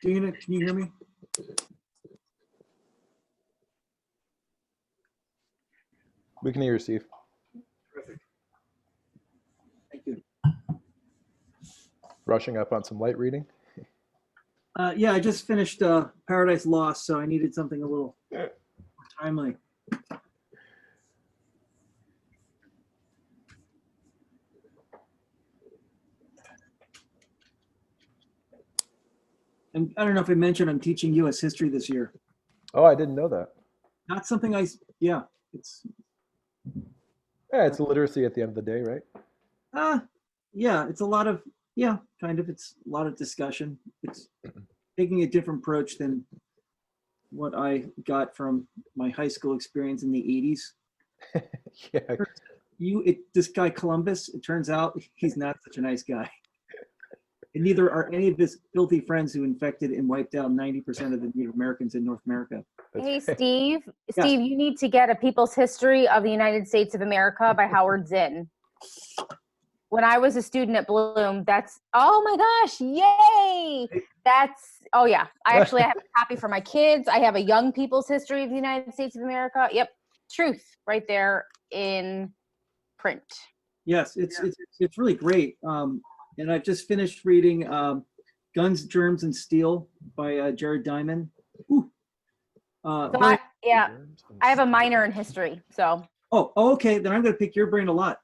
Dana, can you hear me? We can hear you, Steve. Terrific. Thank you. Rushing up on some light reading. Yeah, I just finished Paradise Lost, so I needed something a little more timely. And I don't know if I mentioned I'm teaching U.S. history this year. Oh, I didn't know that. Not something yeah, it's, Yeah, it's literacy at the end of the day, right? yeah, it's a lot of, yeah, kind of, it's a lot of discussion. It's taking a different approach than what I got from my high school experience in the 80s. Yeah. This guy Columbus, it turns out he's not such a nice guy. And neither are any of his filthy friends who infected and wiped out 90% of the Native Americans in North America. Hey, Steve. Yes. Steve, you need to get A People's History of the United States of America by Howard Zinn. When I was a student at Bloom, oh my gosh, yay! Oh yeah. I have a copy for my kids. I have a Young People's History of the United States of America. Yep, truth right there in print. Yes, it's really great. And I've just finished reading Guns, Germs, and Steel by Jared Diamond. I have a minor in history, so. Oh, okay. Then I'm going to pick your brain a lot.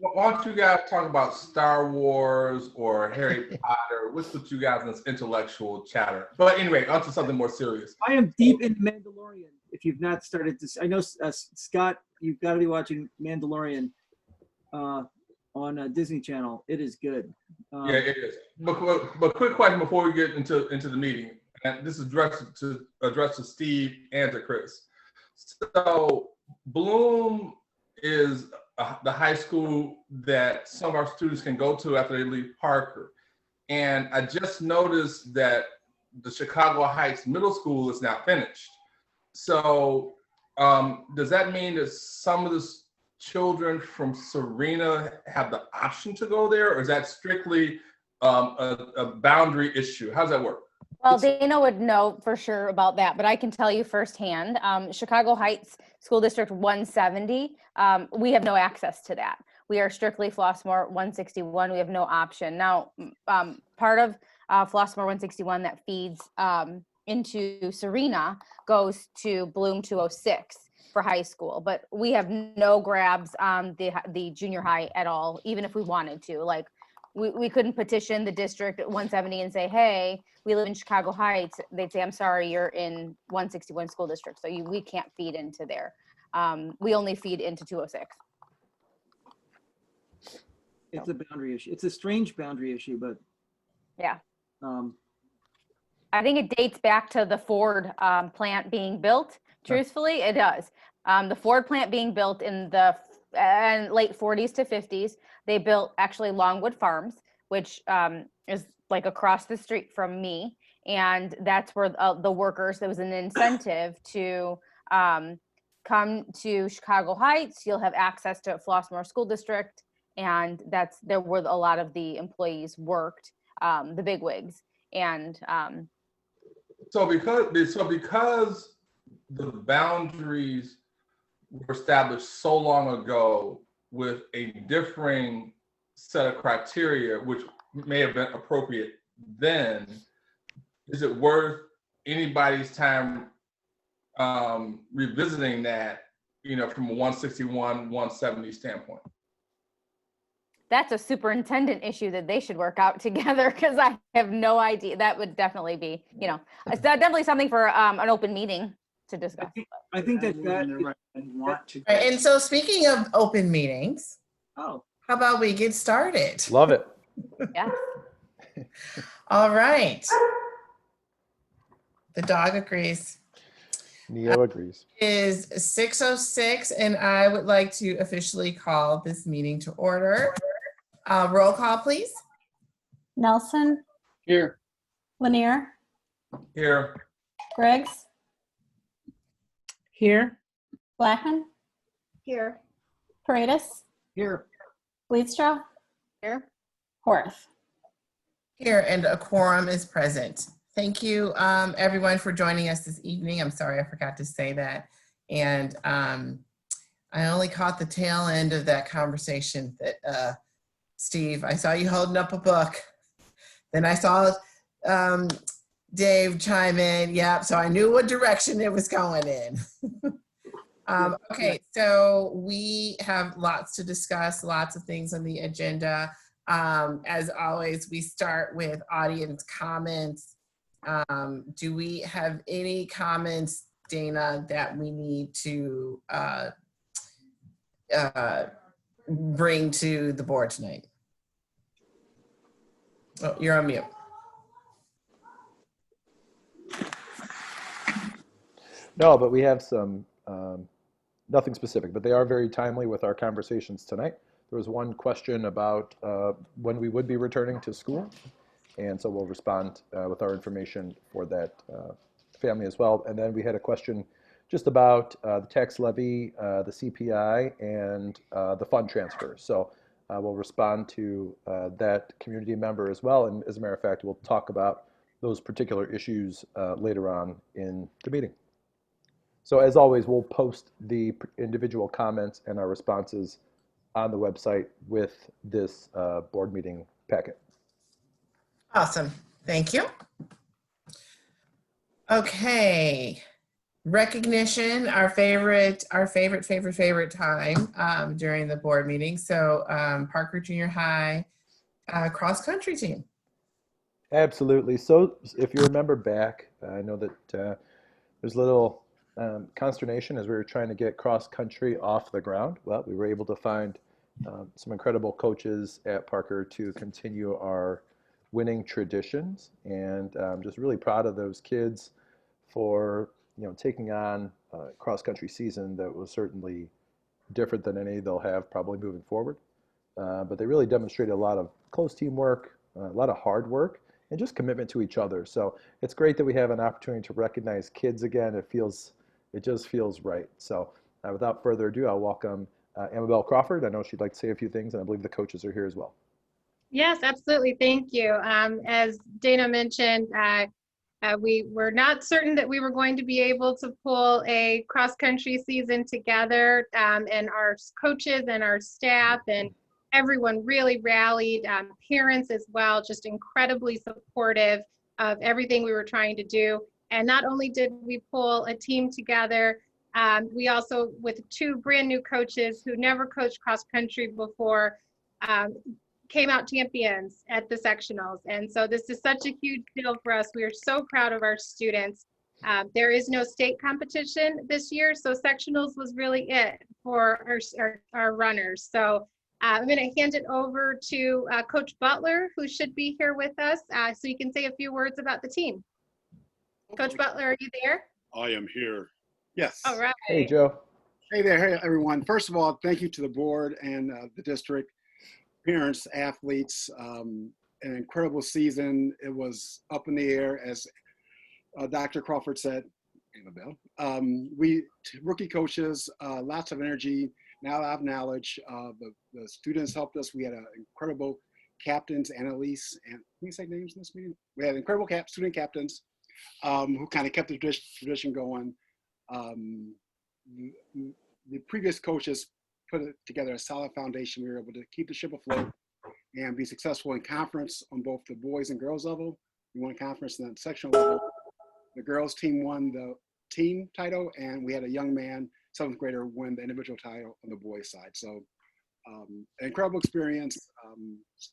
Why don't you guys talk about Star Wars or Harry Potter? What's with you guys in this intellectual chatter? But anyway, on to something more serious. I am deep in Mandalorian. If you've not started to, I know Scott, you've got to be watching Mandalorian on Disney Channel. It is good. Yeah, it is. But quick question before we get into the meeting, and this is addressed to Steve and to Chris. So Bloom is the high school that some of our students can go to after they leave Parker. And I just noticed that the Chicago Heights Middle School is now finished. So does that mean that some of the children from Serena have the option to go there, or is that strictly a boundary issue? How does that work? Well, Dana would know for sure about that, but I can tell you firsthand, Chicago Heights School District 170, we have no access to that. We are strictly Flossmoor 161. We have no option. Now, part of Flossmoor 161 that feeds into Serena goes to Bloom 206 for high school, but we have no grabs on the junior high at all, even if we wanted to. Like, we couldn't petition the district at 170 and say, hey, we live in Chicago Heights. They'd say, I'm sorry, you're in 161 school district. So we can't feed into there. We only feed into 206. It's a boundary issue. It's a strange boundary issue, but yeah. I think it dates back to the Ford plant being built. Truthfully, it does. The Ford plant being built in the late 40s to 50s. They built actually Longwood Farms, which is like across the street from me. And that's where the workers, there was an incentive to come to Chicago Heights. You'll have access to Flossmoor School District. And there were a lot of the employees worked, the bigwigs. And so because the boundaries were established so long ago with a differing set of criteria, which may have been appropriate then, is it worth anybody's time revisiting that, from a 161, 170 standpoint? That's a superintendent issue that they should work out together, because I have no idea. That would definitely be, it's definitely something for an open meeting to discuss. I think that And so speaking of open meetings, how about we get started? Love it. Yeah. All right. The dog agrees. Neo agrees. Is 6:06, and I would like to officially call this meeting to order. Roll call, please. Nelson. Here. Lanier. Here. Griggs. Here. Blackman. Here. Paredes. Here. Leedstra. Here. Horth. Here, and a quorum is present. Thank you, everyone, for joining us this evening. I'm sorry I forgot to say that. And I only caught the tail end of that conversation that, Steve, I saw you holding up a book. Then I saw Dave chime in. Yep, so I knew what direction it was going in. Okay, so we have lots to discuss, lots of things on the agenda. As always, we start with audience comments. Do we have any comments, Dana, that we need to bring to the board tonight? Oh, you're on mute. No, but we have some, nothing specific, but they are very timely with our conversations tonight. There was one question about when we would be returning to school. And so we'll respond with our information for that family as well. And then we had a question just about the tax levy, the CPI, and the fund transfer. So we'll respond to that community member as well. And as a matter of fact, we'll talk about those particular issues later on in the meeting. So as always, we'll post the individual comments and our responses on the website with this board meeting packet. Awesome, thank you. Okay, recognition, our favorite time during the board meeting. So Parker Junior High cross-country team. Absolutely. So if you remember back, I know that there's a little consternation as we were trying to get cross-country off the ground. Well, we were able to find some incredible coaches at Parker to continue our winning traditions, and I'm just really proud of those kids for taking on a cross-country season that was certainly different than any they'll have probably moving forward. But they really demonstrated a lot of close teamwork, a lot of hard work, and just commitment to each other. So it's great that we have an opportunity to recognize kids again. It just feels right. So without further ado, I'll welcome Amabel Crawford. I know she'd like to say a few things, and I believe the coaches are here as well. Yes, absolutely. Thank you. As Dana mentioned, we were not certain that we were going to be able to pull a cross-country season together, and our coaches and our staff and everyone really rallied, parents as well, just incredibly supportive of everything we were trying to do. And not only did we pull a team together, we also, with two brand new coaches who never coached cross-country before, came out champions at the sectionals. And so this is such a huge deal for us. We are so proud of our students. There is no state competition this year, so sectionals was really it for our runners. So I'm going to hand it over to Coach Butler, who should be here with us, so you can say a few words about the team. Coach Butler, are you there? I am here. Yes. All right. Hey, Joe. Hey there. Hey, everyone. First of all, thank you to the board and the district, parents, athletes. An incredible season. It was up in the air, as Dr. Crawford said, Amabel. We rookie coaches, lots of energy, now a lot of knowledge. The students helped us. We had incredible captains, Annalise, and can we say names in this meeting? We had incredible student captains who kind of kept the tradition going. The previous coaches put together a solid foundation. We were able to keep the ship afloat and be successful in conference on both the boys and girls level. We won conference and then sectional level. The girls team won the team title, and we had a young man, 7th grader, win the individual title on the boys side. So an incredible experience.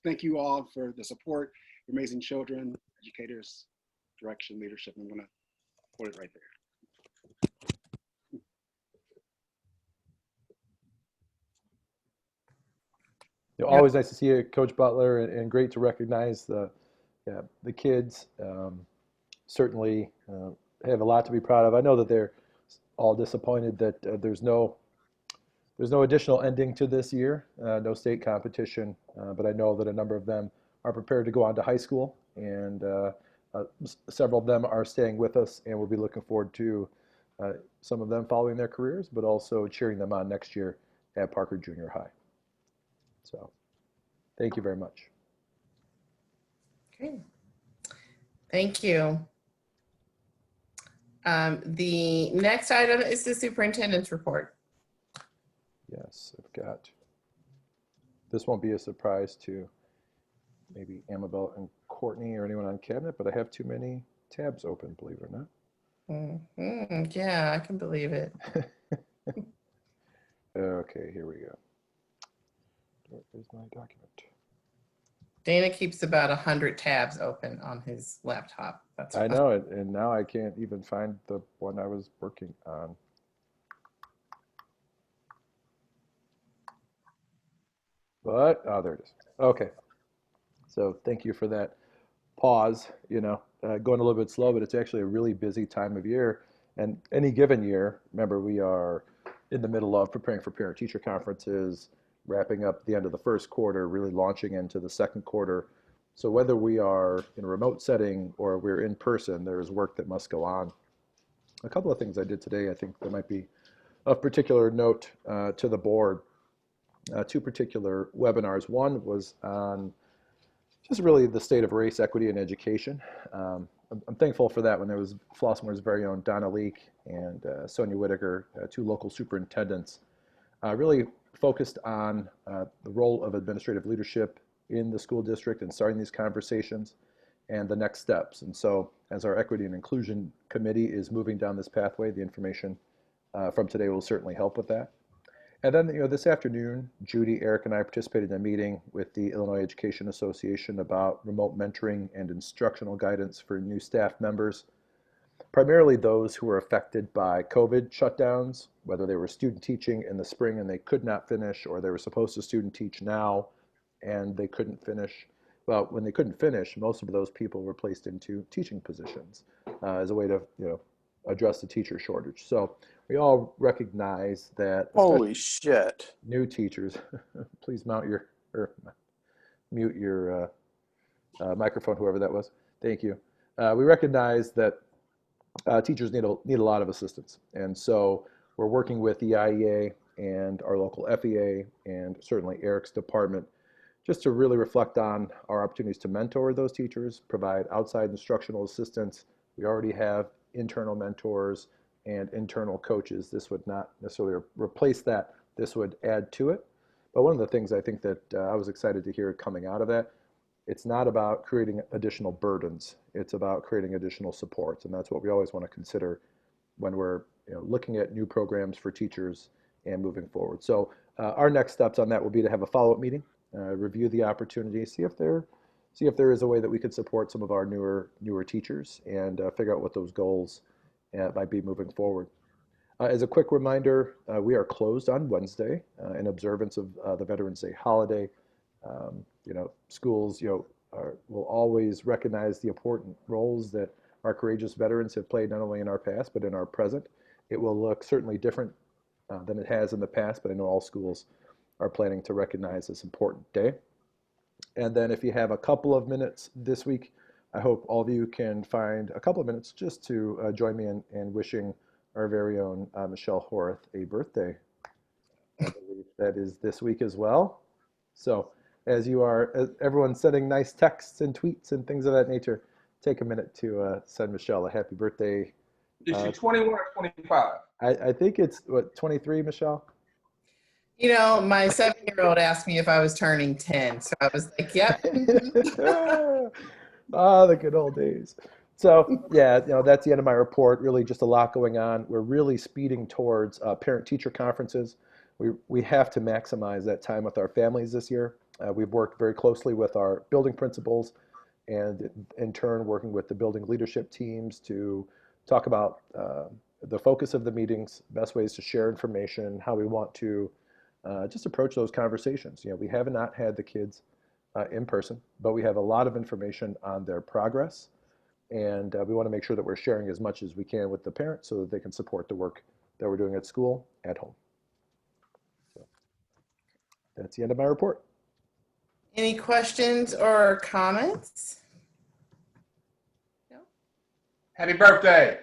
Thank you all for the support, your amazing children, educators, direction, leadership. I'm gonna put it right there. Always nice to see you, Coach Butler, and great to recognize the kids. Certainly have a lot to be proud of. I know that they're all disappointed that there's no additional ending to this year, no state competition, but I know that a number of them are prepared to go on to high school, and several of them are staying with us, and we'll be looking forward to some of them following their careers, but also cheering them on next year at Parker Junior High. So thank you very much. Okay. Thank you. The next item is the superintendent's report. Yes, I've got, this won't be a surprise to maybe Amabel and Courtney or anyone on cabinet, but I have too many tabs open, believe it or not. Yeah, I can believe it. Okay, here we go. Where is my document? Dana keeps about 100 tabs open on his laptop. That's I know it, and now I can't even find the one I was working on. But, oh, there it is. Okay. So thank you for that pause, going a little bit slow, but it's actually a really busy time of year. And any given year, remember, we are in the middle of preparing for parent-teacher conferences, wrapping up the end of the first quarter, really launching into the second quarter. So whether we are in a remote setting or we're in person, there is work that must go on. A couple of things I did today, I think that might be of particular note to the board. Two particular webinars. One was on just really the state of race, equity, and education. I'm thankful for that one. There was Flossmoor's very own Donna Leak and Sonia Whitaker, two local superintendents, really focused on the role of administrative leadership in the school district and starting these conversations and the next steps. And so as our equity and inclusion committee is moving down this pathway, the information from today will certainly help with that. And then, this afternoon, Judy, Eric, and I participated in a meeting with the Illinois Education Association about remote mentoring and instructional guidance for new staff members, primarily those who were affected by COVID shutdowns, whether they were student teaching in the spring and they could not finish, or they were supposed to student teach now and they couldn't finish. Well, when they couldn't finish, most of those people were placed into teaching positions as a way to, address the teacher shortage. So we all recognize that Holy shit. new teachers, please mute your microphone, whoever that was. Thank you. We recognize that teachers need a lot of assistance. And so we're working with the IEA and our local FEA and certainly Eric's department just to really reflect on our opportunities to mentor those teachers, provide outside instructional assistance. We already have internal mentors and internal coaches. This would not necessarily replace that. This would add to it. But one of the things I think that I was excited to hear coming out of that, it's not about creating additional burdens. It's about creating additional supports. And that's what we always want to consider when we're looking at new programs for teachers and moving forward. So our next steps on that will be to have a follow-up meeting, review the opportunity, see if there is a way that we could support some of our newer teachers and figure out what those goals might be moving forward. As a quick reminder, we are closed on Wednesday in observance of the Veterans Day holiday. Schools will always recognize the important roles that our courageous veterans have played not only in our past but in our present. It will look certainly different than it has in the past, but I know all schools are planning to recognize this important day. And then if you have a couple of minutes this week, I hope all of you can find a couple of minutes just to join me in wishing our very own Michelle Horath a birthday. I believe that is this week as well. So as everyone's sending nice texts and tweets and things of that nature, take a minute to send Michelle a happy birthday. Is she 21 or 25? I think it's, 23, Michelle? My 7-year-old asked me if I was turning 10. So I was like, yep. The good old days. So yeah, that's the end of my report. Really just a lot going on. We're really speeding towards parent-teacher conferences. We have to maximize that time with our families this year. We've worked very closely with our building principals and in turn working with the building leadership teams to talk about the focus of the meetings, best ways to share information, how we want to just approach those conversations. We have not had the kids in person, but we have a lot of information on their progress. And we want to make sure that we're sharing as much as we can with the parents so that they can support the work that we're doing at school, at home. So that's the end of my report. Any questions or comments? No? Happy birthday.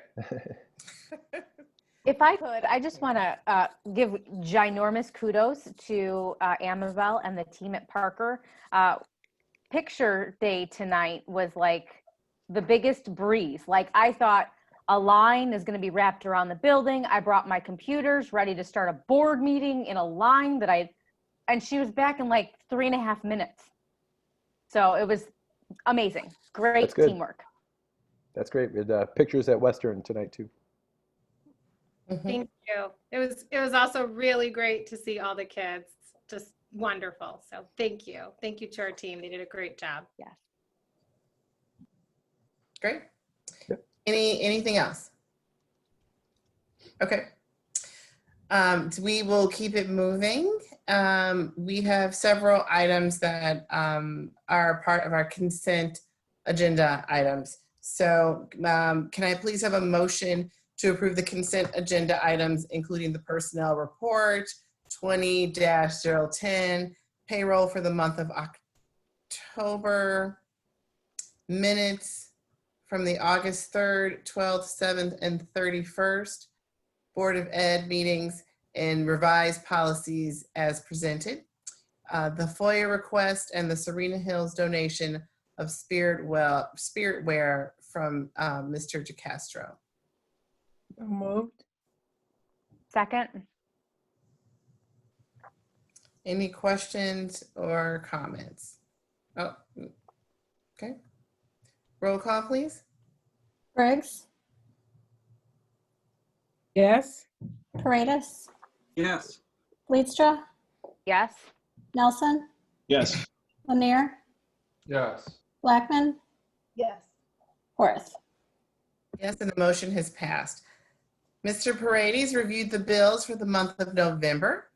If I could, I just want to give ginormous kudos to Amabel and the team at Parker. picture day tonight was like the biggest breeze. Like I thought a line is going to be wrapped around the building. I brought my computers ready to start a board meeting in a line and she was back in like 3.5 minutes. So it was amazing. Great That's good. teamwork. That's great. We had pictures at Western tonight too. Thank you. It was also really great to see all the kids. Just wonderful. So thank you. Thank you to our team. They did a great job. Yes. Great. Yep. Anything else? Okay. So we will keep it moving. We have several items that are part of our consent agenda items. So can I please have a motion to approve the consent agenda items, including the personnel report, 20-010, payroll for the month of October, minutes from the August 3rd, 12th, 7th, and 31st, Board of Ed meetings, and revised policies as presented. The FOIA request and the Serena Hills donation of spiritware from Mr. DeCastro. Moved. Second. Any questions or comments? Oh, okay. Roll call, please. Briggs, Yes. Paredes, Yes. Leedstra, Yes. Nelson, Yes. Lanier, Yes. Blackman, Yes. Worth. Yes, and the motion has passed. Mr. Paredes reviewed the bills for the month of November.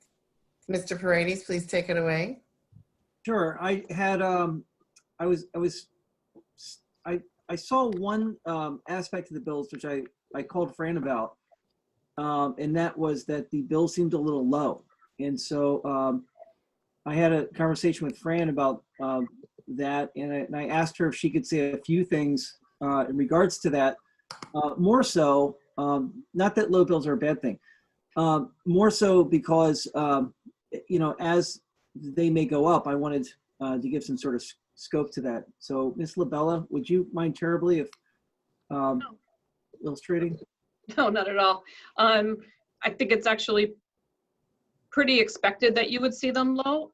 Mr. Paredes, please take it away. Sure. I had I saw one aspect of the bills which I called Fran about, and that was that the bill seemed a little low, and so I had a conversation with Fran about that, and I asked her if she could say a few things in regards to that. More so, not that low bills are a bad thing, more so because you know, as they may go up, I wanted to give some sort of scope to that. So, Ms. Labella, would you mind terribly if illustrating? No, not at all. I think it's actually pretty expected that you would see them low.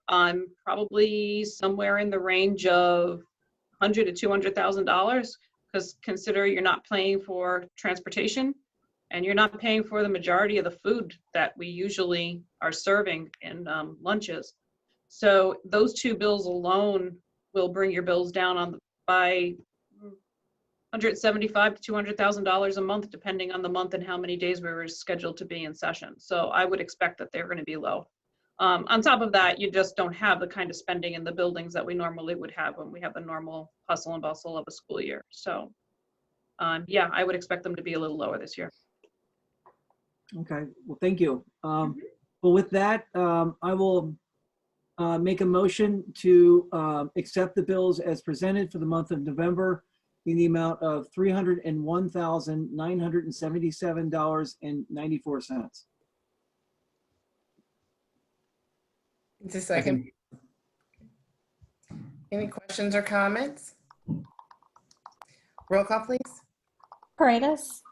Probably somewhere in the range of $100,000 to $200,000, because consider you're not paying for transportation and you're not paying for the majority of the food that we usually are serving in lunches. So those two bills alone will bring your bills down by $175,000 to $200,000 a month, depending on the month and how many days we were scheduled to be in session. So I would expect that they're going to be low. On top of that, you just don't have the kind of spending in the buildings that we normally would have when we have the normal hustle and bustle of a school year. So yeah, I would expect them to be a little lower this year. Okay, well, thank you. Well, with that, I will make a motion to accept the bills as presented for the month of November in the amount of $301,977.94. Just a second. Any questions or comments? Roll call, please. Paredes,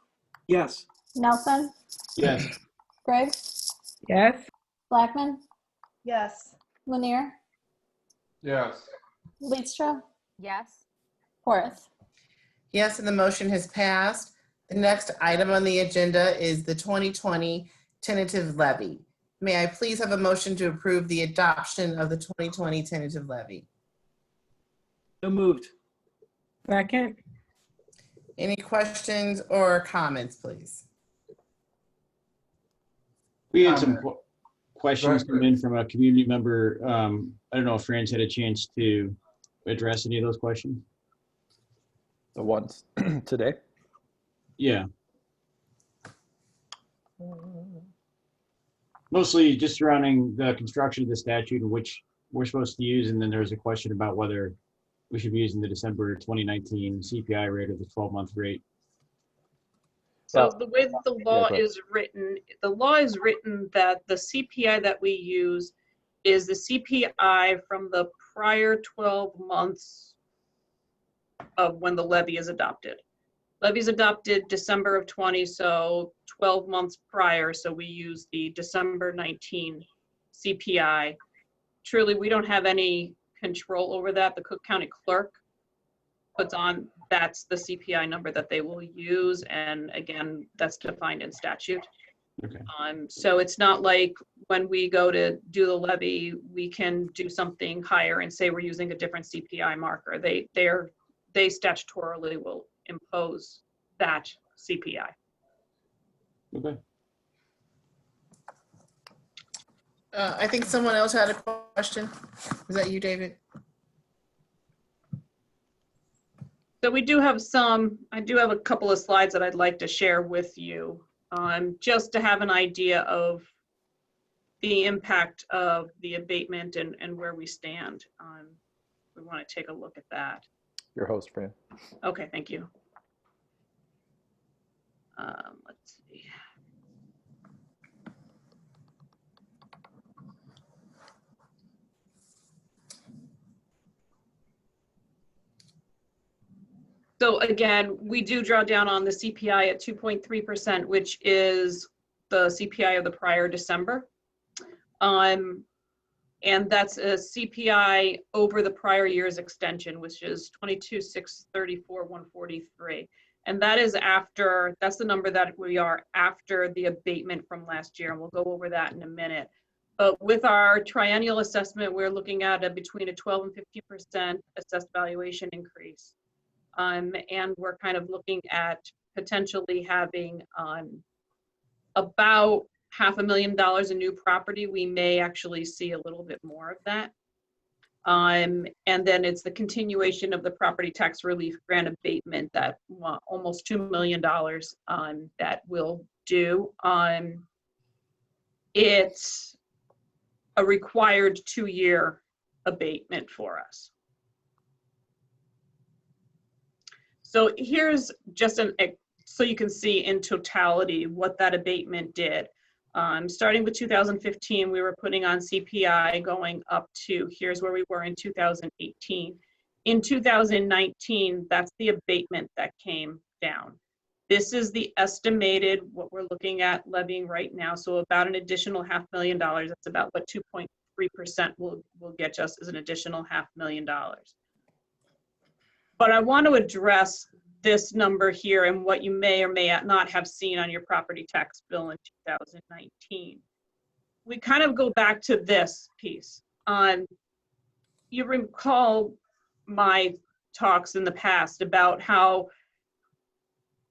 Yes. Nelson, Yes. Briggs, Yes. Blackman, Yes. Lanier, Yes. Leedstra, Yes. Worth. Yes, and the motion has passed. The next item on the agenda is the 2020 tentative levy. May I please have a motion to approve the adoption of the 2020 tentative levy? So moved. Second. Any questions or comments, please? We had some questions come in from a community member. I don't know if Fran's had a chance to address any of those questions. The ones today. Yeah. Mostly just surrounding the construction of the statute and which we're supposed to use. And then there's a question about whether we should be using the December 2019 CPI rate or the 12-month rate. So the way that the law go ahead. is written, that the CPI that we use is the CPI from the prior 12 months of when the levy is adopted. Levy's adopted December of 20, so 12 months prior. So we use the December 19 CPI. Truly, we don't have any control over that. The Cook County Clerk puts on, that's the CPI number that they will use. And again, that's defined in statute. Okay. So it's not like when we go to do the levy, we can do something higher and say we're using a different CPI marker. They statutorily will impose that CPI. Okay. I think someone else had a question. Was that you, David? So we do have I do have a couple of slides that I'd like to share with you, just to have an idea of the impact of the abatement and where we stand. We want to take a look at that. Your host, Fran. Okay, thank you. Let's see. So again, we do draw down on the CPI at 2.3%, which is the CPI of the prior December. And that's a CPI over the prior year's extension, which is 22,634,143. And that is after, that's the number that we are after the abatement from last year. And we'll go over that in a minute. But with our triennial assessment, we're looking at between a 12 and 15% assessed valuation increase. And we're kind of looking at potentially having about $500,000 in new property. We may actually see a little bit more of that. And then it's the continuation of the property tax relief grant abatement that almost $2 million that will do. It's a required 2-year abatement for us. So here's just so you can see in totality what that abatement did. Starting with 2015, we were putting on CPI going up to, here's where we were in 2018. In 2019, that's the abatement that came down. This is the estimated, what we're looking at levying right now. So about an additional $500,000. That's about what 2.3% will get us as an additional $500,000. But I want to address this number here and what you may or may not have seen on your property tax bill in 2019. We kind of go back to this piece. You recall my talks in the past about how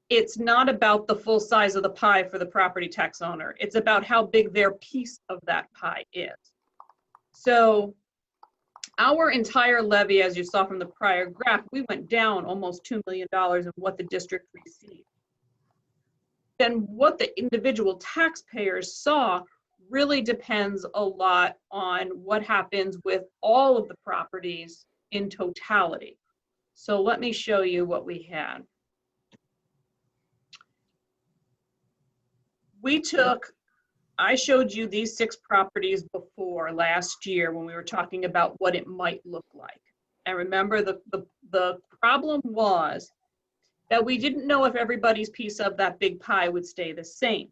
it's not about the full size of the pie for the property tax owner. It's about how big their piece of that pie is. So our entire levy, as you saw from the prior graph, we went down almost $2 million in what the district received. Then what the individual taxpayers saw really depends a lot on what happens with all of the properties in totality. So let me show you what we had. I showed you these 6 properties before last year when we were talking about what it might look like. And remember, the problem was that we didn't know if everybody's piece of that big pie would stay the same.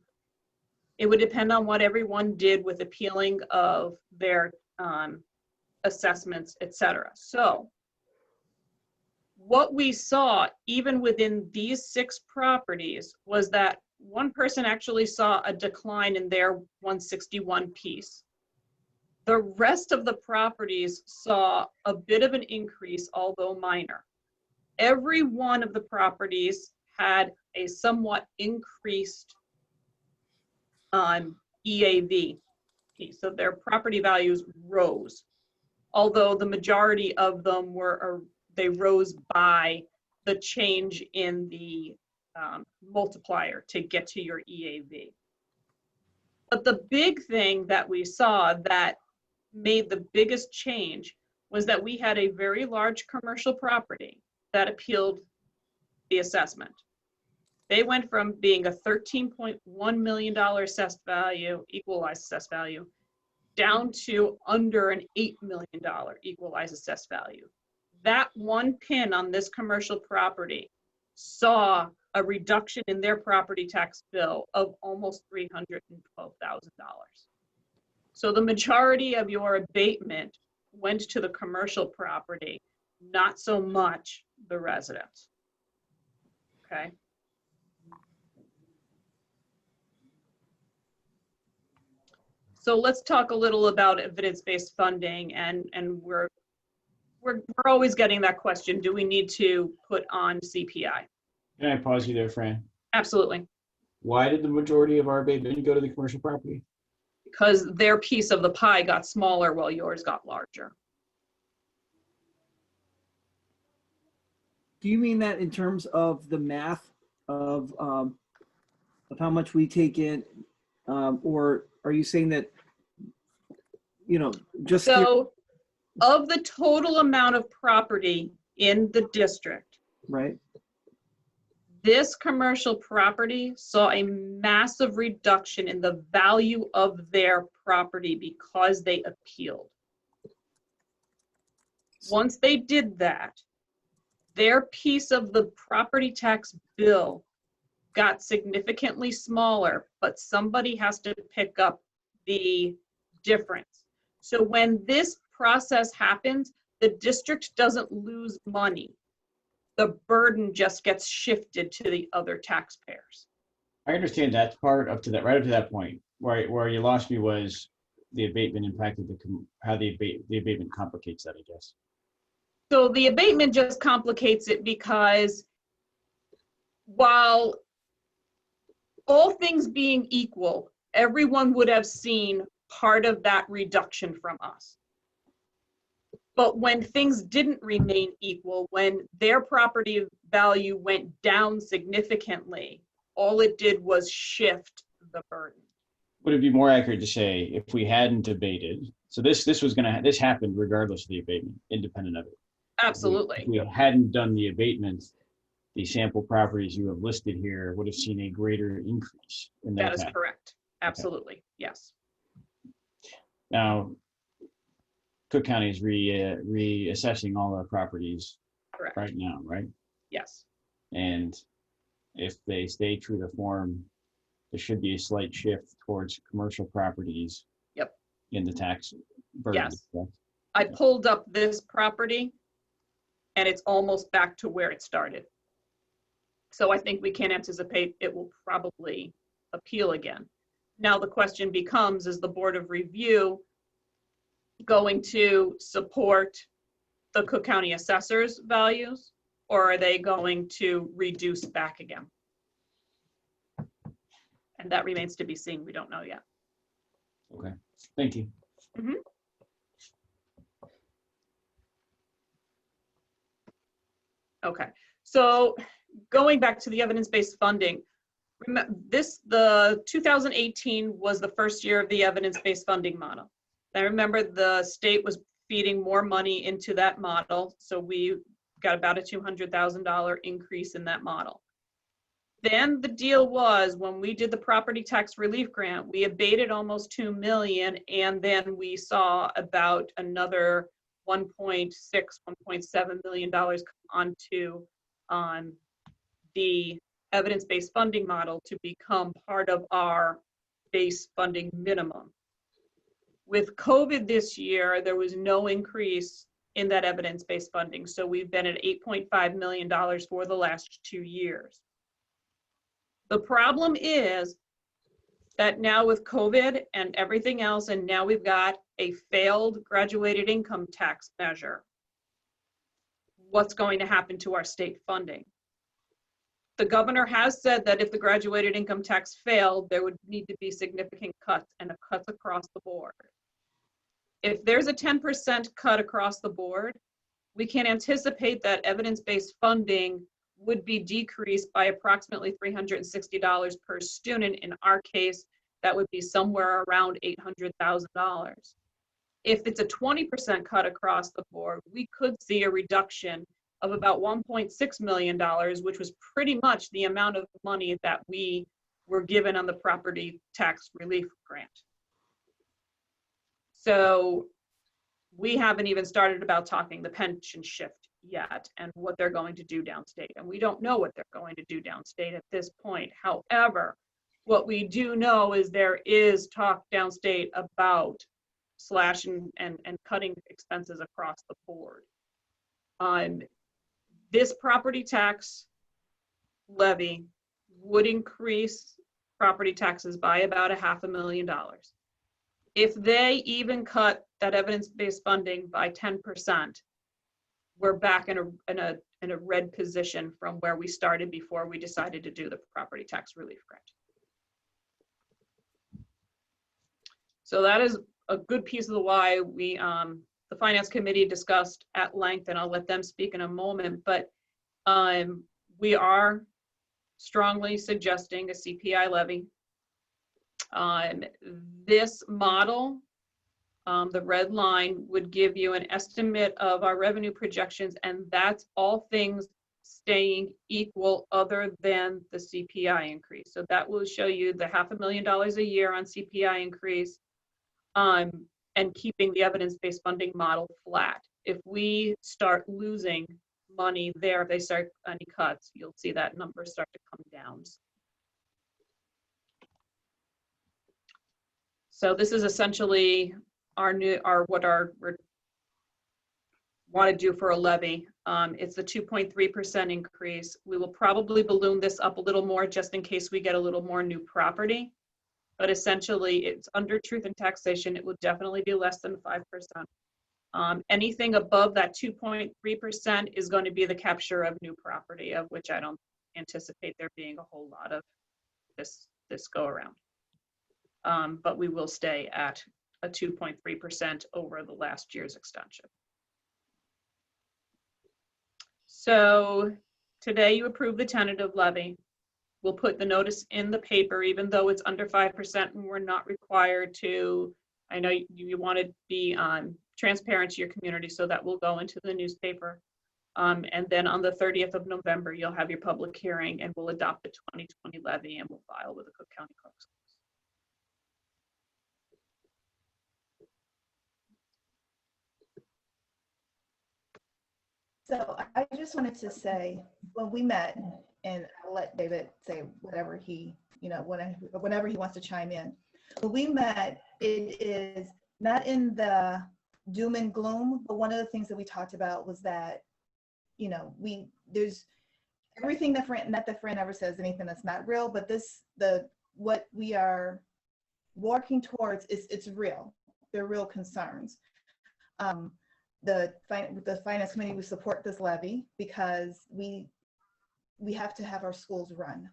It would depend on what everyone did with appealing of their assessments, etc. So what we saw, even within these 6 properties, was that one person actually saw a decline in their 161 piece. The rest of the properties saw a bit of an increase, although minor. Every one of the properties had a somewhat increased EAV piece. So their property values rose, although the majority of them they rose by the change in the multiplier to get to your EAV. But the big thing that we saw that made the biggest change was that we had a very large commercial property that appealed the assessment. They went from being a $13.1 million assessed value, equalized assessed value, down to under an $8 million equalized assessed value. That one pin on this commercial property saw a reduction in their property tax bill of almost $312,000. So the majority of your abatement went to the commercial property, not so much the residents. Okay. So let's talk a little about evidence-based funding, and we're always getting that question, do we need to put on CPI? Can I pause you there, Fran? Absolutely. Why did the majority of our abatement go to the commercial property? Because their piece of the pie got smaller while yours got larger. Do you mean that in terms of the math of how much we take in, or are you saying that, you know, just So of the total amount of property in the district, right? this commercial property saw a massive reduction in the value of their property because they appealed. Once they did that, their piece of the property tax bill got significantly smaller, but somebody has to pick up the difference. So when this process happens, the district doesn't lose money. The burden just gets shifted to the other taxpayers. I understand that part up to that, right up to that point. Where you lost me was the abatement impacted how the abatement complicates that, I guess. So the abatement just complicates it because while all things being equal, everyone would have seen part of that reduction from us. But when things didn't remain equal, when their property value went down significantly, all it did was shift the burden. Would it be more accurate to say if we hadn't abated, so this happened regardless of the abatement, independent of it? Absolutely. If we hadn't done the abatement, the sample properties you have listed here would have seen a greater increase in That that. is correct. Absolutely. Yes. Now, Cook County is reassessing all our properties Correct. right now, right? Yes. And if they stay true to form, there should be a slight shift towards commercial properties. Yep. In the tax burden. Yes. Correct? I pulled up this property and it's almost back to where it started. So I think we can anticipate it will probably appeal again. Now the question becomes, is the Board of Review going to support the Cook County assessors' values, or are they going to reduce back again? And that remains to be seen. We don't know yet. Okay, thank you. Mm-hmm. Okay, so going back to the evidence-based funding, the 2018 was the first year of the evidence-based funding model. I remember the state was feeding more money into that model, so we got about a $200,000 increase in that model. Then the deal was, when we did the property tax relief grant, we abated almost $2 million, and then we saw about another $1.6, $1.7 million come onto the evidence-based funding model to become part of our base funding minimum. With COVID this year, there was no increase in that evidence-based funding. So we've been at $8.5 million for the last 2 years. The problem is that now with COVID and everything else, and now we've got a failed graduated income tax measure, what's going to happen to our state funding? The governor has said that if the graduated income tax failed, there would need to be significant cuts, and cuts across the board. If there's a 10% cut across the board, we can anticipate that evidence-based funding would be decreased by approximately $360 per student. In our case, that would be somewhere around $800,000. If it's a 20% cut across the board, we could see a reduction of about $1.6 million, which was pretty much the amount of money that we were given on the property tax relief grant. So we haven't even started about talking the pension shift yet and what they're going to do downstate. And we don't know what they're going to do downstate at this point. However, what we do know is there is talk downstate about slashing and cutting expenses across the board. This property tax levy would increase property taxes by about $500,000. If they even cut that evidence-based funding by 10%, we're back in a red position from where we started before we decided to do the property tax relief grant. So that is a good piece of the why we, the Finance Committee discussed at length, and I'll let them speak in a moment, but we are strongly suggesting a CPI levy. This model, the red line, would give you an estimate of our revenue projections, and that's all things staying equal other than the CPI increase. So that will show you the $500,000 a year on CPI increase, and keeping the evidence-based funding model flat. If we start losing money there, if they start any cuts, you'll see that number start to come down. So this is essentially we want to do for a levy. It's the 2.3% increase. We will probably balloon this up a little more just in case we get a little more new property. But essentially, it's under truth and taxation. It will definitely be less than 5%. Anything above that 2.3% is going to be the capture of new property, of which I don't anticipate there being a whole lot of this go around. But we will stay at a 2.3% over the last year's extension. So today you approve the tentative levy. We'll put the notice in the paper, even though it's under 5% and we're not required to. I know you want to be transparent to your community, so that will go into the newspaper. And then on the 30th of November, you'll have your public hearing and we'll adopt the 2020 levy and we'll file with the Cook County Clerk's So I just wanted to say, when we met, and I'll let David say whatever he, whenever he wants to chime in. When we met, it is not in the doom and gloom, but one of the things that we talked about was that, there's everything that the friend ever says anything that's not real, but what we are working towards it's real. They're real concerns. The Finance Committee would support this levy because we have to have our schools run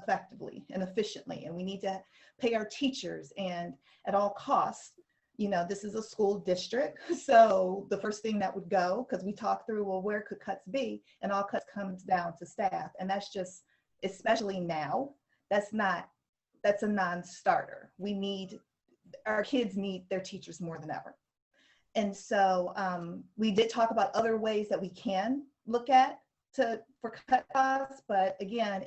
effectively and efficiently, and we need to pay our teachers, and at all costs. This is a school district, so the first thing that would go, because we talked through, well, where could cuts be, and all cuts comes down to staff, and that's just, especially now, that's a non-starter. Our kids need their teachers more than ever. And so we did talk about other ways that we can look at for cut costs, but again,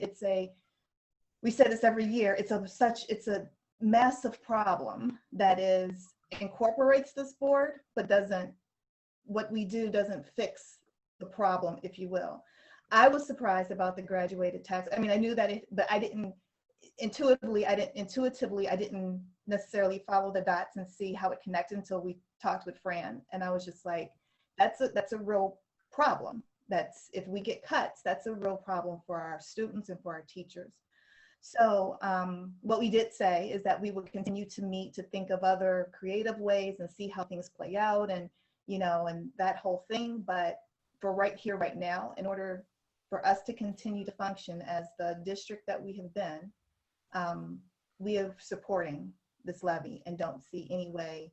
we say this every year, it's a massive problem that incorporates this board, but what we do doesn't fix the problem, if you will. I was surprised about the graduated tax. I mean, I knew that but I didn't intuitively, I didn't necessarily follow the dots and see how it connected until we talked with Fran. And I was just like, that's a real problem. If we get cuts, that's a real problem for our students and for our teachers. So what we did say is that we would continue to meet to think of other creative ways and see how things play out, and and that whole thing. But for right here, right now, in order for us to continue to function as the district that we have been, we are supporting this levy and don't see any way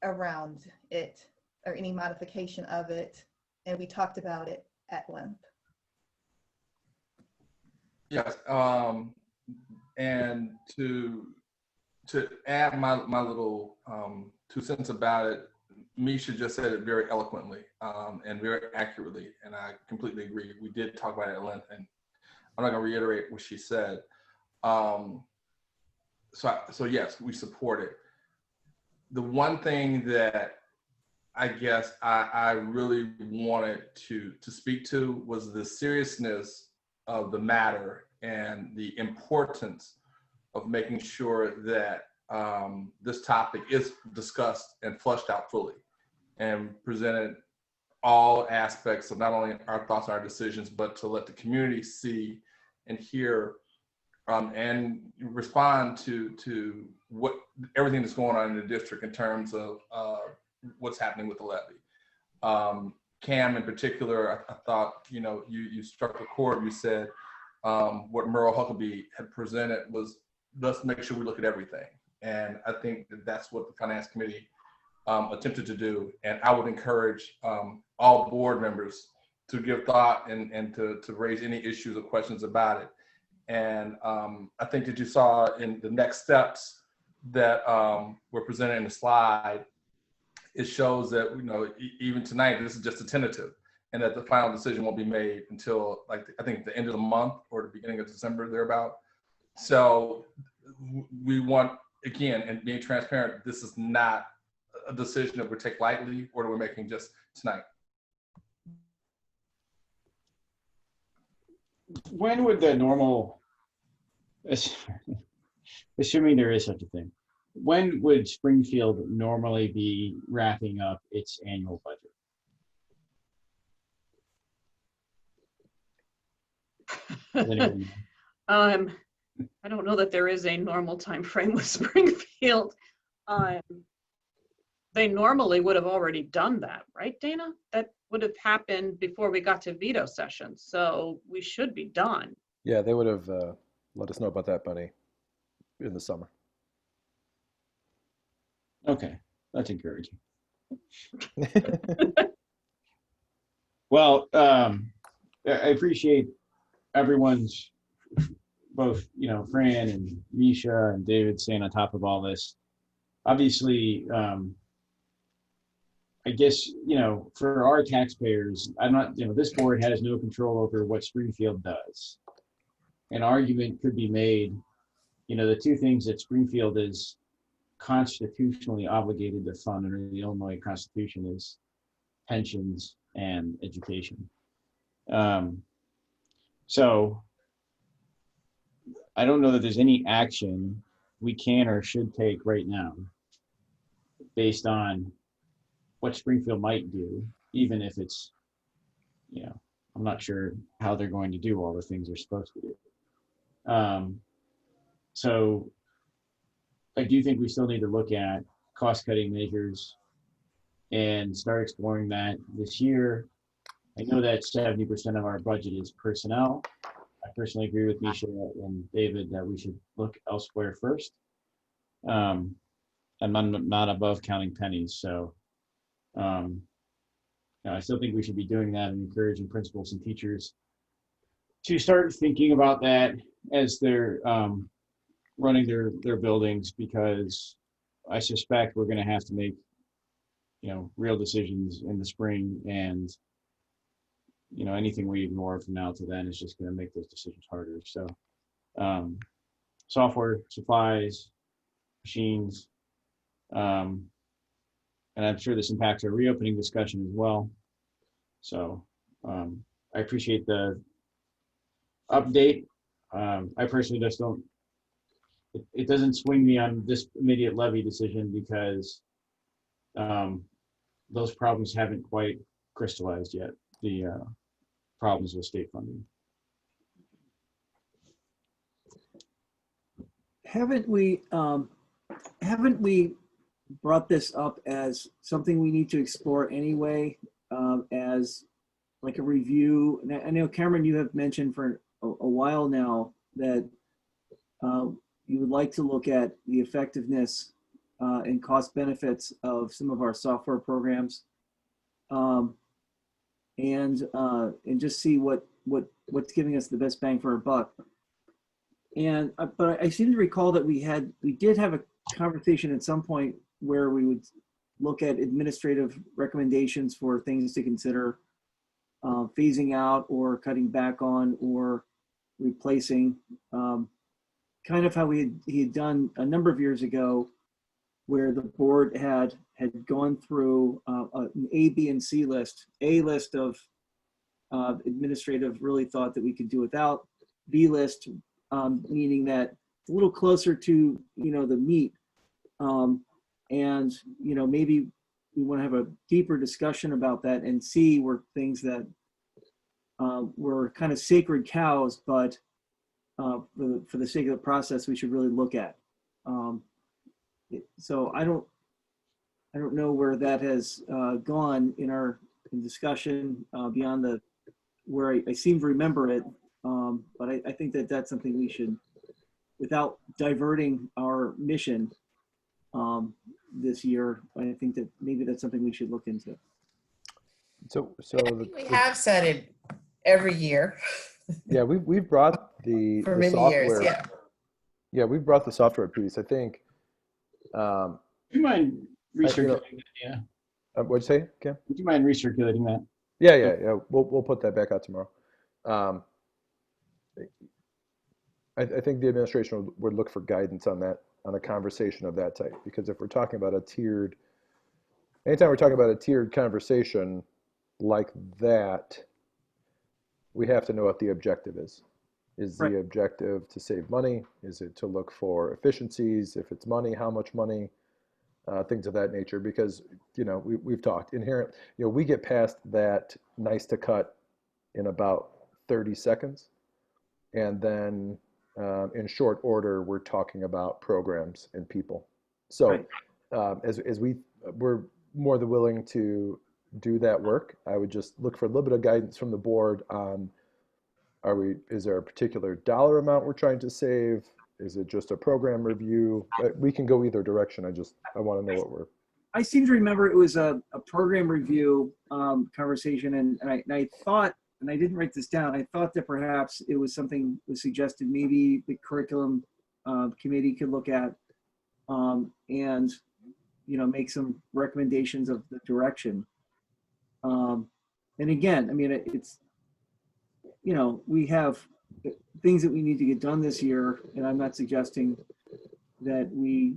around it or any modification of it. And we talked about it at length. Yes, and to add my little 2 cents about it, Misha just said it very eloquently and very accurately, and I completely agree. We did talk about it at length, and I'm not going to reiterate what she said. So yes, we support it. the one thing that I guess I really wanted to speak to was the seriousness of the matter and the importance of making sure that this topic is discussed and flushed out fully and presented all aspects of not only our thoughts and our decisions, but to let the community see and hear and respond to what everything that's going on in the district in terms of what's happening with the levy. Cam in particular, I thought, you struck a chord. You said what Merle Huckabee had presented was, let's make sure we look at everything. And I think that that's what the Finance Committee attempted to do. And I would encourage all board members to give thought and to raise any issues or questions about it. And I think that you saw in the next steps that were presented in the slide, it shows that, even tonight, this is just a tentative, and that the final decision won't be made until I think the end of the month or the beginning of December, thereabout. So we want, again, and being transparent, this is not a decision that we take lightly or that we're making just tonight. When would the normal, assuming there is such a thing, when would Springfield normally be wrapping up its annual budget? Does anyone know? I don't know that there is a normal time frame with Springfield. They normally would have already done that, right, Dana? That would have happened before we got to veto session, so we should be done. Yeah, they would have let us know about that, Bunny, in the summer. Okay, that's encouraging. Well, I appreciate everyone's, both, Fran and Misha and David staying on top of all this. Obviously, I guess, for our taxpayers, I'm not, this board has no control over what Springfield does. An argument could be made, the two things that Springfield is constitutionally obligated to fund under the Illinois Constitution is pensions and education. So I don't know that there's any action we can or should take right now based on what Springfield might do, even if it's, I'm not sure how they're going to do all the things they're supposed to do. So I do think we still need to look at cost-cutting measures and start exploring that this year. I know that 70% of our budget is personnel. I personally agree with Misha and David that we should look elsewhere first. I'm not above counting pennies, so I still think we should be doing that and encouraging principals and teachers to start thinking about that as they're running their buildings, because I suspect we're going to have to make real decisions in the spring, and anything we ignore from now to then is just going to make those decisions harder. So software, supplies, machines, and I'm sure this impacts our reopening discussion as well. So I appreciate the update. I personally just don't, it doesn't swing me on this immediate levy decision because those problems haven't quite crystallized yet, the problems with state funding. Haven't we brought this up as something we need to explore anyway, as like a review? And I know, Cameron, you have mentioned for a while now that you would like to look at the effectiveness and cost benefits of some of our software programs, and just see what's giving us the best bang for our buck. And but I seem to recall that we did have a conversation at some point where we would look at administrative recommendations for things to consider phasing out or cutting back on or replacing, kind of how he had done a number of years ago where the board had gone through an A, B, and C list. A list of administrative really thought that we could do without. B list, meaning that it's a little closer to, the meat. And, maybe we want to have a deeper discussion about that. And C were things that were kind of sacred cows, but for the sake of the process, we should really look at. So I don't know where that has gone in discussion beyond where I seem to remember it. But I think that that's something we should, without diverting our mission this year, I think that maybe that's something we should look into. So We have said it every year. Yeah, we've brought the many software. years, Yeah, we've brought the software piece. I think. Do you mind recirculating that? Yeah. What'd you say, Kim? Would you mind recirculating that? Yeah. We'll put that back out tomorrow. I think the administration would look for guidance on that, on a conversation of that type, because if we're talking about anytime we're talking about a tiered conversation like that, we have to know what the objective is. Is the objective to save money? Is it to look for efficiencies? If it's money, how much money? Things of that nature, because we've talked inherent. We get past that nice to cut in about 30 seconds, and then in short order we're talking about programs and people. So as we're more than willing to do that work, I would just look for a little bit of guidance from the board on, is there a particular dollar amount we're trying to save? Is it just a program review? We can go either direction. I want to know what I seem to remember it was a program review conversation, and I thought, and I didn't write this down, I thought that perhaps it was something was suggested maybe the curriculum committee could look at and make some recommendations of the direction. And again, I mean, it's, we have things that we need to get done this year, and I'm not suggesting that we,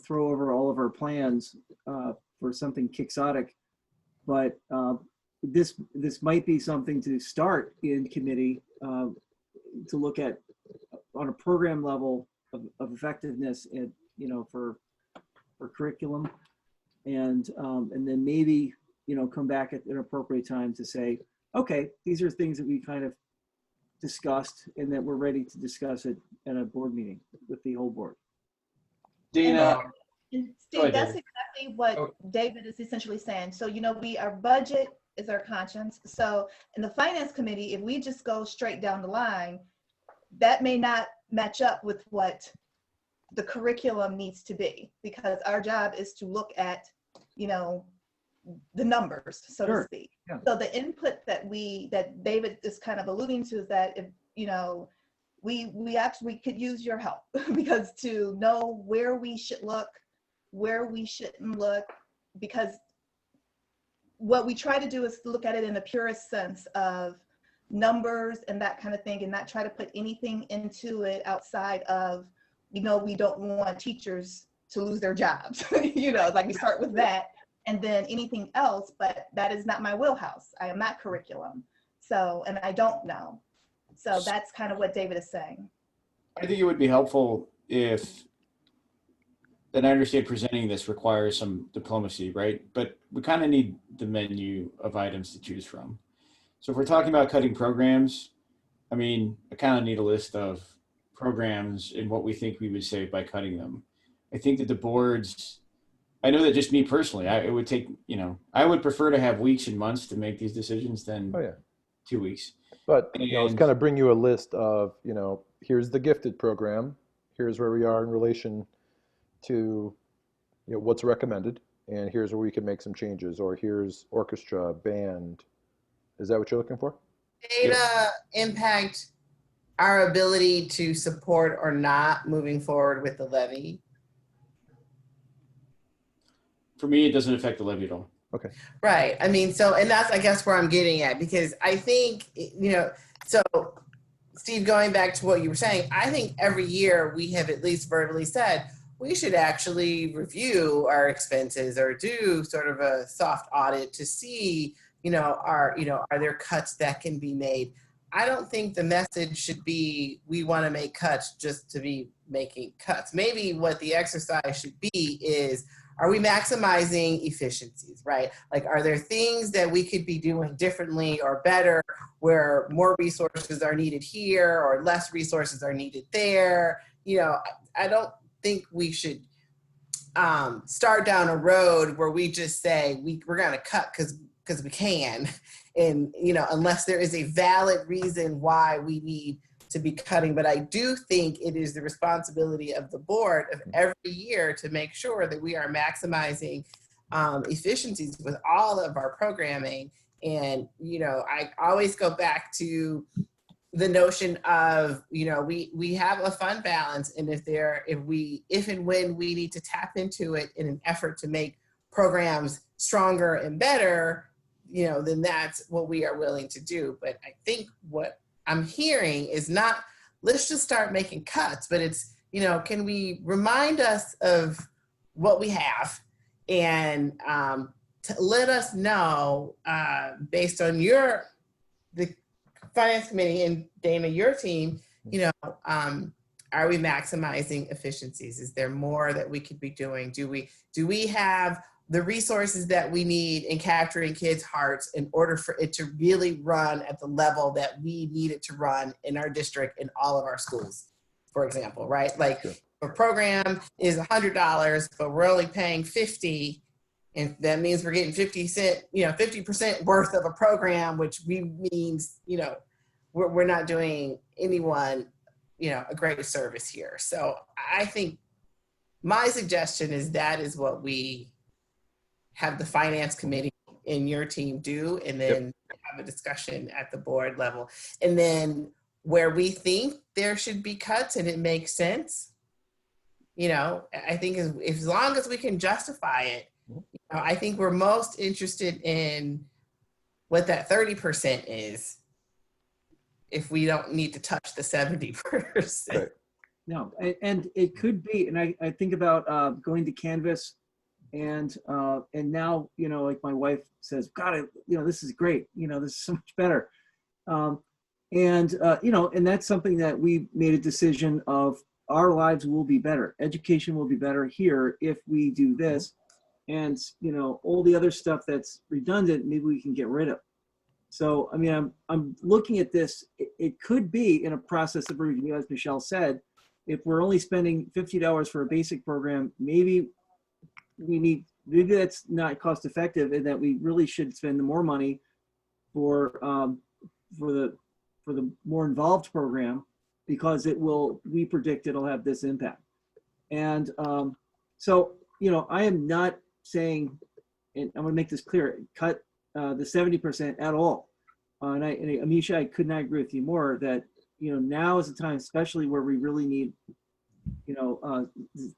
throw over all of our plans for something quixotic, but this might be something to start in committee to look at on a program level of effectiveness, and for curriculum, and then maybe come back at an appropriate time to say, okay, these are things that we kind of discussed and that we're ready to discuss it at a board meeting with the whole board. Dana. And Steve, that's exactly what David is essentially saying. So, our budget is our conscience. So in the finance committee, if we just go straight down the line, that may not match up with what the curriculum needs to be, because our job is to look at, the numbers, so to speak. Yeah. So the input that David is kind of alluding to is that if, we actually could use your help because to know where we should look, where we shouldn't look, because what we try to do is look at it in the purest sense of numbers and that kind of thing, and not try to put anything into it outside of, we don't want teachers to lose their jobs. Like we start with that, and then anything else, but that is not my wheelhouse. I am not curriculum. So, and I don't know. So that's kind of what David is saying. I think it would be helpful if, and I understand presenting this requires some diplomacy, right? But we kind of need the menu of items to choose from. So if we're talking about cutting programs, I kind of need a list of programs and what we think we would save by cutting them. I think that the boards, I know that just me personally, it would take, I would prefer to have weeks and months to make these decisions than 2 weeks. But, it's kind of bring you a list of, here's the gifted program, here's where we are in relation to, what's recommended, and here's where we can make some changes, or here's orchestra, band. Is that what you're looking for? Data impact our ability to support or not moving forward with the levy? For me, it doesn't affect the levy at all. Okay. Right. And that's, I guess, where I'm getting at, because I think, so Steve, going back to what you were saying, I think every year we have at least verbally said, we should actually review our expenses or do sort of a soft audit to see, are there cuts that can be made? I don't think the message should be, we want to make cuts just to be making cuts. Maybe what the exercise should be is, are we maximizing efficiencies, right? Like, are there things that we could be doing differently or better where more resources are needed here or less resources are needed there? I don't think we should start down a road where we just say we're going to cut because we can. And, unless there is a valid reason why we need to be cutting. But I do think it is the responsibility of the board of every year to make sure that we are maximizing efficiencies with all of our programming. And, I always go back to the notion of, we have a fund balance. And if and when we need to tap into it in an effort to make programs stronger and better, then that's what we are willing to do. But I think what I'm hearing is not, let's just start making cuts, but it's, can we remind us of what we have and to let us know based on the finance committee and Dana, your team, are we maximizing efficiencies? Is there more that we could be doing? Do we have the resources that we need in capturing kids' hearts in order for it to really run at the level that we need it to run in our district, in all of our schools, for example, right? Like, a program is $100, but we're only paying $50, and that means we're getting 50% worth of a program, which means, we're not doing anyone, a great service here. So I think my suggestion is that is what we have the finance committee and your team do, and then have a discussion at the board level. And then where we think there should be cuts and it makes sense, I think as long as we can justify it, I think we're most interested in what that 30% is, if we don't need to touch the 70%. Right. No, and it could be, and I think about going to Canvas. And now, like my wife says, God, this is great. This is so much better. And that's something that we made a decision of, our lives will be better. Education will be better here if we do this. And, all the other stuff that's redundant, maybe we can get rid of. So, I mean, I'm looking at this. It could be in a process of review, as Michelle said, if we're only spending $50 for a basic program, maybe that's not cost effective, and that we really should spend more money for the more involved program, because we predict it'll have this impact. And so, I am not saying, and I'm going to make this clear, cut the 70% at all. And Amisha, I could not agree with you more that, now is the time, especially where we really need,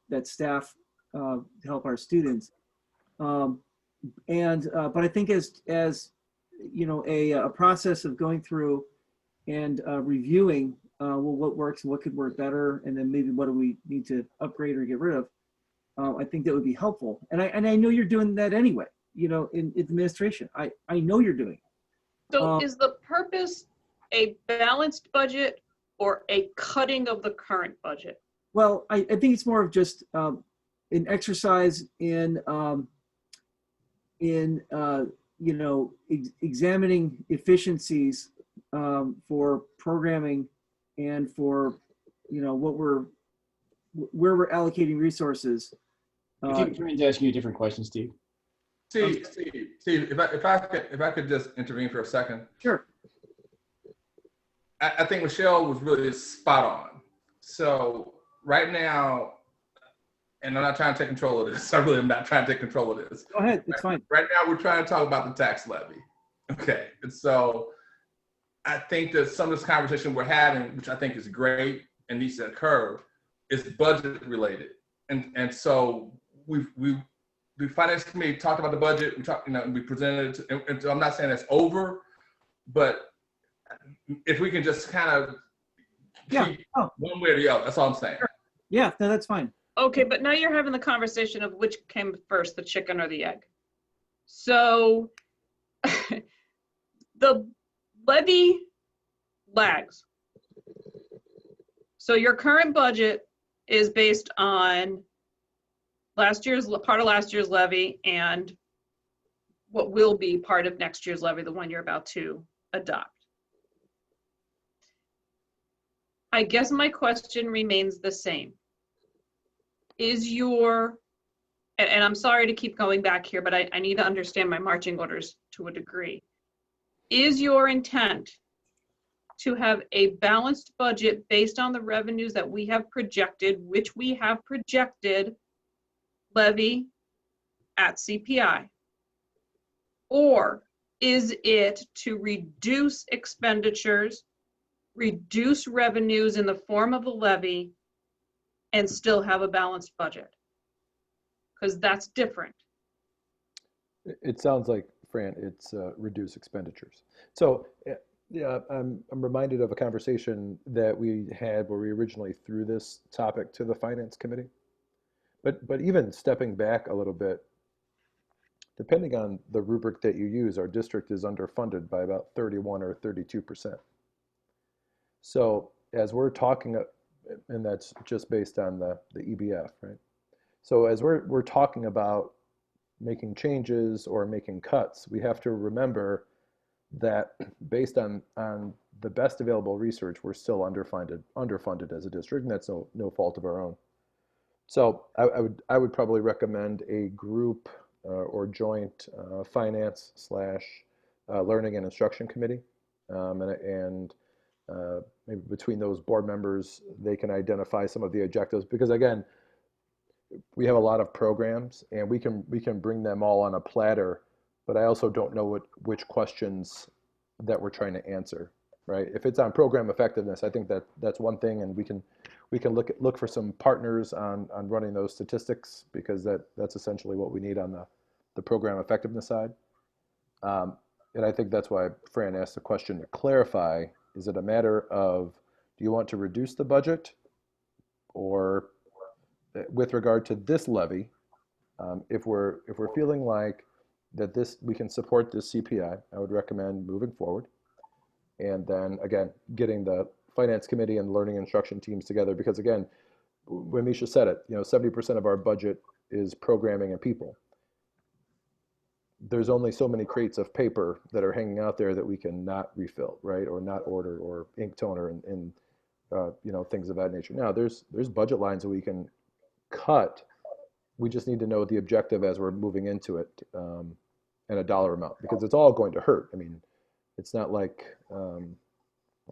that staff to help our students. But I think as a process of going through and reviewing what works and what could work better, and then maybe what do we need to upgrade or get rid of, I think that would be helpful. And I know you're doing that anyway, in administration. I know you're doing it. So is the purpose a balanced budget or a cutting of the current budget? Well, I think it's more of just an exercise in examining efficiencies for programming and for where we're allocating resources. If you mind asking you a different question, Steve. Steve, if I could just intervene for a second. Sure. I think Michelle was really spot on. So right now, and I'm not trying to take control of this. I really am not trying to take control of this. Go ahead, it's fine. Right now, we're trying to talk about the tax levy. Okay, and so I think that some of this conversation we're having, which I think is great and needs to occur, is budget related. And so the finance committee talked about the budget. We talked, we presented it. And so I'm not saying it's over, but if we can just kind of keep one way or the other, that's all I'm saying. Sure. Yeah, no, that's fine. Okay, but now you're having the conversation of which came first, the chicken or the egg. So the levy lags. So your current budget is based on part of last year's levy and what will be part of next year's levy, the one you're about to adopt. I guess my question remains the same. Is your, and I'm sorry to keep going back here, but I need to understand my marching orders to a degree. Is your intent to have a balanced budget based on the revenues that we have projected, which we have projected levy at CPI? Or is it to reduce expenditures, reduce revenues in the form of a levy, and still have a balanced budget? Because that's different. It sounds like, Fran, it's reduce expenditures. So yeah, I'm reminded of a conversation that we had where we originally threw this topic to the Finance Committee. But even stepping back a little bit, depending on the rubric that you use, our district is underfunded by about 31 or 32%. So as we're talking, and that's just based on the EBF, right? So as we're talking about making changes or making cuts, we have to remember that based on the best available research, we're still underfunded as a district, and that's no fault of our own. So I would probably recommend a group or joint finance / learning and instruction committee, and maybe between those board members, they can identify some of the objectives, because again, we have a lot of programs and we can bring them all on a platter, but I also don't know which questions that we're trying to answer, right? If it's on program effectiveness, I think that's one thing, and we can look for some partners on running those statistics, because that's essentially what we need on the program effectiveness side. And I think that's why Fran asked the question to clarify, is it a matter of, do you want to reduce the budget, or with regard to this levy, if we're feeling like that we can support this CPI, I would recommend moving forward. And then again, getting the finance committee and learning instruction teams together, because again, when Misha said it, 70% of our budget is programming and people. There's only so many crates of paper that are hanging out there that we can not refill, right? Or not order, or ink toner and things of that nature. Now there's budget lines that we can cut. We just need to know the objective as we're moving into it, and a dollar amount, because it's all going to hurt. I mean, it's not like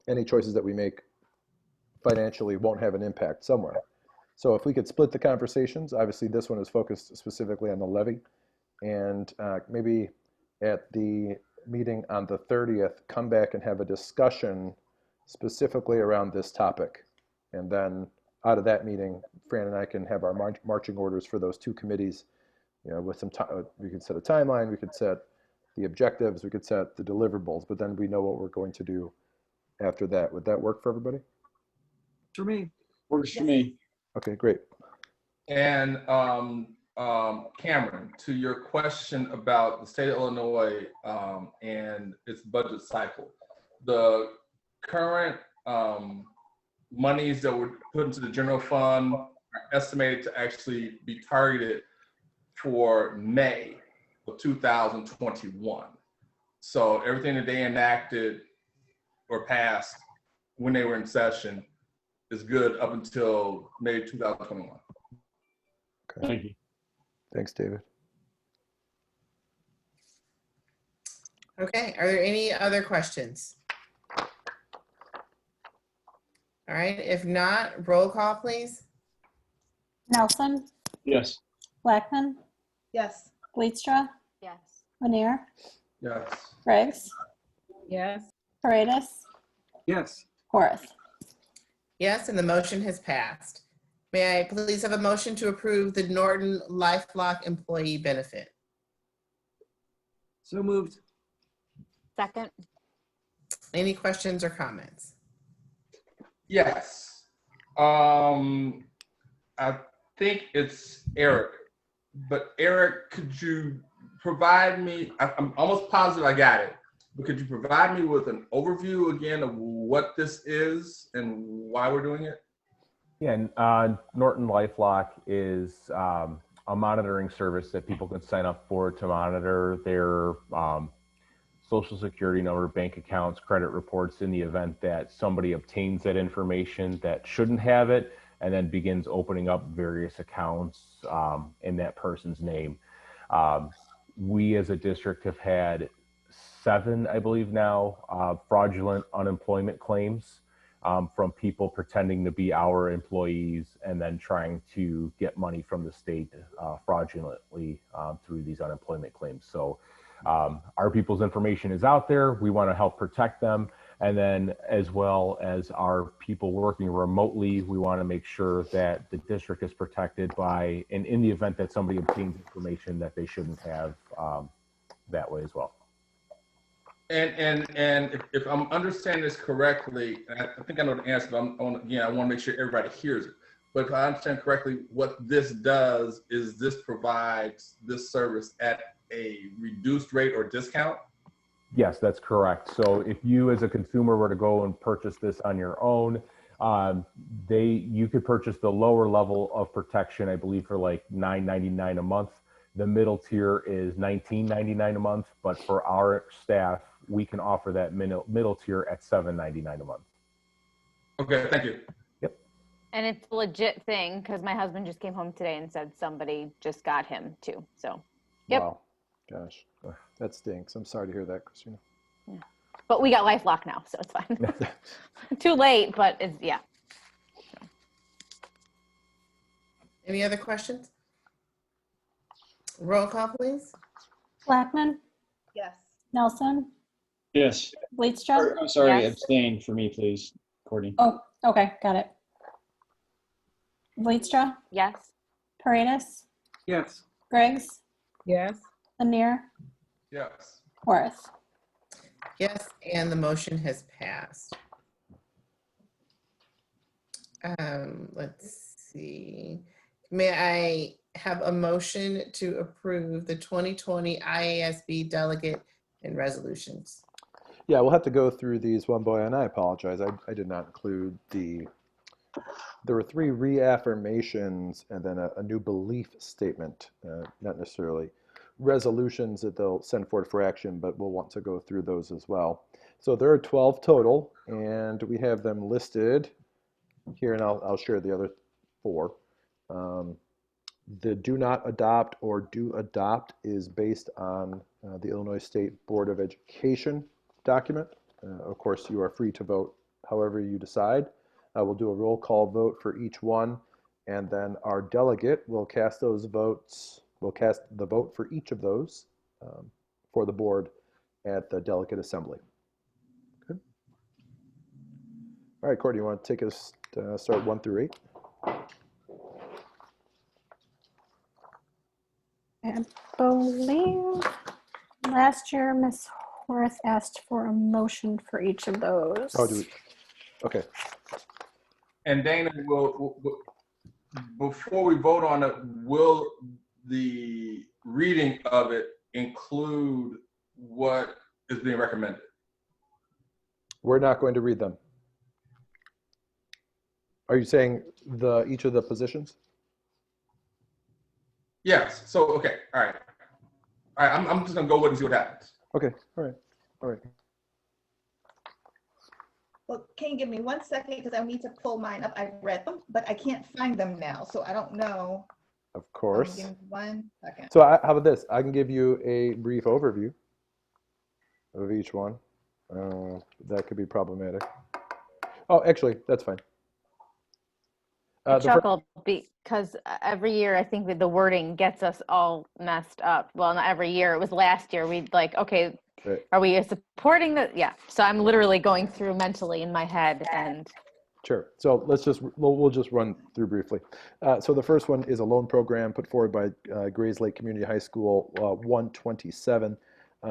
any choices that we make financially won't have an impact somewhere. So if we could split the conversations, obviously this one is focused specifically on the levy, and maybe at the meeting on the 30th, come back and have a discussion specifically around this topic. And then out of that meeting, Fran and I can have our marching orders for those two committees. With some time, we could set a timeline, we could set the objectives, we could set the deliverables, but then we know what we're going to do after that. Would that work for everybody? For me. Works for me. Okay, great. And Cameron, to your question about the state of Illinois and its budget cycle, the current monies that were put into the general fund are estimated to actually be targeted for May of 2021. So everything that they enacted or passed when they were in session is good up until May 2021. Okay. Thank you. Thanks, David. Okay, are there any other questions? All right, if not, roll call, please. Nelson, Yes. Blackman, Yes. Leetstra, Yes. Lanier, Yes. Briggs, Yes. Paredes, Yes. Horace. Yes, and the motion has passed. May I please have a motion to approve the Norton LifeLock employee benefit? So moved. Second. Any questions or comments? Yes. I think it's Eric, but Eric, could you provide me, I'm almost positive I got it, but could you provide me with an overview again of what this is and why we're doing it? Yeah, and Norton LifeLock is a monitoring service that people can sign up for to monitor their social security number, bank accounts, credit reports in the event that somebody obtains that information that shouldn't have it, and then begins opening up various accounts in that person's name. We as a district have had 7, I believe now, fraudulent unemployment claims from people pretending to be our employees and then trying to get money from the state fraudulently through these unemployment claims. So our people's information is out there. We want to help protect them. And then as well as our people working remotely, we want to make sure that the district is protected by, and in the event that somebody obtains information that they shouldn't have, that way as well. And if I'm understanding this correctly, and I think I know the answer, but I want to make sure everybody hears it. But if I understand correctly, what this does is this provides this service at a reduced rate or discount? Yes, that's correct. So if you as a consumer were to go and purchase this on your own, you could purchase the lower level of protection, I believe, for like $9.99 a month. The middle tier is $19.99 a month, but for our staff, we can offer that middle tier at $7.99 a month. Okay, thank you. Yep. And it's a legit thing because my husband just came home today and said somebody just got him too. So, yep. Wow. Gosh, that stinks. I'm sorry to hear that, Christina. Yeah. But we got LifeLock now, so it's fine. Too late, but it's, yeah. Any other questions? Roll call, please. Blackman, Yes. Nelson, Yes. Leitstra. I'm sorry, Yes. abstain for me, please, Courtney. Oh, okay, got it. Leitstra, Yes. Paredes, Yes. Griggs, Yes. Lanier, Yes. Horace. Yes, and the motion has passed. Let's see. May I have a motion to approve the 2020 IASB delegate and resolutions? Yeah, we'll have to go through these one by one, and I apologize. I did not include there were 3 reaffirmations and then a new belief statement, not necessarily resolutions that they'll send forward for action, but we'll want to go through those as well. So there are 12 total, and we have them listed here, and I'll share the other 4. The do not adopt or do adopt is based on the Illinois State Board of Education document. Of course, you are free to vote however you decide. We'll do a roll call vote for each one, and then our delegate will cast those votes. We'll cast the vote for each of those for the board at the delegate assembly. Okay. All right, Courtney, you want to take us start 1 through 8? I believe last year Ms. Horace asked for a motion for each of those. Oh, do we? Okay. And Dana, before we vote on it, will the reading of it include what is being recommended? We're not going to read them. Are you saying each of the positions? Yes. So, okay. All right. All right. I'm just going to go with it and see what happens. Okay. All right. All right. Well, can you give me 1 second because I need to pull mine up. I read them, but I can't find them now, so I don't know. Of course. Give me 1 second. So how about this? I can give you a brief overview of each one. That could be problematic. Oh, actually, that's fine. I chuckle because every year I think that the wording gets us all messed up. Well, not every year. It was last year. We'd like, okay, right. Are we supporting the? Yeah. So I'm literally going through mentally in my head and. Sure. So we'll just run through briefly. So the first one is a loan program put forward by Grays Lake Community High School 127,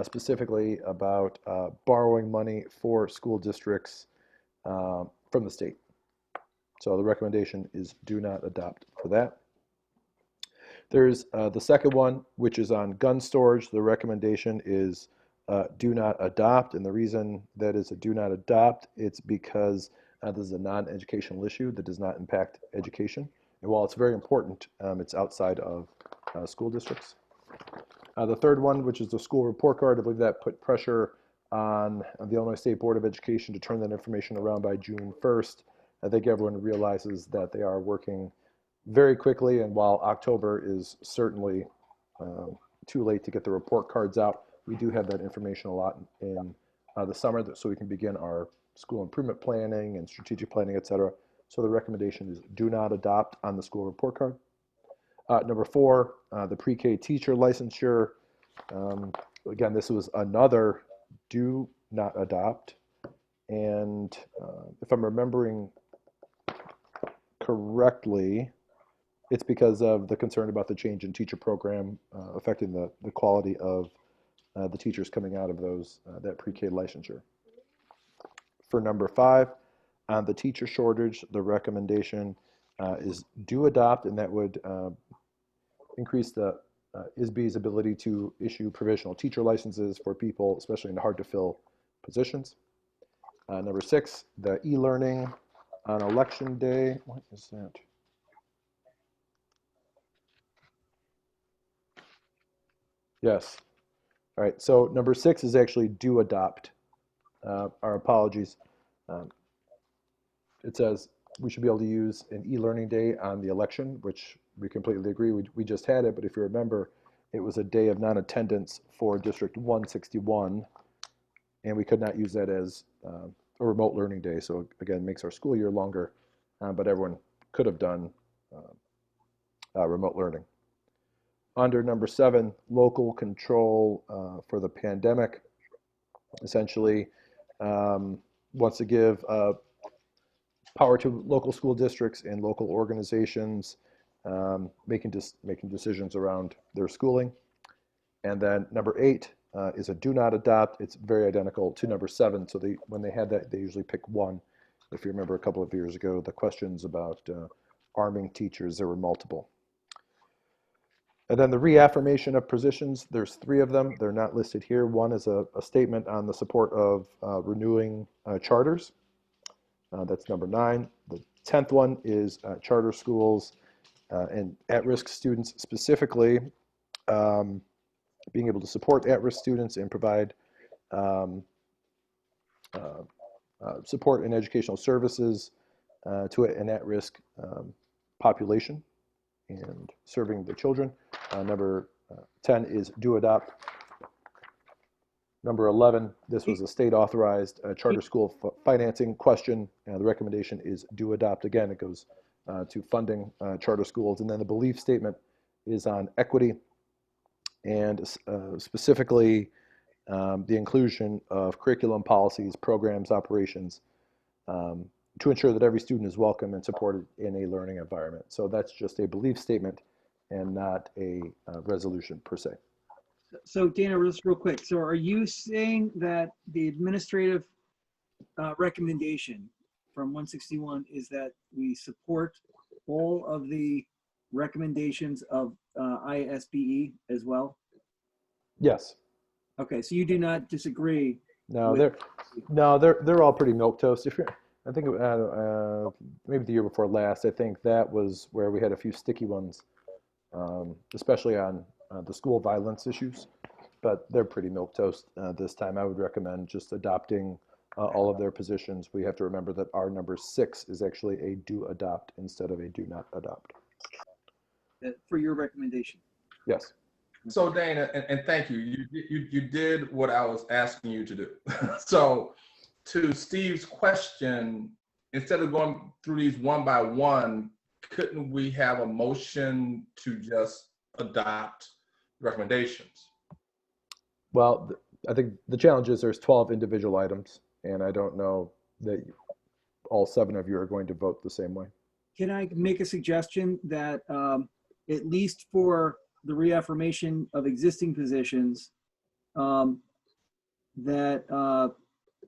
specifically about borrowing money for school districts from the state. So the recommendation is do not adopt for that. There's the second one, which is on gun storage. The recommendation is do not adopt. And the reason that is a do not adopt, it's because this is a non-educational issue that does not impact education. And while it's very important, it's outside of school districts. The third one, which is the school report card, I believe that put pressure on the Illinois State Board of Education to turn that information around by June 1st. I think everyone realizes that they are working very quickly, and while October is certainly too late to get the report cards out, we do have that information a lot in the summer, so we can begin our school improvement planning and strategic planning, et cetera. So the recommendation is do not adopt on the school report card. Number 4, the pre-K teacher licensure. Again, this was another do not adopt. And if I'm remembering correctly, it's because of the concern about the change in teacher program affecting the quality of the teachers coming out of those that pre-K licensure. For number 5, on the teacher shortage, the recommendation is do adopt, and that would increase the ISB's ability to issue provisional teacher licenses for people, especially in hard to fill positions. Number 6, the e-learning on election day. What is that? Yes. All right. So number 6 is actually do adopt. Our apologies. It says we should be able to use an e-learning day on the election, which we completely agree. We just had it, but if you remember, it was a day of non-attendance for District 161, and we could not use that as a remote learning day. So again, makes our school year longer, but everyone could have done remote learning. Under number 7, local control for the pandemic, essentially wants to give power to local school districts and local organizations making decisions around their schooling. And then number 8 is a do not adopt. It's very identical to number 7. So when they had that, they usually pick one. If you remember a couple of years ago, the questions about arming teachers, there were multiple. And then the reaffirmation of positions, there's 3 of them. They're not listed here. One is a statement on the support of renewing charters. That's number 9. The 10th one is charter schools and at-risk students specifically, being able to support at-risk students and provide support and educational services to an at-risk population and serving the children. Number 10 is do adopt. Number 11, this was a state-authorized charter school financing question. The recommendation is do adopt. Again, it goes to funding charter schools. And then the belief statement is on equity and specifically the inclusion of curriculum, policies, programs, operations to ensure that every student is welcome and supported in a learning environment. So that's just a belief statement and not a resolution per se. So Dana, just real quick. So are you saying that the administrative recommendation from 161 is that we support all of the recommendations of ISBE as well? Yes. Okay, so you do not disagree? No, they're all pretty milquetoast. If you're, I think maybe the year before last, I think that was where we had a few sticky ones, especially on the school violence issues, but they're pretty milquetoast this time. I would recommend just adopting all of their positions. We have to remember that our number 6 is actually a do adopt instead of a do not adopt. For your recommendation? Yes. So Dana, and thank you. You did what I was asking you to do. So to Steve's question, instead of going through these one by one, couldn't we have a motion to just adopt recommendations? Well, I think the challenge is there's 12 individual items, and I don't know that all 7 of you are going to vote the same way. Can I make a suggestion that at least for the reaffirmation of existing positions, that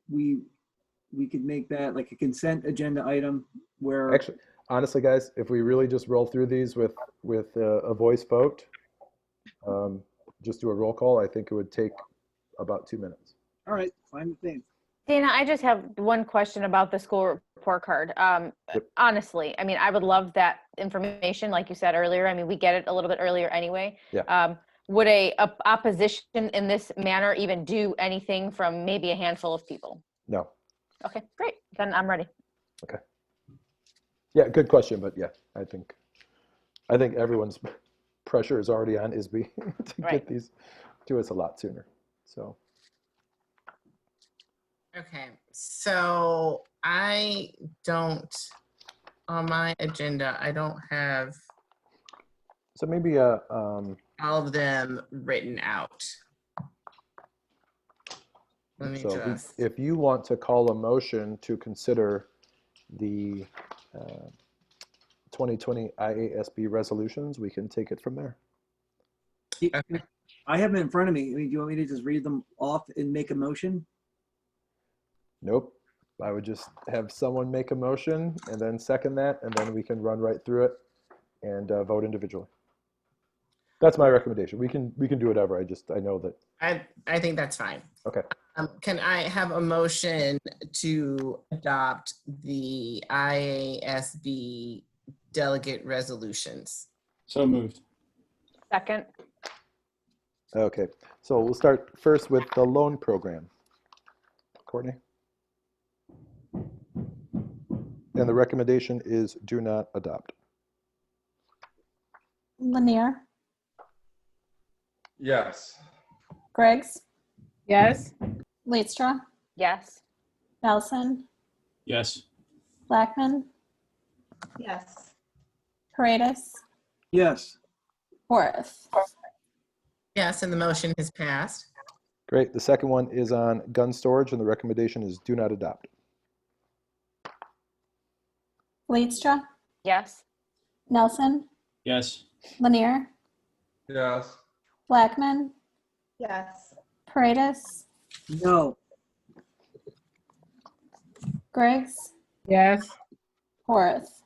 we could make that like a consent agenda item where Actually, honestly, guys, if we really just roll through these with a voice vote, just do a roll call, I think it would take about 2 minutes. All right, fine with me. Dana, I just have one question about the school report card. Yep. Honestly, I mean, I would love that information, like you said earlier. I mean, we get it a little bit earlier anyway. Yeah. Would a opposition in this manner even do anything from maybe a handful of people? No. Okay, great. Then I'm ready. Okay. Yeah, good question, but yeah, I think everyone's pressure is already on ISB to Right. get these to us a lot sooner. So Okay, so I don't, on my agenda, I don't have maybe all of them written out. Let me so just, if you want to call a motion to consider the 2020 IASB resolutions, we can take it from there. okay. I have them in front of me. I mean, do you want me to just read them off and make a motion? Nope. I would just have someone make a motion and then second that, and then we can run right through it and vote individually. That's my recommendation. We can do whatever. I know that. I think that's fine. Okay. Can I have a motion to adopt the IASB delegate resolutions? So moved. Second. Okay. So we'll start first with the loan program. Courtney? And the recommendation is do not adopt. Lanier, Yes. Griggs, Yes. Leetstra, Yes. Nelson, Yes. Blackman, Yes. Paredes, Yes. Horace. Yes, and the motion has passed. Great. The second one is on gun storage, and the recommendation is do not adopt. Leetstra, Yes. Nelson, Yes. Lanier, Yes. Blackman, Yes. Paredes, No. Griggs, Yes. Horace.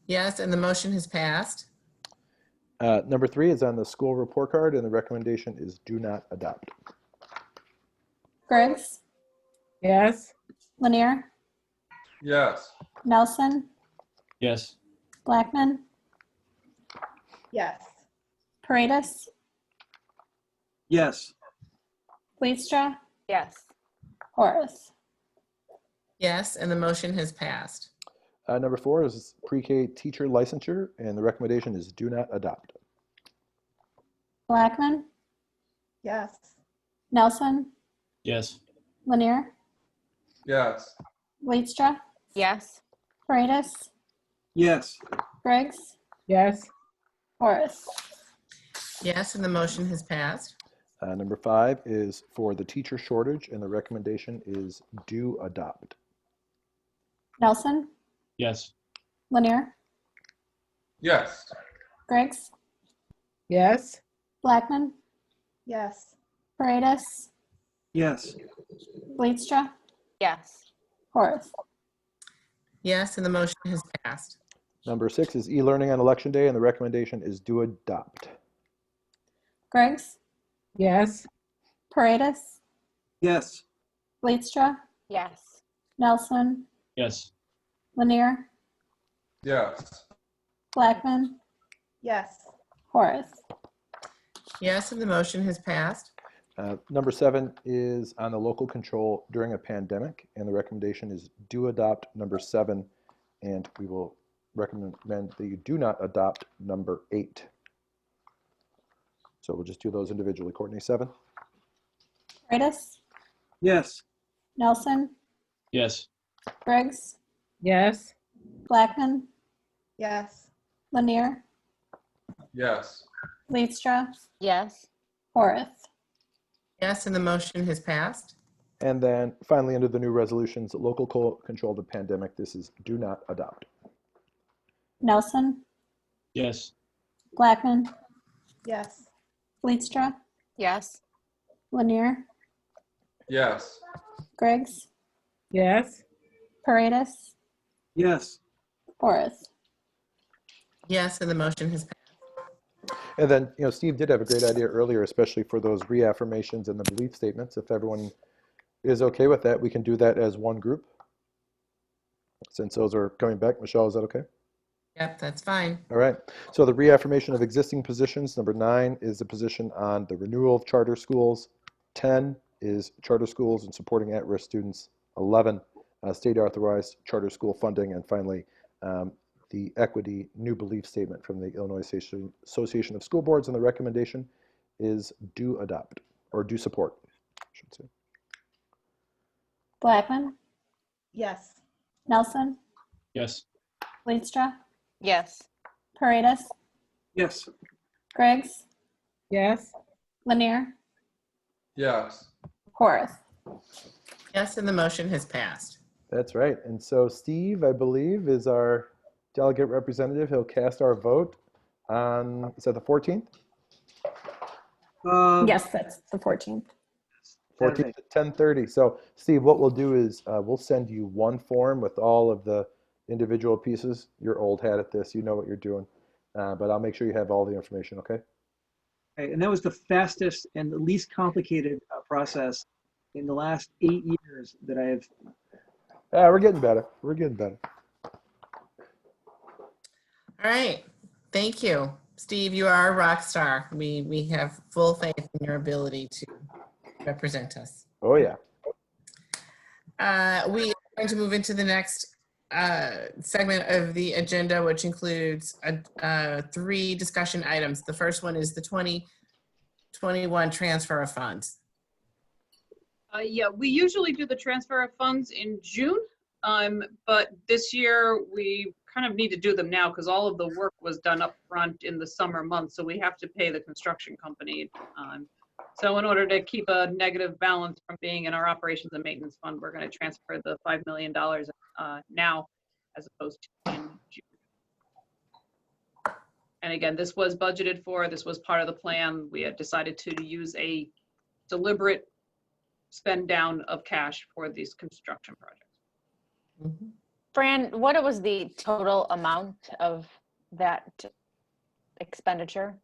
Yes, and the motion has passed. Number 3 is on the school report card, and the recommendation is do not adopt. Griggs, Yes. Lanier, Yes. Nelson, Yes. Blackman, Yes. Paredes, Yes. Leetstra, Yes. Horace. Yes, and the motion has passed. Number 4 is pre-K teacher licensure, and the recommendation is do not adopt. Blackman, Yes. Nelson, Yes. Lanier, Yes. Leetstra, Yes. Paredes, Yes. Griggs, Yes. Horace. Yes, and the motion has passed. Number 5 is for the teacher shortage, and the recommendation is do adopt. Nelson, Yes. Lanier, Yes. Griggs, Yes. Blackman, Yes. Paredes, Yes. Leetstra, Yes. Horace. Yes, and the motion has passed. Number 6 is e-learning on election day, and the recommendation is do adopt. Griggs, Yes. Paredes, Yes. Leetstra, Yes. Nelson, Yes. Lanier, Yes. Blackman, Yes. Horace. Yes, and the motion has passed. Number 7 is on the local control during a pandemic, and the recommendation is do adopt number 7, and we will recommend that you do not adopt number 8. So we'll just do those individually. Courtney, 7. Paredes, Yes. Nelson, Yes. Griggs, Yes. Blackman, Yes. Lanier, Yes. Leetstra, Yes. Horace. Yes, and the motion has passed. And then finally, under the new resolutions, local control of the pandemic, this is do not adopt. Nelson, Yes. Blackman, Yes. Leetstra, Yes. Lanier, Yes. Griggs, Yes. Paredes, Yes. Horace. Yes, and the motion has passed. And then, Steve did have a great idea earlier, especially for those reaffirmations and the belief statements. If everyone is okay with that, we can do that as one group. Since those are coming back, Michelle, is that okay? Yep, that's fine. All right. So the reaffirmation of existing positions, number 9 is the position on the renewal of charter schools. 10 is charter schools and supporting at-risk students. 11, state authorized charter school funding. And finally, the equity new belief statement from the Illinois Association of School Boards, and the recommendation is do adopt, or do support, I should say. Blackman, Yes. Nelson, Yes. Leedstra, Yes. Paredes, Yes. Griggs, Yes. Lanier, Yes. Horace. Yes, and the motion has passed. That's right. And so Steve, I believe, is our delegate representative. He'll cast our vote on, is that the 14th? Yes, that's the 14th. 14th at 10:30. So Steve, what we'll do is we'll send you one form with all of the individual pieces. You're old hat at this, you know what you're doing. But I'll make sure you have all the information, okay? Okay, and that was the fastest and the least complicated process in the last 8 years that I have. We're getting better. We're getting better. All right. Thank you. Steve, you are a rock star. We have full faith in your ability to represent us. Oh, yeah. We are going to move into the next segment of the agenda, which includes 3 discussion items. The first one is the 2021 transfer of funds. Yeah, we usually do the transfer of funds in June, but this year we kind of need to do them now because all of the work was done up front in the summer months, so we have to pay the construction company. So in order to keep a negative balance from being in our operations and maintenance fund, we're going to transfer the $5 million now as opposed to in June. And again, this was budgeted for, this was part of the plan. We had decided to use a deliberate spend down of cash for these construction projects. Mm-hmm. Fran, what was the total amount of that expenditure?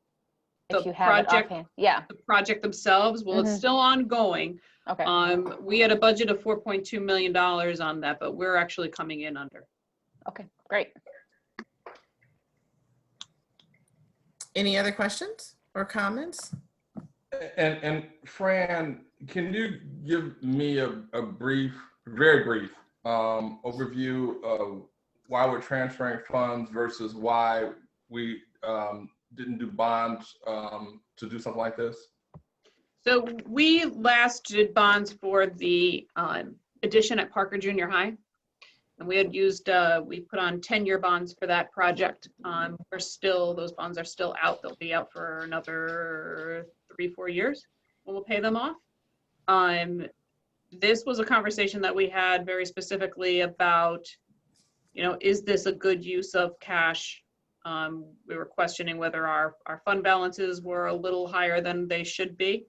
If The you have it project- offhand. Yeah. The project themselves, well, it's still ongoing. Okay. We had a budget of $4.2 million on that, but we're actually coming in under. Okay, great. Any other questions or comments? And Fran, can you give me a brief, very brief overview of why we're transferring funds versus why we didn't do bonds to do something like this? So we last did bonds for the addition at Parker Junior High. And we had used, we put on 10-year bonds for that project. Those bonds are still out. They'll be out for another 3-4 years when we'll pay them off. This was a conversation that we had very specifically about, is this a good use of cash? We were questioning whether our fund balances were a little higher than they should be.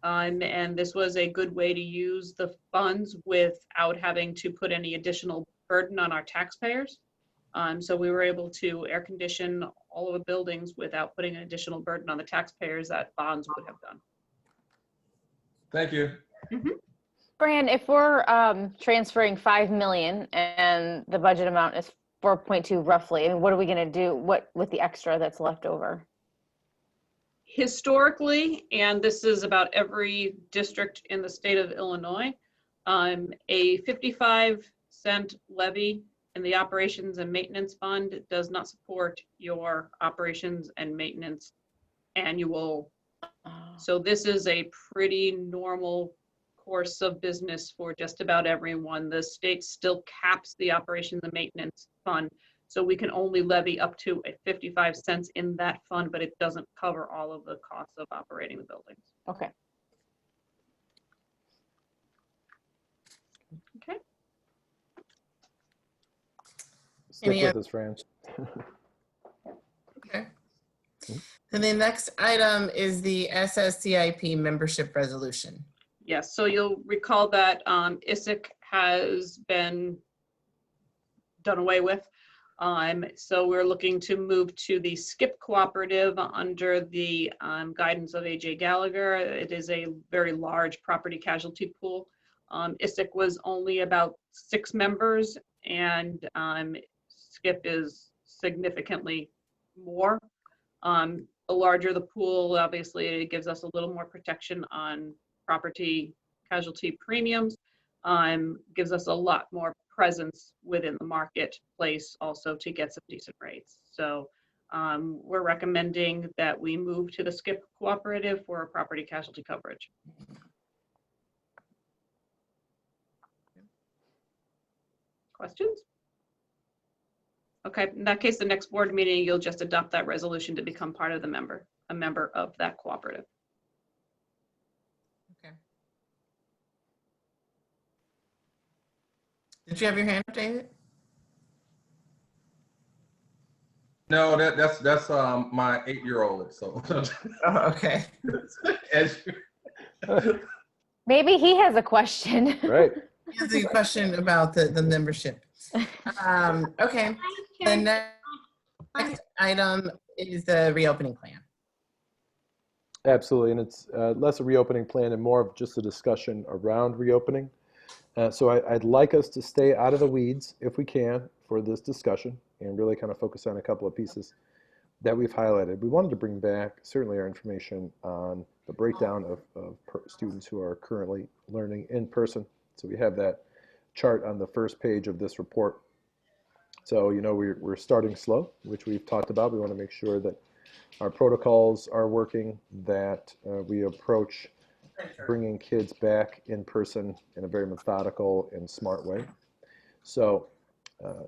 And this was a good way to use the funds without having to put any additional burden on our taxpayers. So we were able to air condition all of the buildings without putting an additional burden on the taxpayers that bonds would have done. Thank you. Mm-hmm. Fran, if we're transferring 5 million and the budget amount is 4.2 roughly, I mean, what are we going to do with the extra that's left over? Historically, and this is about every district in the state of Illinois, a 55-cent levy in the operations and maintenance fund does not support your operations and maintenance annual. So this is a pretty normal course of business for just about everyone. The state still caps the operations and maintenance fund. So we can only levy up to a 55 cents in that fund, but it doesn't cover all of the costs of operating the buildings. Okay. Okay. Stick with us, Fran. Okay. And the next item is the Sscip membership resolution. Yes, so you'll recall that Sscip has been done away with. So we're looking to move to the Sscip cooperative under the guidance of AJ Gallagher. It is a very large property casualty pool. Sscip was only about 6 members, and Sscip is significantly more. The larger the pool, obviously, it gives us a little more protection on property casualty premiums. Gives us a lot more presence within the marketplace also to get some decent rates. So we're recommending that we move to the Sscip cooperative for property casualty coverage. Questions? Okay, in that case, the next board meeting, you'll just adopt that resolution to become part of a member of that cooperative. Okay. Did you have your hand up, David? No, that's my 8-year-old. So. Oh, okay. Maybe he has a question. Right. Here's a question about the membership. Okay. The next item is the reopening plan. Absolutely, and it's less a reopening plan and more of just a discussion around reopening. So I'd like us to stay out of the weeds if we can for this discussion and really kind of focus on a couple of pieces that we've highlighted. We wanted to bring back certainly our information on the breakdown of students who are currently learning in person. So we have that chart on the first page of this report. So, you know, we're starting slow, which we've talked about. We want to make sure that our protocols are working, that we approach bringing kids back in person in a very methodical and smart way. So,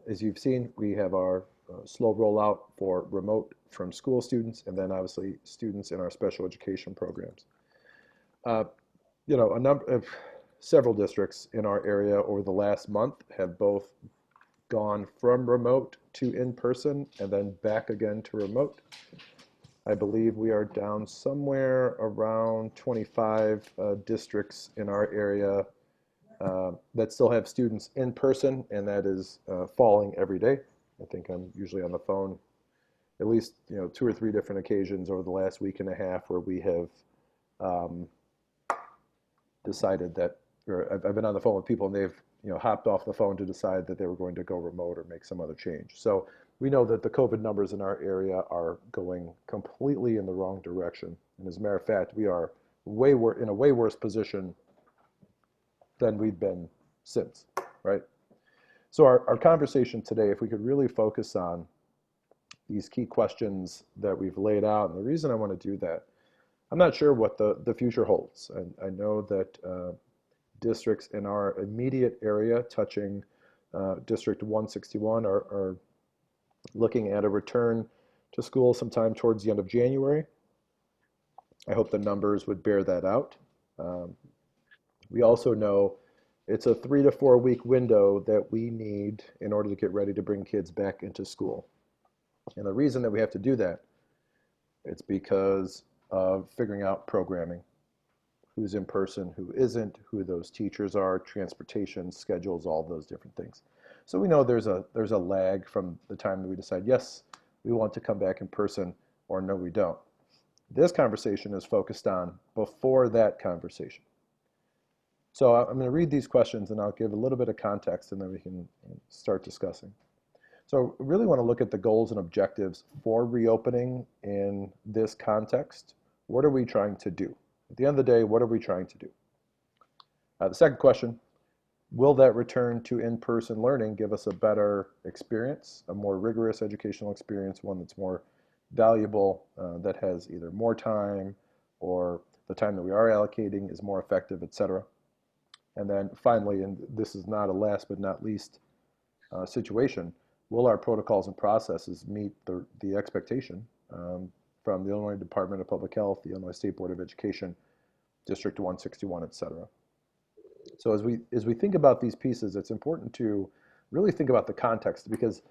as you've seen, we have our slow rollout for remote from school students, and then obviously students in our special education programs. You know, several districts in our area over the last month have both gone from remote to in-person and then back again to remote. I believe we are down somewhere around 25 districts in our area that still have students in person, and that is falling every day. I think I'm usually on the phone at least 2 or 3 different occasions over the last week and a half where we have decided that, or I've been on the phone with people and they've hopped off the phone to decide that they were going to go remote or make some other change. So we know that the COVID numbers in our area are going completely in the wrong direction. And as a matter of fact, we are in a way worse position than we've been since, right? So our conversation today, if we could really focus on these key questions that we've laid out, and the reason I want to do that, I'm not sure what the future holds. I know that districts in our immediate area touching District 161 are looking at a return to school sometime towards the end of January. I hope the numbers would bear that out. We also know it's a 3 to 4 week window that we need in order to get ready to bring kids back into school. And the reason that we have to do that, it's because of figuring out programming. Who's in person, who isn't, who those teachers are, transportation, schedules, all those different things. So we know there's a lag from the time that we decide, yes, we want to come back in person, or no, we don't. This conversation is focused on before that conversation. So I'm going to read these questions and I'll give a little bit of context and then we can start discussing. So I really want to look at the goals and objectives for reopening in this context. What are we trying to do? At the end of the day, what are we trying to do? The second question, will that return to in-person learning give us a better experience, a more rigorous educational experience, one that's more valuable, that has either more time or the time that we are allocating is more effective, et cetera. And then finally, and this is not a last but not least situation, will our protocols and processes meet the expectation from the Illinois Department of Public Health, the Illinois State Board of Education, District 161, et cetera. So as we think about these pieces, it's important to really think about the context, because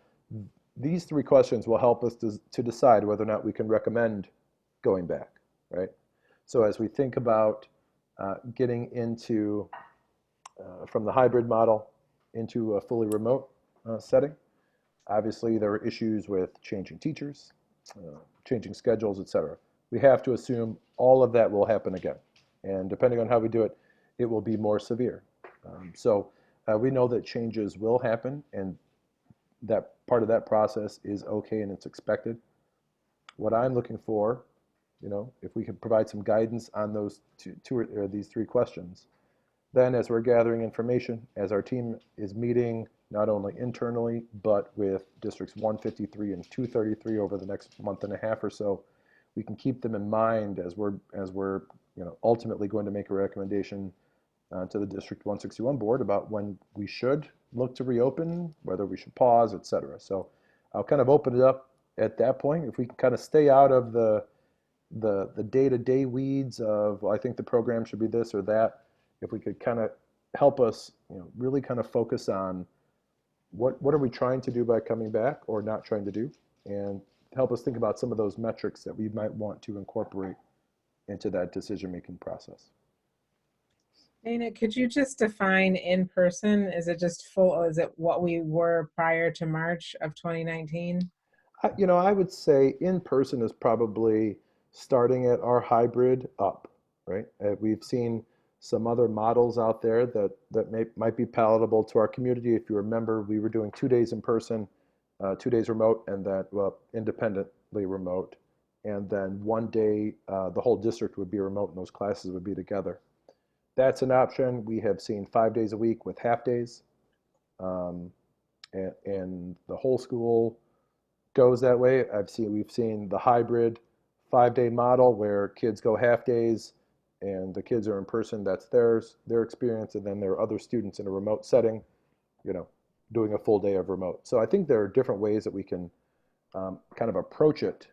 these 3 questions will help us to decide whether or not we can recommend going back, right? So as we think about getting into, from the hybrid model into a fully remote setting, Obviously, there are issues with changing teachers, changing schedules, etc. We have to assume all of that will happen again. And depending on how we do it, it will be more severe. So we know that changes will happen, and that part of that process is okay and it's expected. What I'm looking for, if we could provide some guidance on those these three questions, then as we're gathering information, as our team is meeting not only internally, but with districts 153 and 233 over the next month and a half or so, we can keep them in mind as we're ultimately going to make a recommendation to the District 161 board about when we should look to reopen, whether we should pause, et cetera. So I'll kind of open it up at that point. If we can kind of stay out of the day-to-day weeds of, well, I think the program should be this or that, if we could kind of help us, really kind of focus on what are we trying to do by coming back or not trying to do, and help us think about some of those metrics that we might want to incorporate into that decision-making process. Dana, could you just define in person? Is it just full, or is it what we were prior to March of 2019? I would say in person is probably starting at our hybrid up, right? We've seen some other models out there that might be palatable to our community. If you remember, we were doing 2 days in person, 2 days remote, and then, independently remote. And then 1 day, the whole district would be remote and those classes would be together. That's an option. We have seen 5 days a week with half days. And the whole school goes that way. We've seen the hybrid 5-day model where kids go half days and the kids are in person. That's their experience. And then there are other students in a remote setting, doing a full day of remote. So I think there are different ways that we can kind of approach it.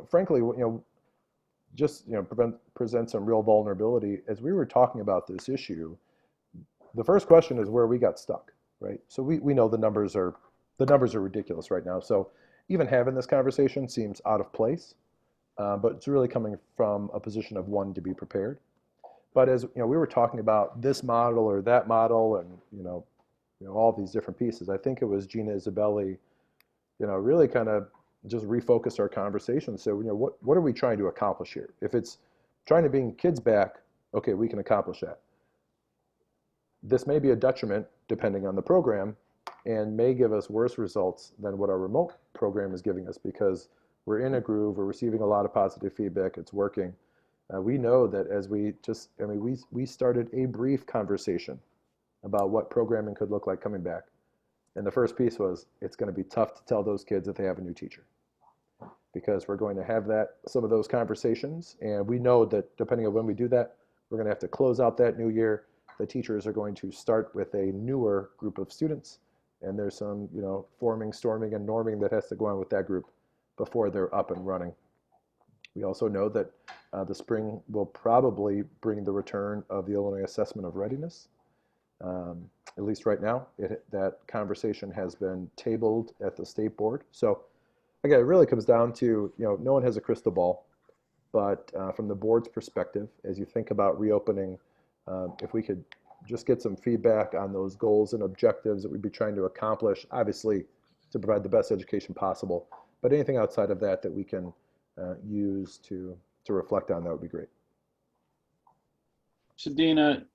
Frankly, just present some real vulnerability. As we were talking about this issue, the first question is where we got stuck, right? So we know the numbers are ridiculous right now. So even having this conversation seems out of place, but it's really coming from a position of wanting to be prepared. But as we were talking about this model or that model, and all these different pieces, I think it was Gina Isabelli, really kind of just refocus our conversation. So, what are we trying to accomplish here? If it's trying to bring kids back, okay, we can accomplish that. This may be a detriment depending on the program and may give us worse results than what our remote program is giving us because we're in a groove, we're receiving a lot of positive feedback, it's working. We know that as we started a brief conversation about what programming could look like coming back. And the first piece was, it's going to be tough to tell those kids that they have a new teacher because we're going to have some of those conversations. And we know that depending on when we do that, we're going to have to close out that new year. The teachers are going to start with a newer group of students. And there's some, forming, storming, and norming that has to go on with that group before they're up and running. We also know that the spring will probably bring the return of the Illinois Assessment of Readiness. At least right now, that conversation has been tabled at the state board. So again, it really comes down to, no one has a crystal ball, but from the board's perspective, as you think about reopening, if we could just get some feedback on those goals and objectives that we'd be trying to accomplish, obviously to provide the best education possible, but anything outside of that we can use to reflect on, that would be great. So Dana,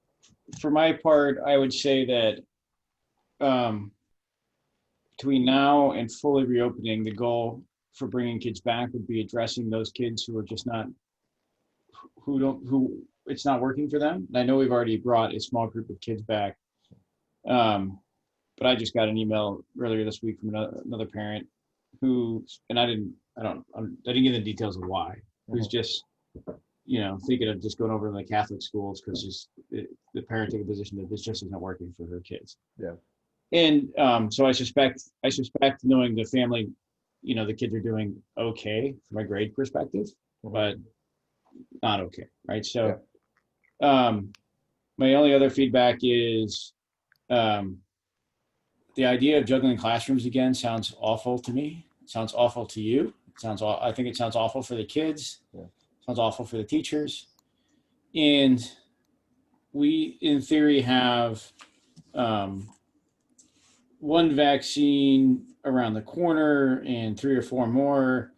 for my part, I would say that between now and fully reopening, the goal for bringing kids back would be addressing those kids who are just who it's not working for them. And I know we've already brought a small group of kids back, but I just got an email earlier this week from another parent who, and I didn't get the details of why. Who's just thinking of just going over to the Catholic schools because the parent took a position that this just isn't working for her kids. Yeah. And so I suspect knowing the family, the kids are doing okay from a grade perspective, but not okay, right? So my only other feedback is the idea of juggling classrooms again sounds awful to me. It sounds awful to you. I think it sounds awful for the kids. Yeah. Sounds awful for the teachers. And we, in theory, have one vaccine around the corner and 3 or 4 more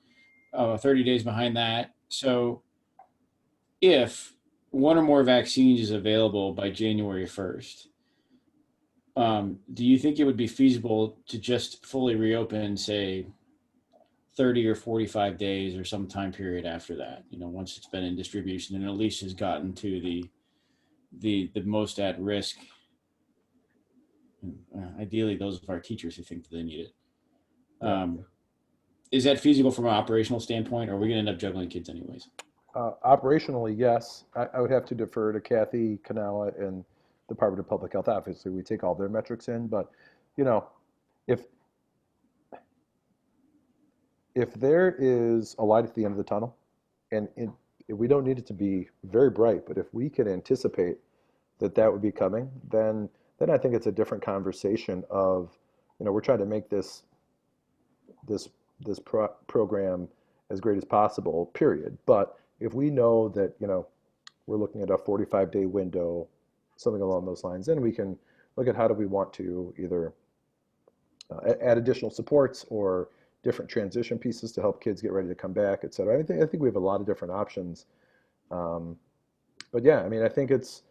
30 days behind that. So if one or more vaccines is available by January 1st, do you think it would be feasible to just fully reopen, say, 30 or 45 days or some time period after that, once it's been in distribution and at least has gotten to the most at risk, ideally those of our teachers who think that they need it. Is that feasible from an operational standpoint, or are we going to end up juggling kids anyways? Operationally, yes. I would have to defer to Kathy Kanala and the Department of Public Health. Obviously, we take all their metrics in, but if there is a light at the end of the tunnel, and we don't need it to be very bright, but if we can anticipate that would be coming, then I think it's a different conversation of, we're trying to make this program as great as possible, period. But if we know that, we're looking at a 45-day window, something along those lines, then we can look at how do we want to either add additional supports or different transition pieces to help kids get ready to come back, et cetera. I think we have a lot of different options. But yeah, I think it's,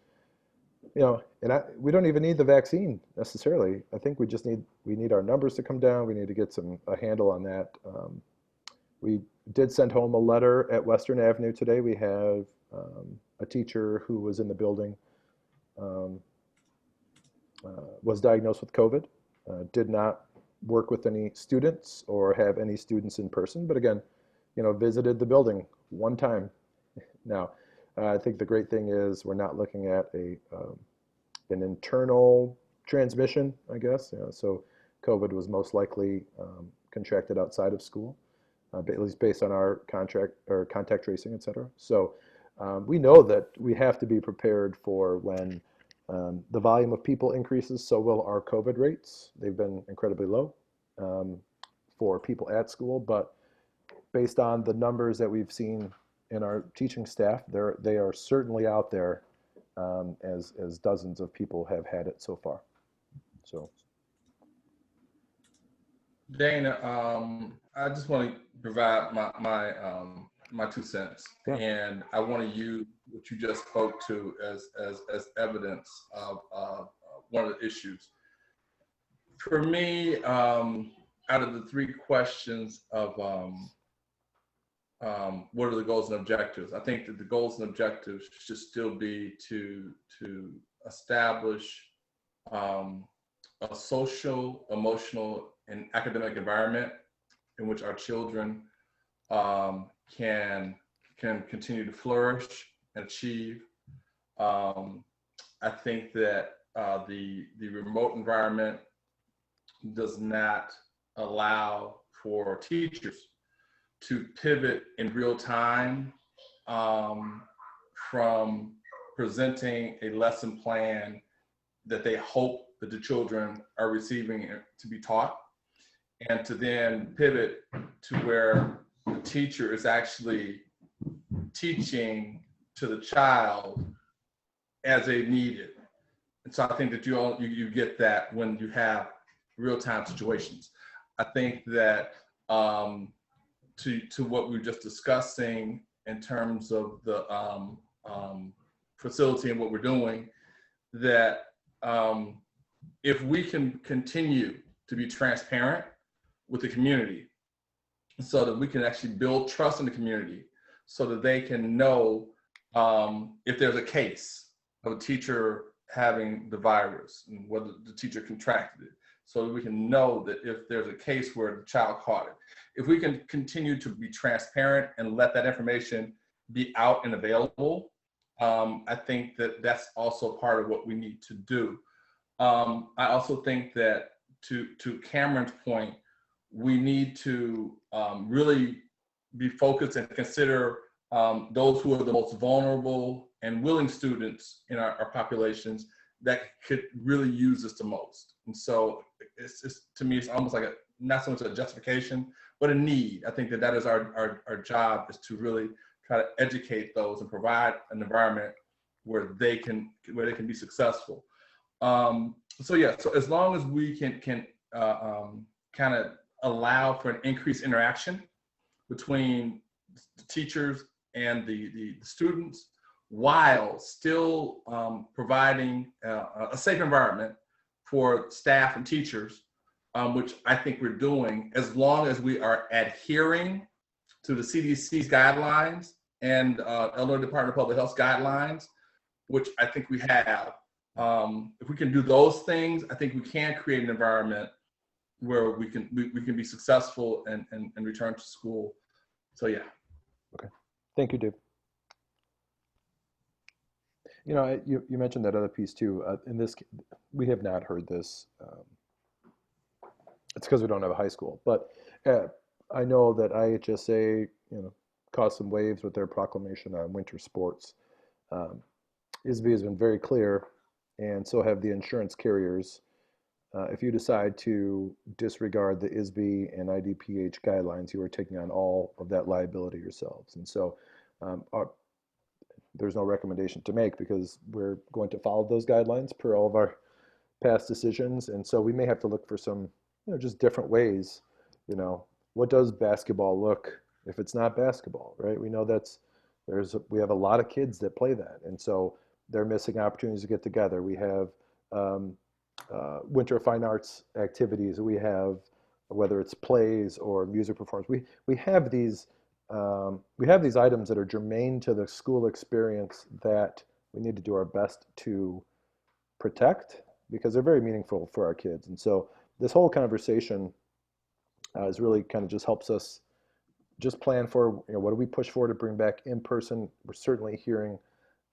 we don't even need the vaccine necessarily. I think we need our numbers to come down. We need to get a handle on that. We did send home a letter at Western Avenue today. We have a teacher who was in the building, was diagnosed with COVID, did not work with any students or have any students in person, but again, visited the building one time. Now, I think the great thing is we're not looking at an internal transmission, I guess. So COVID was most likely contracted outside of school, at least based on our contact tracing, et cetera. So we know that we have to be prepared for when the volume of people increases, so will our COVID rates. They've been incredibly low for people at school, but based on the numbers that we've seen in our teaching staff, they are certainly out there, as dozens of people have had it so far. So, Dana, I just want to provide my 2 cents, and I want to use what you just spoke to as evidence of one of the issues. For me, out of the 3 questions of what are the goals and objectives, I think that the goals and objectives should still be to establish a social, emotional, and academic environment in which our children can continue to flourish and achieve. I think that the remote environment does not allow for teachers to pivot in real time from presenting a lesson plan that they hope that the children are receiving to be taught, and to then pivot to where the teacher is actually teaching to the child as they need it. And so I think that you get that when you have real-time situations. I think that to what we were just discussing in terms of the facility and what we're doing, that if we can continue to be transparent with the community so that we can actually build trust in the community so that they can know if there's a case of a teacher having the virus and whether the teacher contracted it, so that we can know that if there's a case where the child caught it. If we can continue to be transparent and let that information be out and available, I think that that's also part of what we need to do. I also think that to Cameron's point, we need to really be focused and consider those who are the most vulnerable and willing students in our populations that could really use this the most. And so to me, it's almost like not so much a justification, but a need. I think that is our job, is to really try to educate those and provide an environment where they can be successful. So yeah, so as long as we can kind of allow for an increased interaction between the teachers and the students, while still providing a safe environment for staff and teachers, which I think we're doing, as long as we are adhering to the CDC's guidelines and Illinois Department of Public Health guidelines, which I think we have. If we can do those things, I think we can create an environment where we can be successful and return to school. So yeah. Okay, thank you, Dave. You know, you mentioned that other piece too. In this, we have not heard this. It's because we don't have a high school, but I know that IHSA, caused some waves with their proclamation on winter sports. ISB has been very clear, and so have the insurance carriers. If you decide to disregard the ISB and IDPH guidelines, you are taking on all of that liability yourselves. And so there's no recommendation to make because we're going to follow those guidelines per all of our past decisions. And so we may have to look for some, just different ways. What does basketball look if it's not basketball, right? We know we have a lot of kids that play that. And so they're missing opportunities to get together. We have winter fine arts activities. We have, whether it's plays or music performance, we have these items that are germane to the school experience that we need to do our best to protect because they're very meaningful for our kids. And so this whole conversation is really kind of just helps us just plan for, what do we push for to bring back in person? We're certainly hearing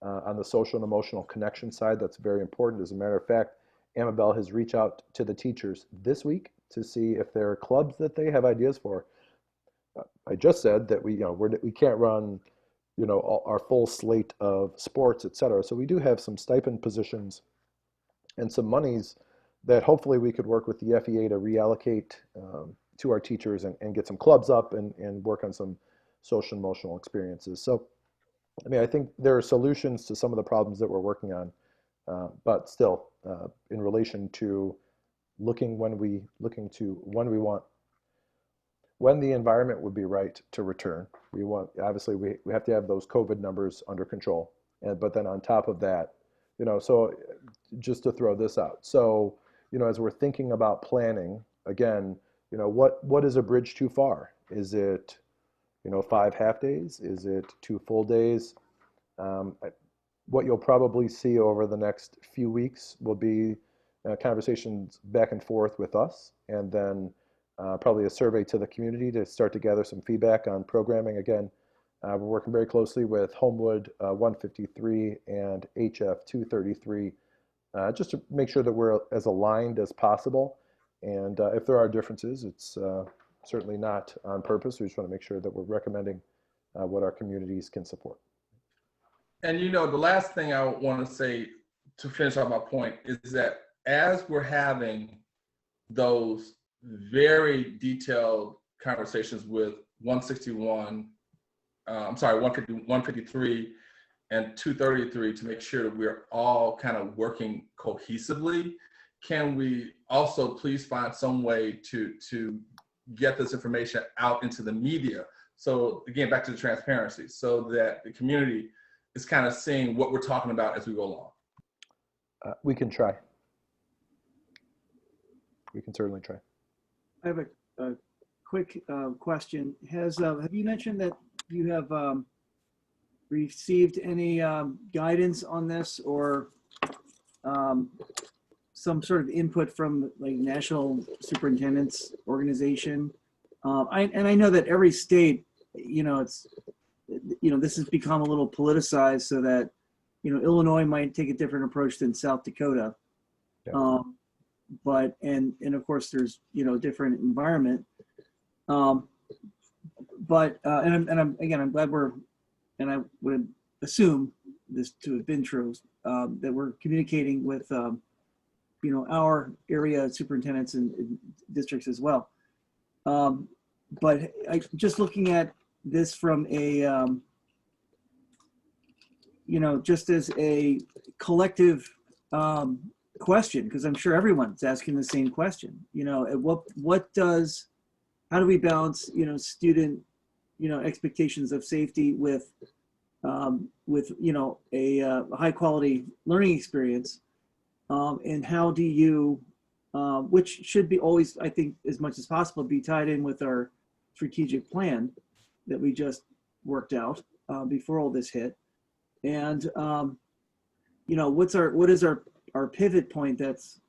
on the social and emotional connection side, that's very important. As a matter of fact, Amabel has reached out to the teachers this week to see if there are clubs that they have ideas for. I just said that we can't run, our full slate of sports, et cetera. So we do have some stipend positions and some monies that hopefully we could work with the FEA to reallocate to our teachers and get some clubs up and work on some social and emotional experiences. So, I think there are solutions to some of the problems that we're working on, but still, in relation to when the environment would be right to return. Obviously we have to have those COVID numbers under control. But then on top of that, so just to throw this out. So, as we're thinking about planning, again, what is a bridge too far? Is it, 5 half days? Is it 2 full days? What you'll probably see over the next few weeks will be conversations back and forth with us, and then probably a survey to the community to start to gather some feedback on programming. Again, we're working very closely with Homewood 153 and HF 233, just to make sure that we're as aligned as possible. And if there are differences, it's certainly not on purpose. We just want to make sure that we're recommending what our communities can support. And the last thing I want to say to finish off my point is that as we're having those very detailed conversations with 153 and 233 to make sure that we're all kind of working cohesively, can we also please find some way to get this information out into the media? So again, back to the transparency, so that the community is kind of seeing what we're talking about as we go along. We can try. We can certainly try. I have a quick question. Have you mentioned that you have received any guidance on this or some sort of input from like National Superintendent's Organization? I know that every state, this has become a little politicized so that, Illinois might take a different approach than South Dakota. Yeah. But of course there's, different environment. I'm glad and I would assume this to have been true, that we're communicating with, our area superintendents and districts as well. But just looking at this from a, just as a collective question, because I'm sure everyone's asking the same question. You know, how do we balance, you know, student, you know, expectations of safety with you know, a high quality learning experience, and how do you, which should be always, I think, as much as possible, be tied in with our strategic plan that we just worked out before all this hit, and you know, what is our pivot point that's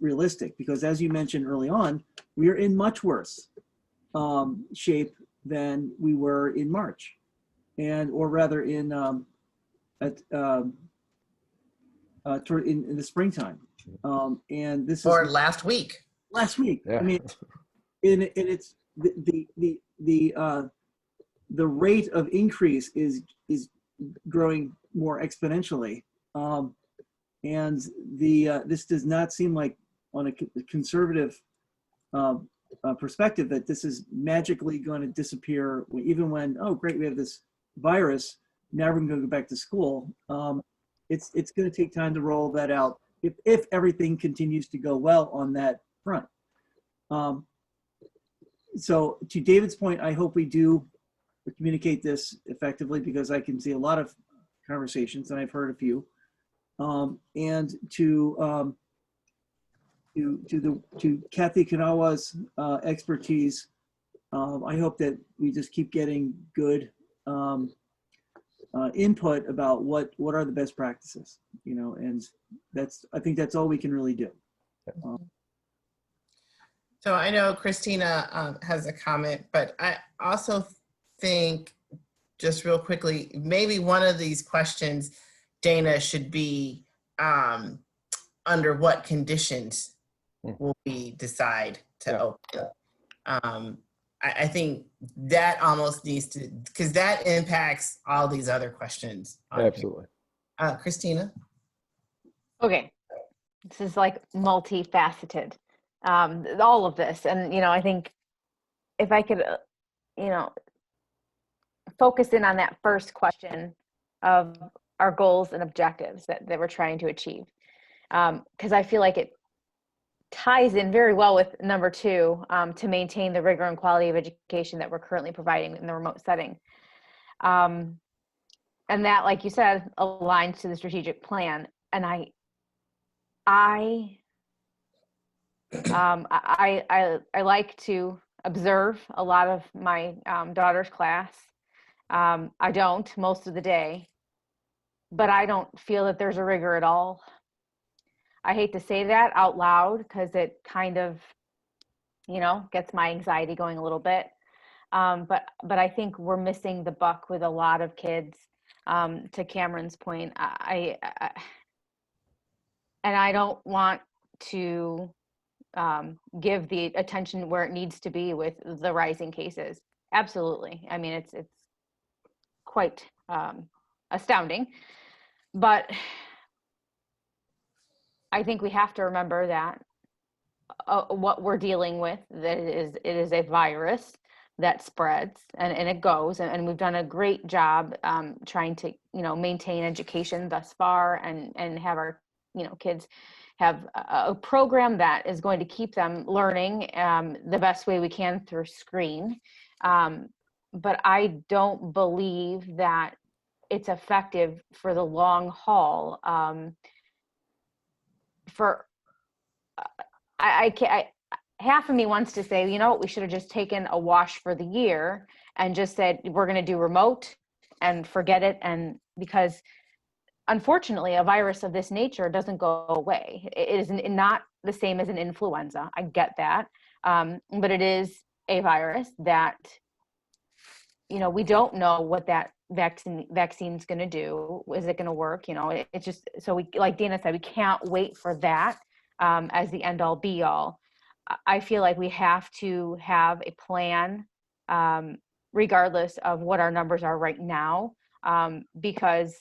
realistic? Because as you mentioned early on, we are in much worse shape than we were in March, or rather in in the springtime. And this is last week. Last week. Yeah. I mean, and it's the rate of increase is growing more exponentially, and this does not seem like, on a conservative perspective, that this is magically going to disappear, even when, oh great, we have this virus, now we're going to go back to school. It's going to take time to roll that out if everything continues to go well on that front. So to David's point, I hope we do communicate this effectively, because I can see a lot of conversations, and I've heard a few. And to Kathy Kanawa's expertise, I hope that we just keep getting good input about what are the best practices, you know, and I think that's all we can really do. So I know Christina has a comment, but I also think, just real quickly, maybe one of these questions, Dana, should be under what conditions will we decide to open? I think that almost needs to, because that impacts all these other questions. Absolutely. Christina? Okay, this is like multifaceted, all of this. And, you know, I think if I could, you know, focus in on that first question of our goals and objectives that we're trying to achieve. Because I feel like it ties in very well with number 2, to maintain the rigor and quality of education that we're currently providing in the remote setting. And that, like you said, aligns to the strategic plan. And I like to observe a lot of my daughter's class. I don't most of the day, but I don't feel that there's a rigor at all. I hate to say that out loud, because it kind of, you know, gets my anxiety going a little bit. But I think we're missing the buck with a lot of kids. To Cameron's point, and I don't want to give the attention where it needs to be with the rising cases. Absolutely. I mean, it's quite astounding, but I think we have to remember that what we're dealing with, that it is a virus that spreads and it goes, and we've done a great job trying to, you know, maintain education thus far, and have our, you know, kids have a program that is going to keep them learning the best way we can through screen. But I don't believe that it's effective for the long haul. Half of me wants to say, you know, we should have just taken a wash for the year and just said, we're going to do remote and forget it. And because unfortunately, a virus of this nature doesn't go away. It is not the same as an influenza. I get that. But it is a virus that, you know, we don't know what that vaccine's going to do. Is it going to work? You know, it's just, so we, like Dana said, we can't wait for that as the end all be all. I feel like we have to have a plan, regardless of what our numbers are right now, because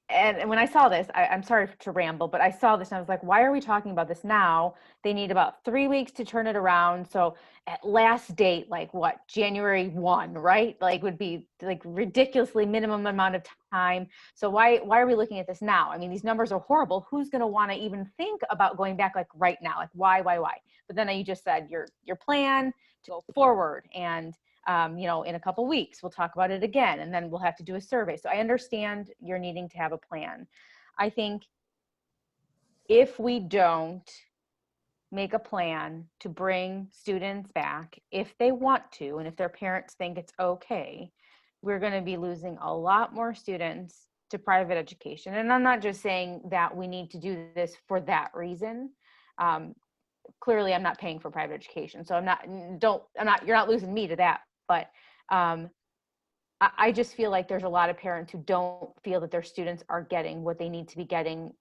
and when I saw this, I'm sorry to ramble, but I saw this and I was like, why are we talking about this now? They need about 3 weeks to turn it around. So at last date, like what, January 1, right? Like would be like ridiculously minimum amount of time. So why are we looking at this now? I mean, these numbers are horrible. Who's going to want to even think about going back like right now? Like why? But then you just said your plan to go forward, and you know, in a couple weeks, we'll talk about it again, and then we'll have to do a survey. So I understand you're needing to have a plan. I think if we don't make a plan to bring students back, if they want to, and if their parents think it's okay, we're going to be losing a lot more students to private education. And I'm not just saying that we need to do this for that reason. Clearly, I'm not paying for private education, so you're not losing me to that. But I just feel like there's a lot of parents who don't feel that their students are getting what they need to be getting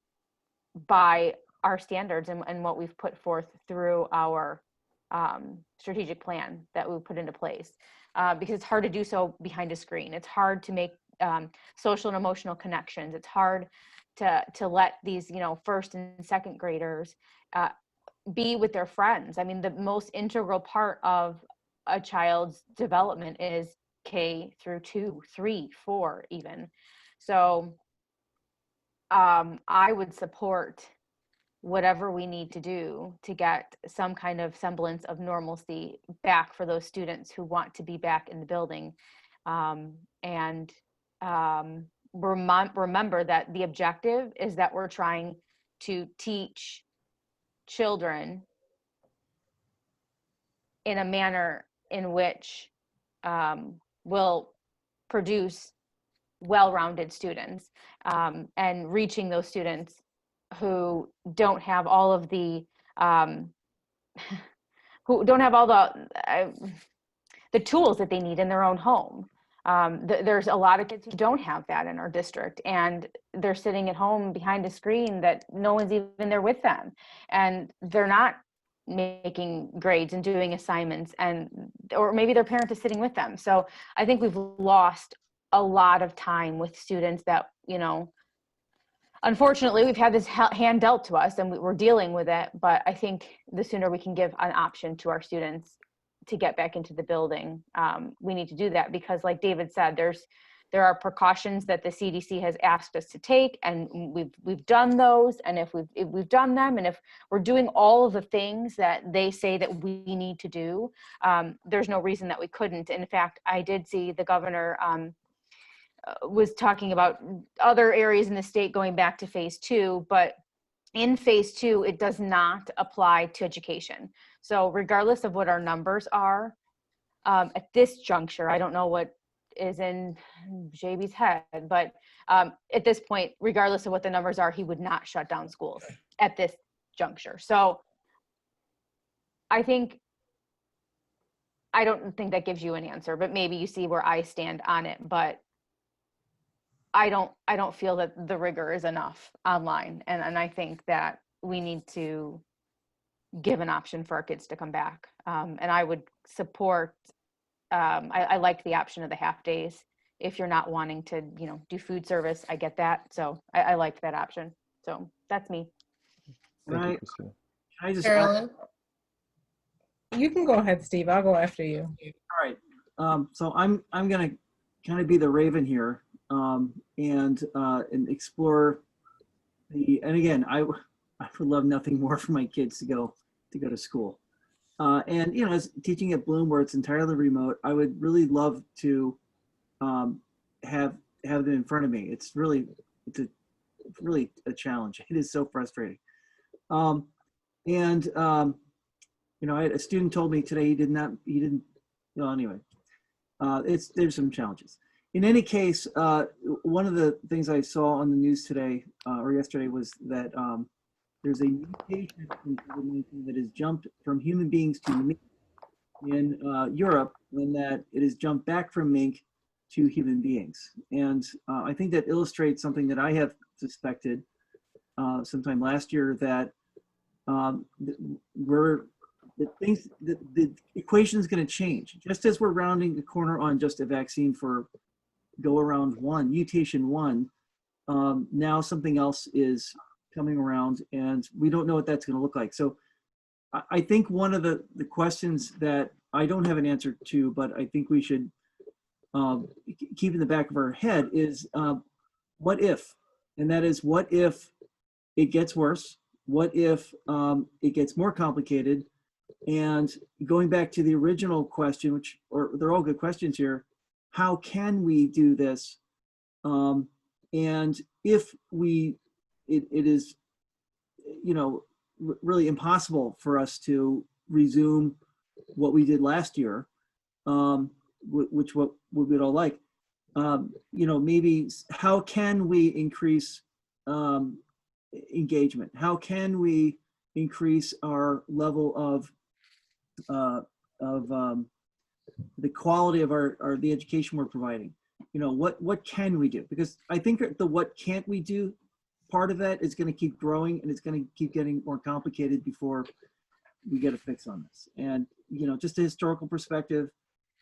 by our standards and what we've put forth through our strategic plan that we put into place. Because it's hard to do so behind a screen. It's hard to make social and emotional connections. It's hard to let these, you know, first and second graders be with their friends. I mean, the most integral part of a child's development is K through 2, 3, 4 even. So I would support whatever we need to do to get some kind of semblance of normalcy back for those students who want to be back in the building. And remember that the objective is that we're trying to teach children in a manner in which will produce well-rounded students, and reaching those students who don't have all of the the tools that they need in their own home. There's a lot of kids who don't have that in our district, and they're sitting at home behind a screen that no one's even there with them, and they're not making grades and doing assignments, or maybe their parent is sitting with them. So I think we've lost a lot of time with students that, you know, unfortunately we've had this hand dealt to us and we're dealing with it. But I think the sooner we can give an option to our students to get back into the building, we need to do that, because like David said, there are precautions that the CDC has asked us to take, and we've done those. And if we've done them, and if we're doing all of the things that they say that we need to do, there's no reason that we couldn't. In fact, I did see the governor was talking about other areas in the state going back to phase 2, but in phase 2, it does not apply to education. So regardless of what our numbers are, at this juncture, I don't know what is in JB's head, but at this point, regardless of what the numbers are, he would not shut down schools at this juncture. So I don't think that gives you an answer, but maybe you see where I stand on it. But I don't feel that the rigor is enough online, and I think that we need to give an option for our kids to come back. And I would support. I like the option of the half days. If you're not wanting to, you know, do food service, I get that. So I liked that option. So that's me. Thank you, Christina. Can I just Carolyn? You can go ahead, Steve. I'll go after you. All right. So I'm gonna kind of be the Raven here, and explore and again, I would love nothing more for my kids to go to school. And you know, as teaching at Bloom, where it's entirely remote, I would really love to have them in front of me. It's really a challenge. It is so frustrating. You know, a student told me today he didn't. Well, anyway, there's some challenges. In any case, one of the things I saw on the news today or yesterday was that there's a mutation in COVID-19 that has jumped from human beings to mink in Europe, and that it has jumped back from mink to human beings. And I think that illustrates something that I have suspected sometime last year, that the equation is going to change. Just as we're rounding the corner on just a vaccine for go around 1, mutation 1, Now something else is coming around, and we don't know what that's going to look like. So I think one of the questions that I don't have an answer to, but I think we should keep in the back of our head is what if? And that is, what if it gets worse? What if it gets more complicated? And going back to the original question, or they're all good questions here, how can we do this? And if it is, really impossible for us to resume what we did last year, which what we'd all like, maybe how can we increase engagement? How can we increase our level of the quality of the education we're providing? What can we do? Because I think the what can't we do part of that is going to keep growing, and it's going to keep getting more complicated before we get a fix on this. And just a historical perspective,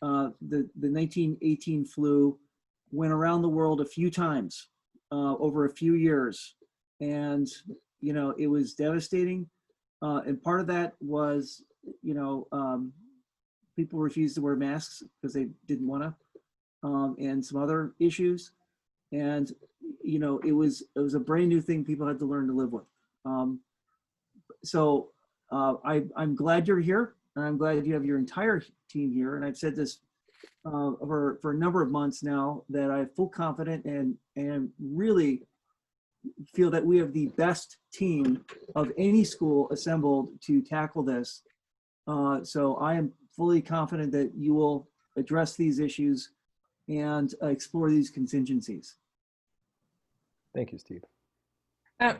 the 1918 flu went around the world a few times over a few years, and it was devastating. And part of that was people refused to wear masks because they didn't want to, and some other issues. And it was a brand new thing people had to learn to live with. So I'm glad you're here, and I'm glad you have your entire team here. And I've said this for a number of months now, that I have full confidence and really feel that we have the best team of any school assembled to tackle this. So I am fully confident that you will address these issues and explore these contingencies. Thank you, Steve.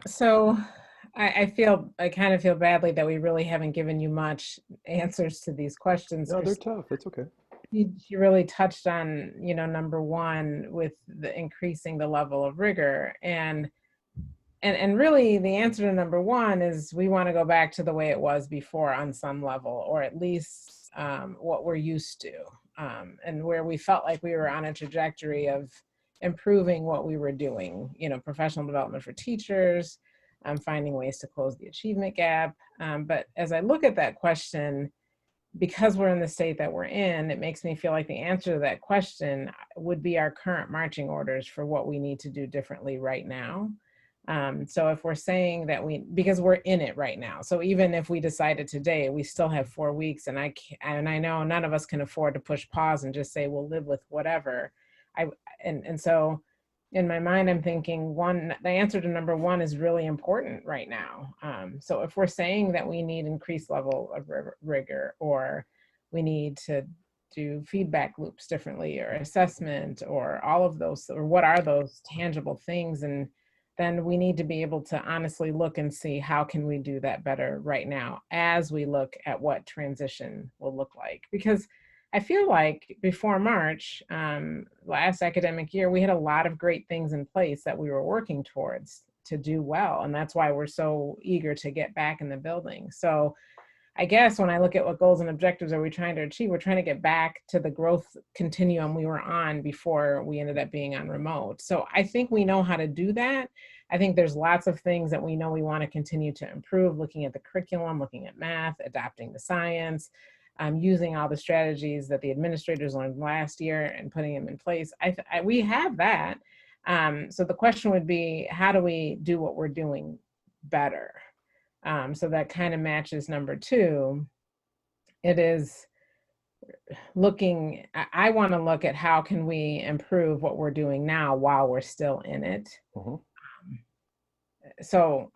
So I kind of feel badly that we really haven't given you much answers to these questions. No, they're tough. It's okay. You really touched on, number one, with the increasing the level of rigor. And really the answer to number one is we want to go back to the way it was before on some level, or at least what we're used to, and where we felt like we were on a trajectory of improving what we were doing, professional development for teachers, finding ways to close the achievement gap. But as I look at that question, because we're in the state that we're in, it makes me feel like the answer to that question would be our current marching orders for what we need to do differently right now. So if we're saying that because we're in it right now, so even if we decided today, we still have 4 weeks, and I know none of us can afford to push pause and just say we'll live with whatever. So in my mind, I'm thinking the answer to number one is really important right now. So if we're saying that we need increased level of rigor, or we need to do feedback loops differently, or assessment, or all of those, or what are those tangible things, and then we need to be able to honestly look and see how can we do that better right now as we look at what transition will look like. Because I feel like before March, last academic year, we had a lot of great things in place that we were working towards to do well. And that's why we're so eager to get back in the building. So I guess when I look at what goals and objectives are we trying to achieve, we're trying to get back to the growth continuum we were on before we ended up being on remote. So I think we know how to do that. I think there's lots of things that we know we want to continue to improve, looking at the curriculum, looking at math, adapting the science, using all the strategies that the administrators learned last year and putting them in place. We have that. So the question would be, how do we do what we're doing better? So that kind of matches number two. It is I want to look at how can we improve what we're doing now while we're still in it. Mm-hmm. So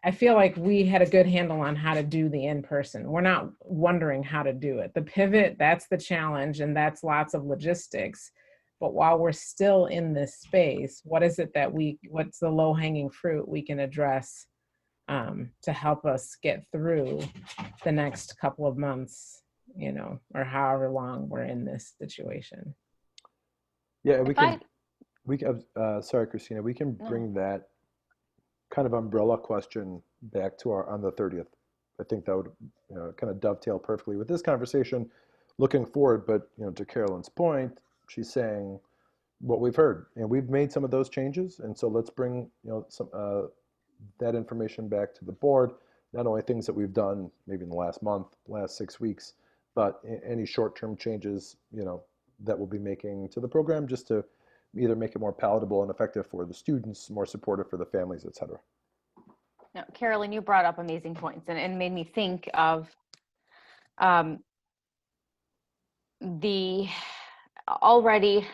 I feel like we had a good handle on how to do the in-person. We're not wondering how to do it. The pivot, that's the challenge, and that's lots of logistics. But while we're still in this space, what is it what's the low-hanging fruit we can address to help us get through the next couple of months, or however long we're in this situation? Yeah, sorry, Christina, we can bring that kind of umbrella question back to on the 30th. I think that would kind of dovetail perfectly with this conversation looking forward. But to Carolyn's point, she's saying what we've heard, and we've made some of those changes. And so let's bring, you know, some that information back to the board. Not only things that we've done maybe in the last month, last 6 weeks, but any short-term changes, you know, that we'll be making to the program, just to either make it more palatable and effective for the students, more supportive for the families, et cetera. Now, Carolyn, you brought up amazing points and made me think of the already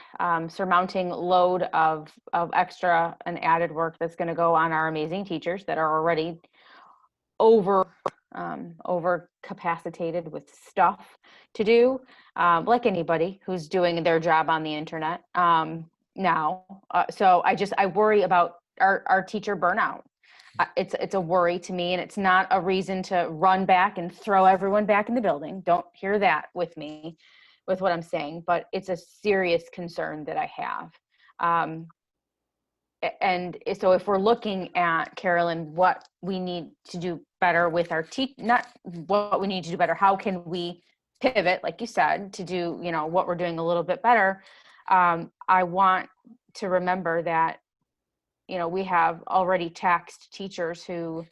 surmounting load of extra and added work that's going to go on our amazing teachers that are already over capacitated with stuff to do, like anybody who's doing their job on the internet now. So I worry about our teacher burnout. It's a worry to me, and it's not a reason to run back and throw everyone back in the building. Don't hear that with me, with what I'm saying, but it's a serious concern that I have. And so if we're looking at, Carolyn, what we need to do better with our not what we need to do better, how can we pivot, like you said, to do, you know, what we're doing a little bit better? I want to remember that, you know, we have already taxed teachers who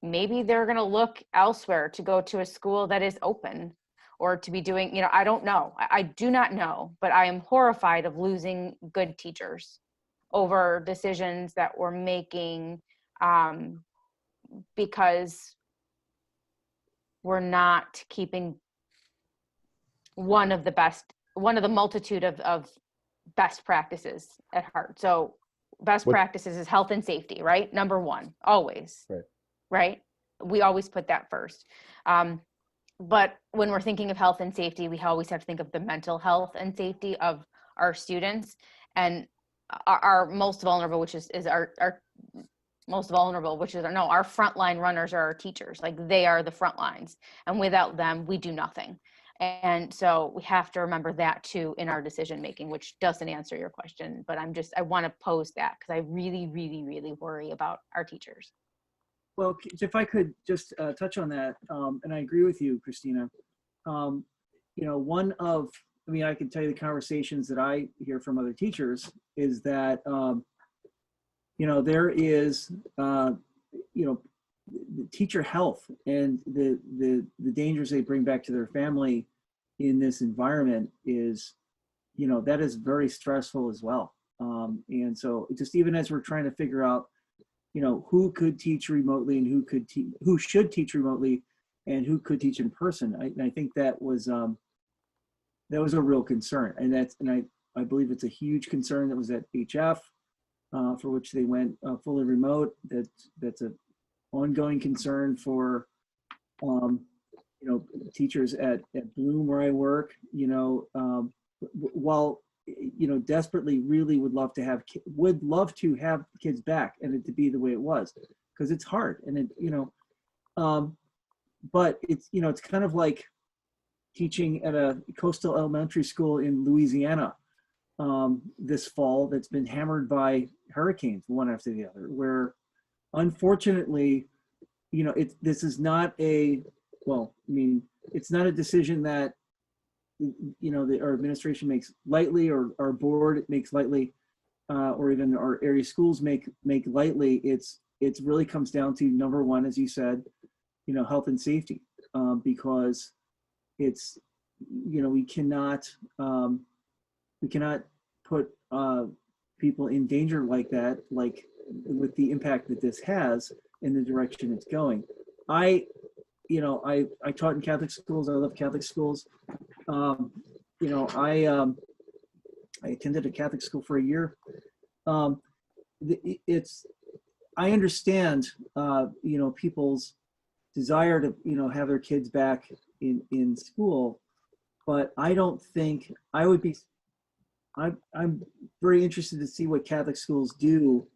maybe they're going to look elsewhere to go to a school that is open, or to be doing, you know, I don't know. I do not know, but I am horrified of losing good teachers over decisions that we're making because we're not keeping one of the multitude of best practices at heart. So best practices is health and safety, right? Number one, always, right? We always put that first. But when we're thinking of health and safety, we always have to think of the mental health and safety of our students, and our most vulnerable, which is our most vulnerable, which is our frontline runners are our teachers. Like, they are the front lines, and without them, we do nothing. And so we have to remember that too in our decision making, which doesn't answer your question, but I want to pose that because I really, really, really worry about our teachers. Well, if I could just touch on that, and I agree with you, Christina. You know, I can tell you the conversations that I hear from other teachers is that, you know, there is, you know, the teacher health and the dangers they bring back to their family in this environment is, you know, that is very stressful as well. And so just even as we're trying to figure out, you know, who could teach remotely and who should teach remotely and who could teach in person, I think that was a real concern, and I believe it's a huge concern that was at HF, for which they went fully remote. That's an ongoing concern for you know, teachers at Bloom where I work. You know, while you know, desperately really would love to have kids back and it to be the way it was, because it's hard, and it, you know, but it's, you know, it's kind of like teaching at a coastal elementary school in Louisiana this fall that's been hammered by hurricanes one after the other, where unfortunately, you know, this is not it's not a decision that, you know, our administration makes lightly, or our board makes lightly, or even our area schools make lightly. It's really comes down to, number one, as you said, you know, health and safety, because it's, you know, we cannot put people in danger like that, like with the impact that this has in the direction it's going. I taught in Catholic schools. I love Catholic schools. You know, I attended a Catholic school for a year. I understand, you know, people's desire to, you know, have their kids back in school, but I don't think I would be. I'm very interested to see what Catholic schools do,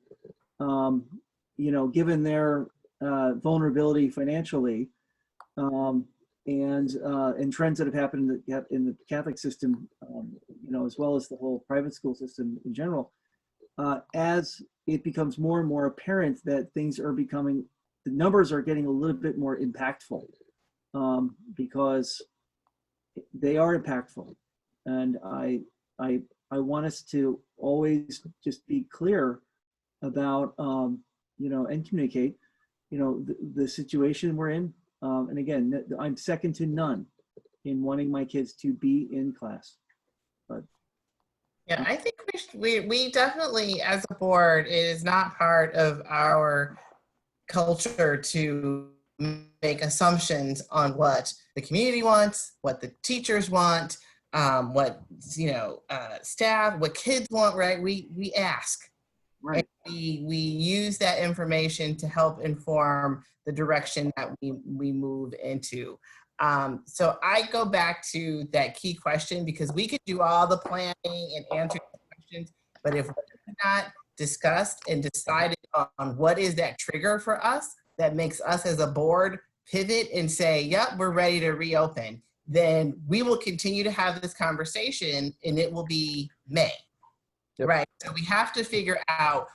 you know, given their vulnerability financially, and trends that have happened in the Catholic system, you know, as well as the whole private school system in general, as it becomes more and more apparent that the numbers are getting a little bit more impactful, because they are impactful, and I I want us to always just be clear about, and communicate, the situation we're in. And again, I'm second to none in wanting my kids to be in class. But yeah, I think we definitely, as a board, it is not part of our culture to make assumptions on what the community wants, what the teachers want, what staff, what kids want. Right? We ask, right. and we use that information to help inform the direction that we move into. So I go back to that key question, because we could do all the planning and answer questions, but if we're not discussed and decided on what is that trigger for us that makes us as a board pivot and say, yep, we're ready to reopen, then we will continue to have this conversation and it will be May. Yep. Right? So we have to figure out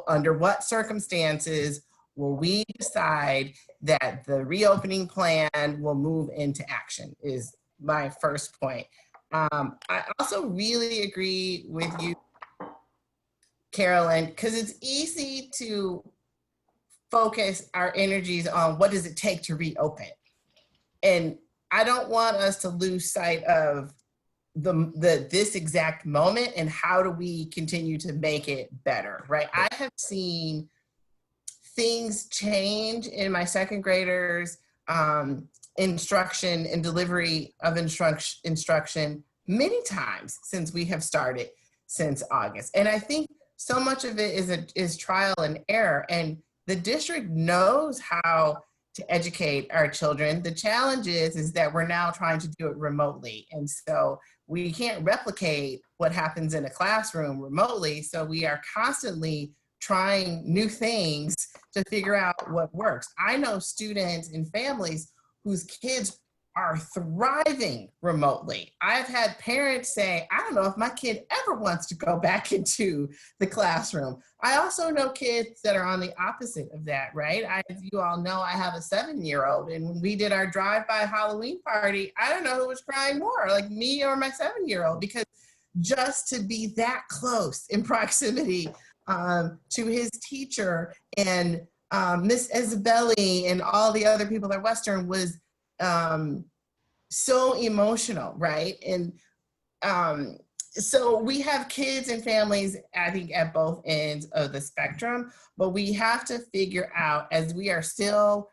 under what circumstances will we decide that the reopening plan will move into action, is my first point. I also really agree with you, Carolyn, because it's easy to focus our energies on what does it take to reopen. And I don't want us to lose sight of this exact moment and how do we continue to make it better, right? I have seen things change in my second graders' instruction and delivery of instruction many times since we have started since August. And I think so much of it is trial and error, and the district knows how to educate our children. The challenge is that we're now trying to do it remotely. And so we can't replicate what happens in a classroom remotely. So we are constantly trying new things to figure out what works. I know students and families whose kids are thriving remotely. I've had parents say, I don't know if my kid ever wants to go back into the classroom. I also know kids that are on the opposite of that, right? As you all know, I have a 7-year-old, and when we did our drive-by Halloween party, I don't know who was crying more, like me or my 7-year-old, because just to be that close in proximity to his teacher and Miss Isabelli and all the other people at Western was so emotional, right? And so we have kids and families, I think, at both ends of the spectrum, but we have to figure out, as we are still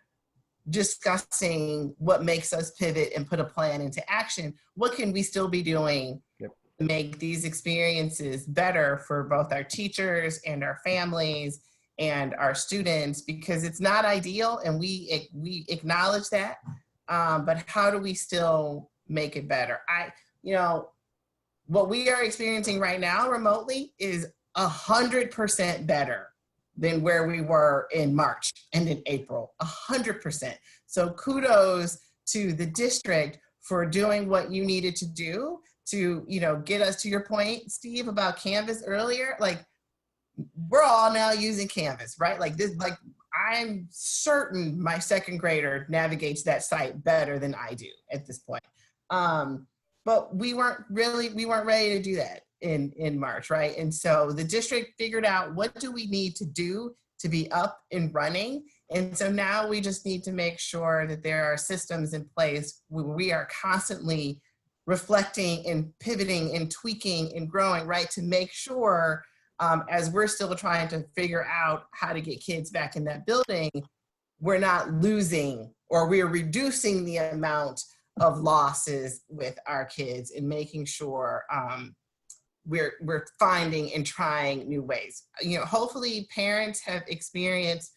discussing what makes us pivot and put a plan into action, what can we still be doing to make these experiences better for both our teachers and our families and our students, because it's not ideal, and we acknowledge that. But how do we still make it better? What we are experiencing right now remotely is 100% better than where we were in March and in April, 100%. So kudos to the district for doing what you needed to do to, get us to your point, Steve, about Canvas earlier. Like, we're all now using Canvas, right? I'm certain my second grader navigates that site better than I do at this point. But we weren't ready to do that in March, right? And so the district figured out, what do we need to do to be up and running? And so now we just need to make sure that there are systems in place where we are constantly reflecting and pivoting and tweaking and growing, right? To make sure, as we're still trying to figure out how to get kids back in that building, we're not losing, or we're reducing the amount of losses with our kids, and making sure we're finding and trying new ways. Hopefully parents have experienced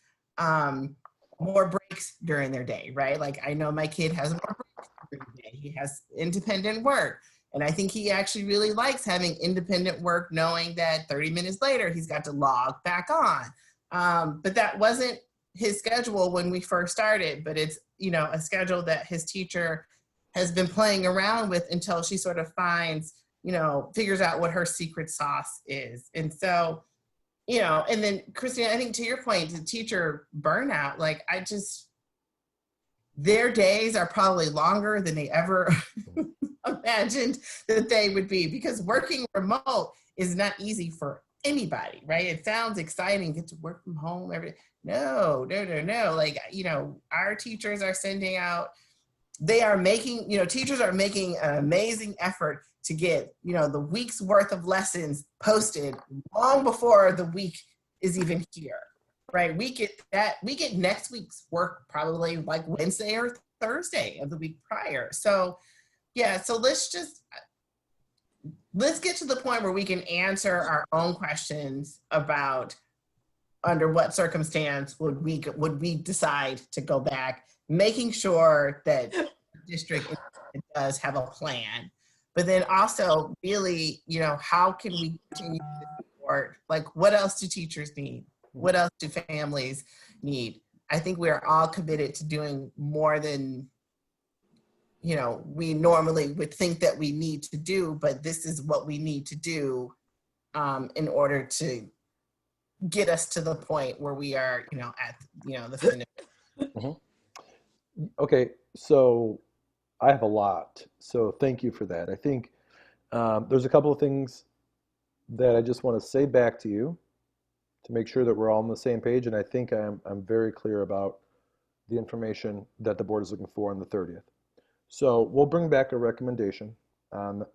more breaks during their day, right? Like, I know my kid has more breaks during the day. He has independent work. And I think he actually really likes having independent work, knowing that 30 minutes later, he's got to log back on. But that wasn't his schedule when we first started, but it's, a schedule that his teacher has been playing around with until she sort of finds, figures out what her secret sauce is. And so, and then Christine, I think to your point, the teacher burnout, their days are probably longer than they ever imagined that they would be, because working remote is not easy for anybody, right? It sounds exciting, get to work from home every day. No. Like, our teachers are sending out, they are making, teachers are making an amazing effort to get, the week's worth of lessons posted long before the week is even here, right? We get next week's work probably like Wednesday or Thursday of the week prior. So yeah, so let's get to the point where we can answer our own questions about under what circumstance would we decide to go back, making sure that the district does have a plan, but then also really, how can we continue to support, like what else do teachers need? What else do families need? I think we're all committed to doing more than, we normally would think that we need to do, but this is what we need to do in order to get us to the point where we are, at, the finish. Okay, so I have a lot, so thank you for that. I think there's a couple of things that I just want to say back to you to make sure that we're all on the same page, and I think I'm very clear about the information that the board is looking for on the 30th. So we'll bring back a recommendation on,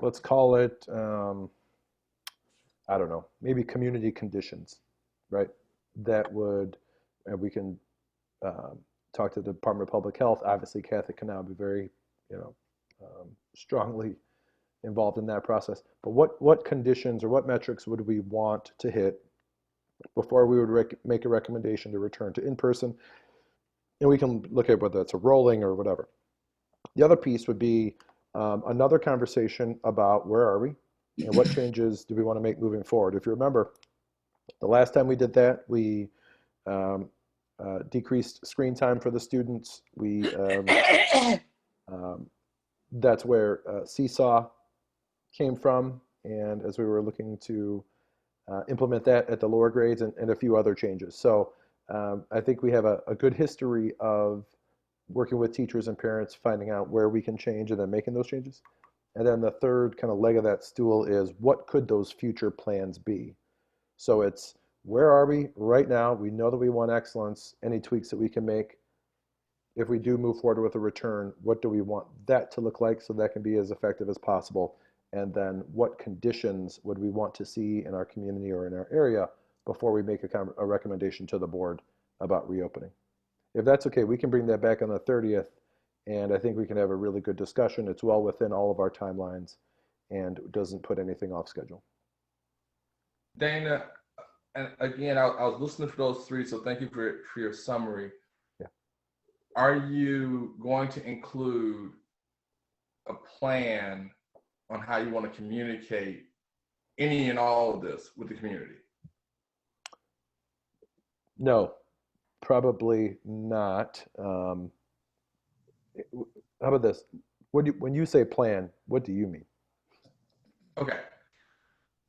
let's call it, I don't know, maybe community conditions, right? That would, and we can talk to the Department of Public Health. Obviously, Kathy can now be very, strongly involved in that process. But what conditions or what metrics would we want to hit before we would make a recommendation to return to in-person? And we can look at whether that's a rolling or whatever. The other piece would be another conversation about where are we and what changes do we want to make moving forward. If you remember, the last time we did that, we decreased screen time for the students. We that's where Seesaw came from, and as we were looking to implement that at the lower grades and a few other changes. So I think we have a good history of working with teachers and parents, finding out where we can change and then making those changes. And then the third kind of leg of that stool is what could those future plans be? So it's where are we right now? We know that we want excellence. Any tweaks that we can make. If we do move forward with a return, what do we want that to look like so that can be as effective as possible? And then what conditions would we want to see in our community or in our area before we make a recommendation to the board about reopening? If that's okay, we can bring that back on the 30th, and I think we can have a really good discussion. It's well within all of our timelines and doesn't put anything off schedule. Dana, and again, I was listening for those three, so thank you for your summary. Yeah. Are you going to include a plan on how you want to communicate any and all of this with the community? No, probably not. How about this? When you say plan, what do you mean? Okay.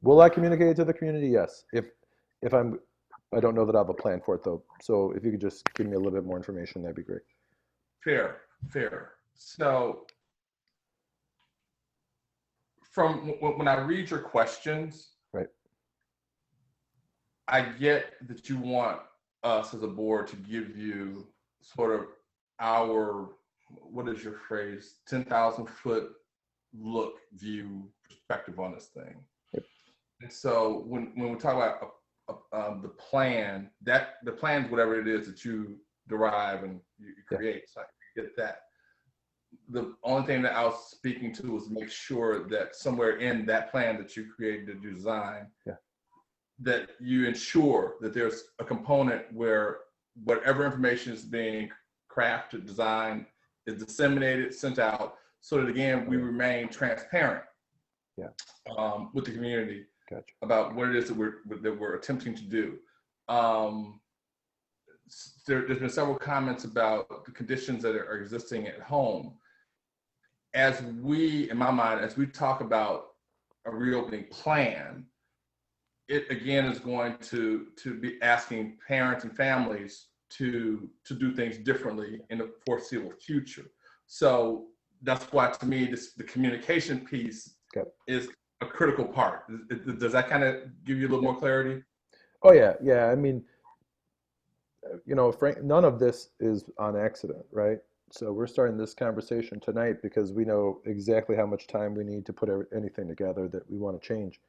Will I communicate it to the community? Yes. I don't know that I have a plan for it though. So if you could just give me a little bit more information, that'd be great. Fair. So from when I read your questions, right, I get that you want us as a board to give you sort of our, what is your phrase, 10,000 foot look, view, perspective on this thing. Yep. And so when we talk about the plan, the plan is whatever it is that you derive and you create. So I get that. The only thing that I was speaking to was make sure that somewhere in that plan that you created, that you designed, that you ensure that there's a component where whatever information is being crafted, designed, is disseminated, sent out, so that again, we remain transparent with the community about what it is that we're attempting to do. There's been several comments about the conditions that are existing at home. As we, in my mind, as we talk about a reopening plan, it again is going to be asking parents and families to do things differently in the foreseeable future. So that's why to me, the communication piece is a critical part. Does that kind of give you a little more clarity? Oh yeah, yeah. I mean, you know, Frank, none of this is on accident, right? So we're starting this conversation tonight because we know exactly how much time we need to put anything together that we want to change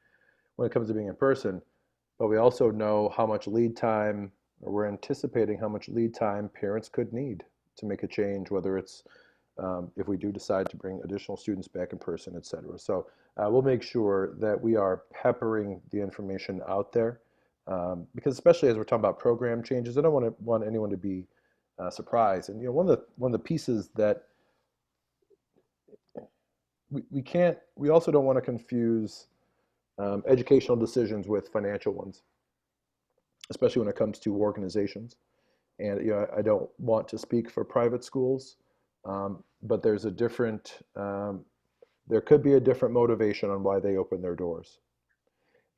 when it comes to being in person. But we also know how much lead time, or we're anticipating how much lead time parents could need to make a change, whether it's if we do decide to bring additional students back in person, et cetera. So we'll make sure that we are peppering the information out there. Because especially as we're talking about program changes, I don't want anyone to be surprised. And you know, one of the pieces that we also don't want to confuse educational decisions with financial ones, especially when it comes to organizations. And you know, I don't want to speak for private schools, but there's a different, there could be a different motivation on why they open their doors.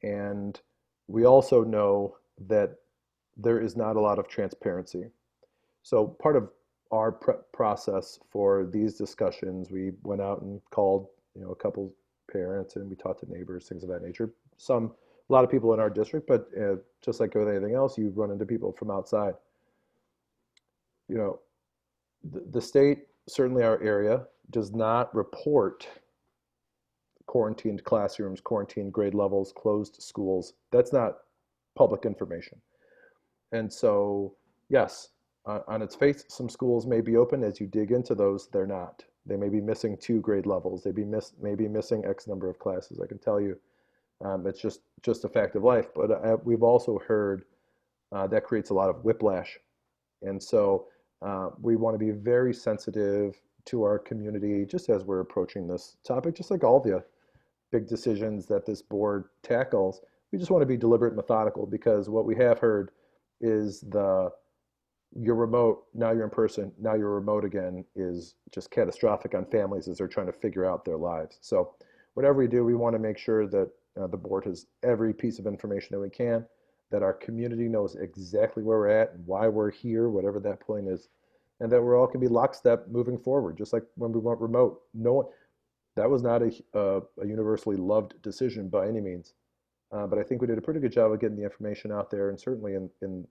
And we also know that there is not a lot of transparency. So part of our process for these discussions, we went out and called, you know, a couple parents, and we talked to neighbors, things of that nature. A lot of people in our district, but just like with anything else, you run into people from outside. You know, the state, certainly our area, does not report quarantined classrooms, quarantined grade levels, closed schools. That's not public information. And so, yes, on its face, some schools may be open. As you dig into those, they're not. They may be missing 2 grade levels. They may be missing X number of classes. I can tell you, it's just a fact of life. But we've also heard that creates a lot of whiplash. And so we want to be very sensitive to our community just as we're approaching this topic, just like all the big decisions that this board tackles. We just want to be deliberate and methodical, because what we have heard is you're remote, now you're in person, now you're remote again, is just catastrophic on families as they're trying to figure out their lives. So whatever we do, we want to make sure that the board has every piece of information that we can, that our community knows exactly where we're at and why we're here, whatever that point is, and that we're all can be lockstep moving forward, just like when we went remote. That was not a universally loved decision by any means, but I think we did a pretty good job of getting the information out there, and certainly in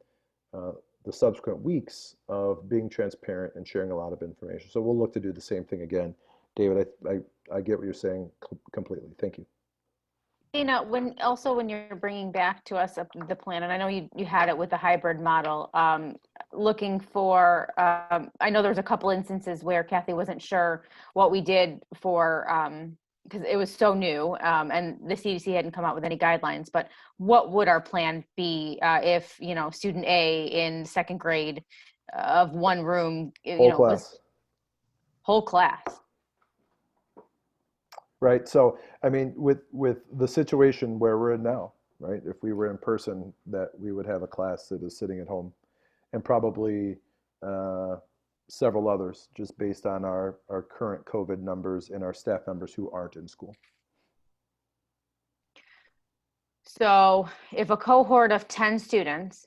the subsequent weeks of being transparent and sharing a lot of information. So we'll look to do the same thing again. David, I get what you're saying completely. Thank you. Dana, when you're bringing back to us the plan, and I know you had it with the hybrid model, looking for, I know there was a couple instances where Kathy wasn't sure what we did for, because it was so new, and the CDC hadn't come out with any guidelines, but what would our plan be if, you know, student A in 2nd grade of one room, was whole class? Right. So, I mean, with the situation where we're in now, right? If we were in person, that we would have a class that is sitting at home, and probably several others, just based on our current COVID numbers and our staff members who aren't in school. So if a cohort of 10 students,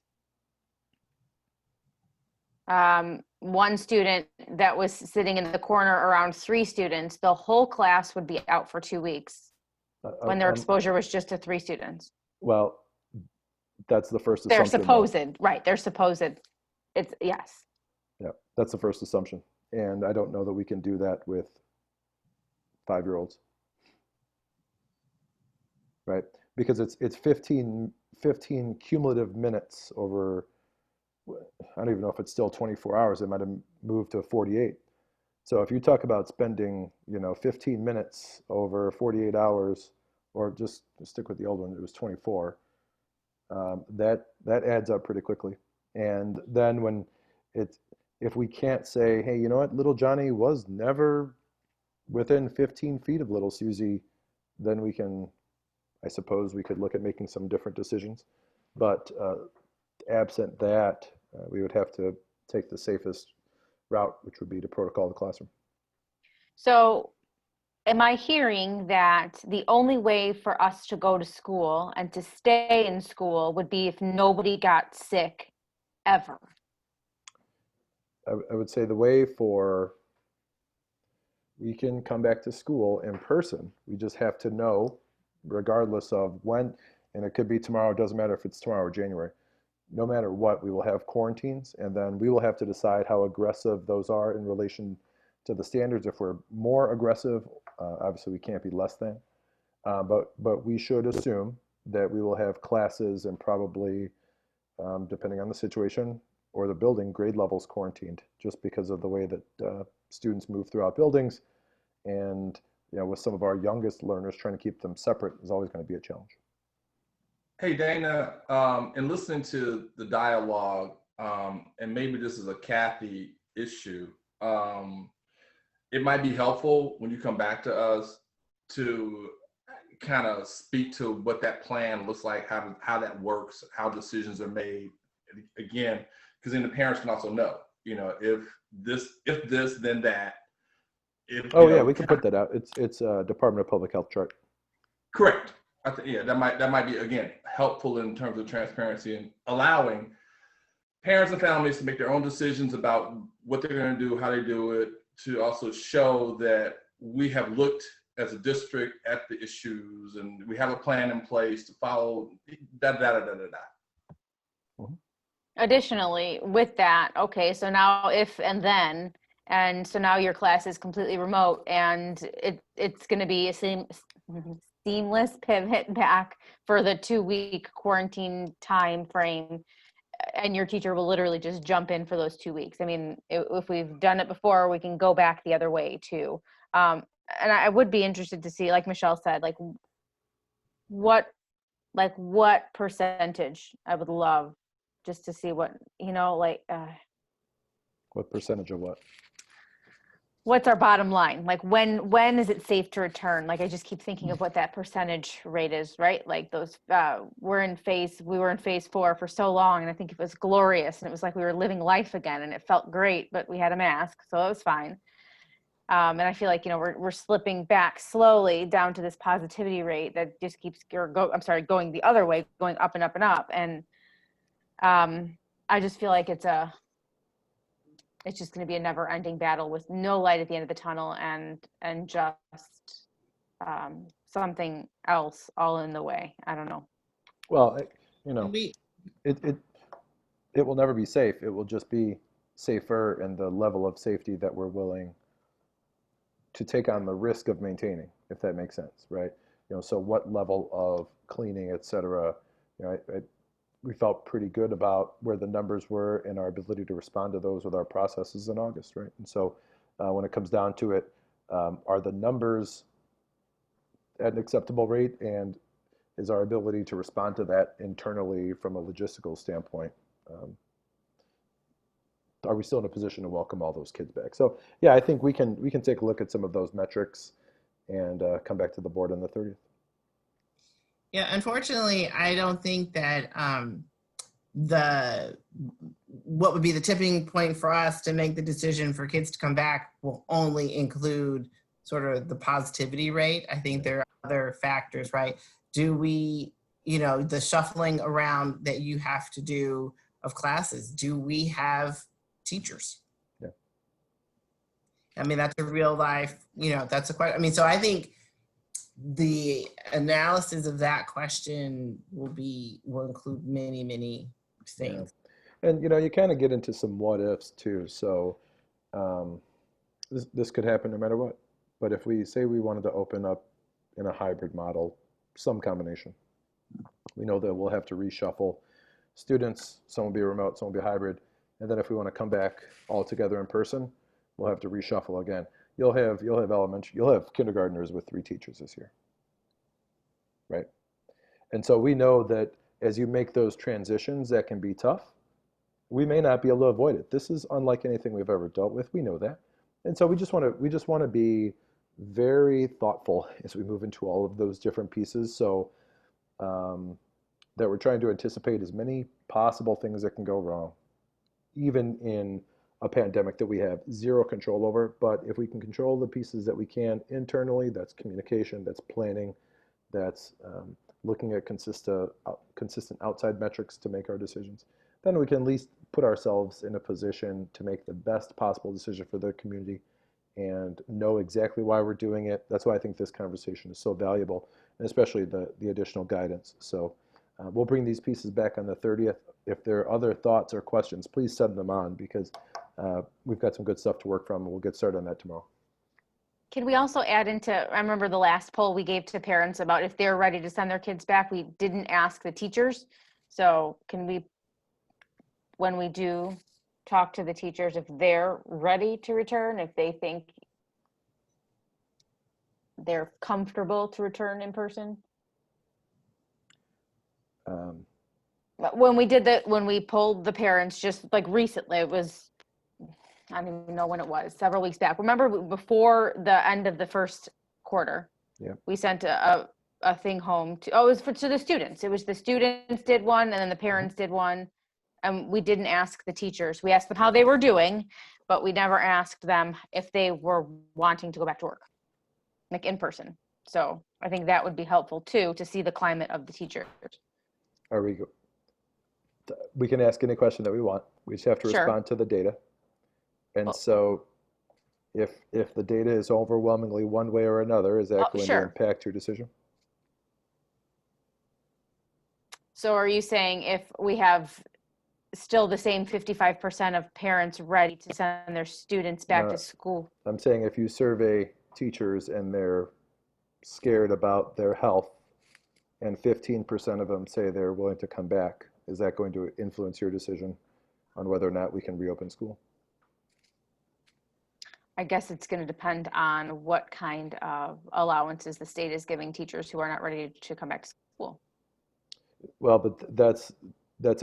one student that was sitting in the corner around 3 students, the whole class would be out for 2 weeks when their exposure was just to 3 students. Well, that's the first They're assumption. supposed, right? They're supposed. It's yes. Yeah, that's the first assumption, and I don't know that we can do that with 5-year-olds, right? Because it's 15 cumulative minutes over. I don't even know if it's still 24 hours. It might have moved to 48. So if you talk about spending, 15 minutes over 48 hours, or just stick with the old one, it was 24. That adds up pretty quickly. And then if we can't say, hey, you know what, little Johnny was never within 15 feet of little Susie, then I suppose we could look at making some different decisions. But absent that, we would have to take the safest route, which would be to protocol the classroom. So am I hearing that the only way for us to go to school and to stay in school would be if nobody got sick ever? I would say the way for we can come back to school in person. We just have to know, regardless of when, and it could be tomorrow, it doesn't matter if it's tomorrow or January. No matter what, we will have quarantines, and then we will have to decide how aggressive those are in relation to the standards. If we're more aggressive, obviously we can't be less than, but we should assume that we will have classes and probably, depending on the situation or the building, grade levels quarantined, just because of the way that students move throughout buildings. And with some of our youngest learners, trying to keep them separate is always going to be a challenge. Hey, Dana, in listening to the dialogue, and maybe this is a Kathy issue, it might be helpful when you come back to us to kind of speak to what that plan looks like, how that works, how decisions are made. Again, because then the parents can also know, if this, then that. Yeah, we can put that out. It's a Department of Public Health chart. Correct. Yeah, that might be, again, helpful in terms of transparency and allowing parents and families to make their own decisions about what they're going to do, how they do it, to also show that we have looked as a district at the issues and we have a plan in place to follow. Additionally, with that, okay, so now if and then, and so now your class is completely remote, and it's going to be a seamless pivot back for the 2-week quarantine time frame, and your teacher will literally just jump in for those 2 weeks. I mean, if we've done it before, we can go back the other way too. And I would be interested to see, like Michelle said, what percentage. I would love just to see what, What percentage of what? What's our bottom line? When is it safe to return? I just keep thinking of what that percentage rate is, right? Those, we were in phase 4 for so long, and I think it was glorious, and it was like we were living life again, and it felt great, but we had a mask, so it was fine. And I feel like, we're slipping back slowly down to this positivity rate that just keeps going the other way, going up and up and up. And I just feel like it's just going to be a never ending battle with no light at the end of the tunnel, and just something else all in the way. I don't know. Well, it will never be safe. It will just be safer in the level of safety that we're willing to take on the risk of maintaining, if that makes sense, right? So what level of cleaning, et cetera, we felt pretty good about where the numbers were and our ability to respond to those with our processes in August, right? And so when it comes down to it, are the numbers at an acceptable rate, and is our ability to respond to that internally from a logistical standpoint, are we still in a position to welcome all those kids back? So yeah, I think we can take a look at some of those metrics and come back to the board on the 30th. Yeah, unfortunately, I don't think that what would be the tipping point for us to make the decision for kids to come back will only include sort of the positivity rate. I think there are other factors, right? Do we, the shuffling around that you have to do of classes, do we have teachers? Yeah. I mean, that's a real life, that's a question. I mean, so I think the analysis of that question will include many, many things. Yeah. And you kind of get into some what ifs too. So this could happen no matter what. But if we say we wanted to open up in a hybrid model, some combination, we know that we'll have to reshuffle students. Some will be remote, some will be hybrid. And then if we want to come back all together in person, we'll have to reshuffle again. You'll have kindergartners with 3 teachers this year, right? And so we know that as you make those transitions, that can be tough. We may not be able to avoid it. This is unlike anything we've ever dealt with. We know that. And so we just want to be very thoughtful as we move into all of those different pieces. So that we're trying to anticipate as many possible things that can go wrong, even in a pandemic that we have zero control over. But if we can control the pieces that we can internally, that's communication, that's planning, that's looking at consistent outside metrics to make our decisions, then we can at least put ourselves in a position to make the best possible decision for the community and know exactly why we're doing it. That's why I think this conversation is so valuable, and especially the additional guidance. So we'll bring these pieces back on the 30th. If there are other thoughts or questions, please send them on, because we've got some good stuff to work from, and we'll get started on that tomorrow. Can we also add into, I remember the last poll we gave to parents about if they're ready to send their kids back, we didn't ask the teachers. So can we, when we do talk to the teachers, if they're ready to return, if they think they're comfortable to return in person? When we polled the parents just like recently, it was, I don't even know when it was, several weeks back. Remember before the end of the first quarter, yeah, we sent a thing home to, it was to the students. It was the students did one and then the parents did one. And we didn't ask the teachers. We asked them how they were doing, but we never asked them if they were wanting to go back to work, like in person. So I think that would be helpful too, to see the climate of the teachers. We can ask any question that we want. We just have to Sure. respond to the data. And so if the data is overwhelmingly one way or another, is that going to impact your decision? So are you saying if we have still the same 55% of parents ready to send their students back to school? I'm saying if you survey teachers and they're scared about their health and 15% of them say they're willing to come back, is that going to influence your decision on whether or not we can reopen school? I guess it's going to depend on what kind of allowances the state is giving teachers who are not ready to come back to school. Well, but that's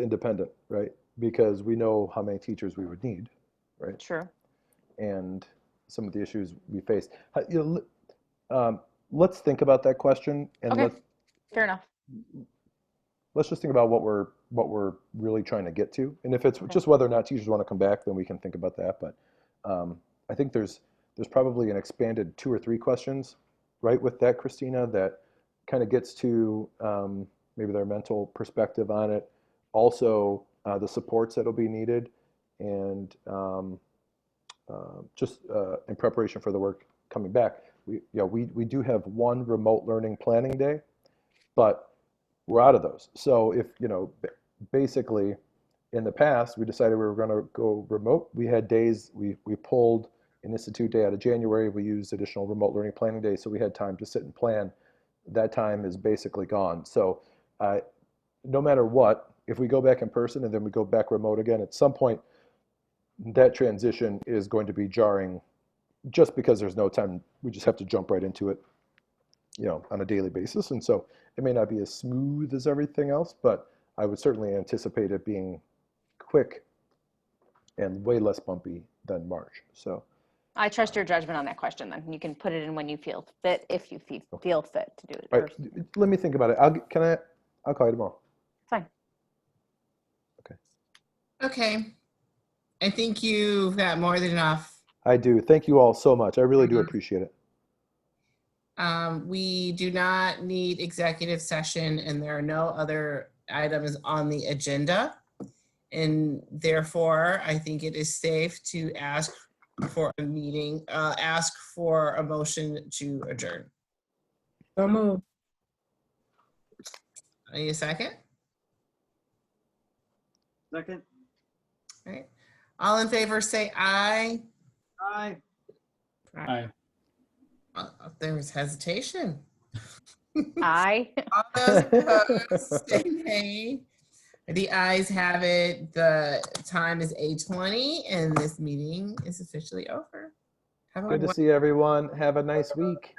independent, right? Because we know how many teachers we would need, right? Sure. And some of the issues we face. Let's think about that question, and okay. Fair enough. Let's just think about what we're really trying to get to. And if it's just whether or not teachers want to come back, then we can think about that. But I think there's probably an expanded 2 or 3 questions, right, with that, Christina, that kind of gets to maybe their mental perspective on it. Also, the supports that will be needed, and just in preparation for the work coming back. We do have one remote learning planning day, but we're out of those. So if, basically in the past, we decided we were going to go remote. We had days, we pulled an institute day out of January. We used additional remote learning planning days, so we had time to sit and plan. That time is basically gone. So no matter what, if we go back in person and then we go back remote again, at some point, that transition is going to be jarring just because there's no time. We just have to jump right into it, on a daily basis. And so it may not be as smooth as everything else, but I would certainly anticipate it being quick and way less bumpy than March. So I trust your judgment on that question. Then you can put it in when you feel fit, if you feel fit to do it. All right, let me think about it. I'll call you tomorrow. Fine. Okay. I think you've got more than enough. I do. Thank you all so much. I really do appreciate it. We do not need executive session, and there are no other items on the agenda. And therefore, I think it is safe to ask for a motion to adjourn. So moved. I need a second. Second. All right. All in favor, say aye. Aye. Aye. There was hesitation. Aye. All those opposed, say nay. The ayes have it. The time is 8:20, and this meeting is officially over. Good to see everyone. Have a nice week.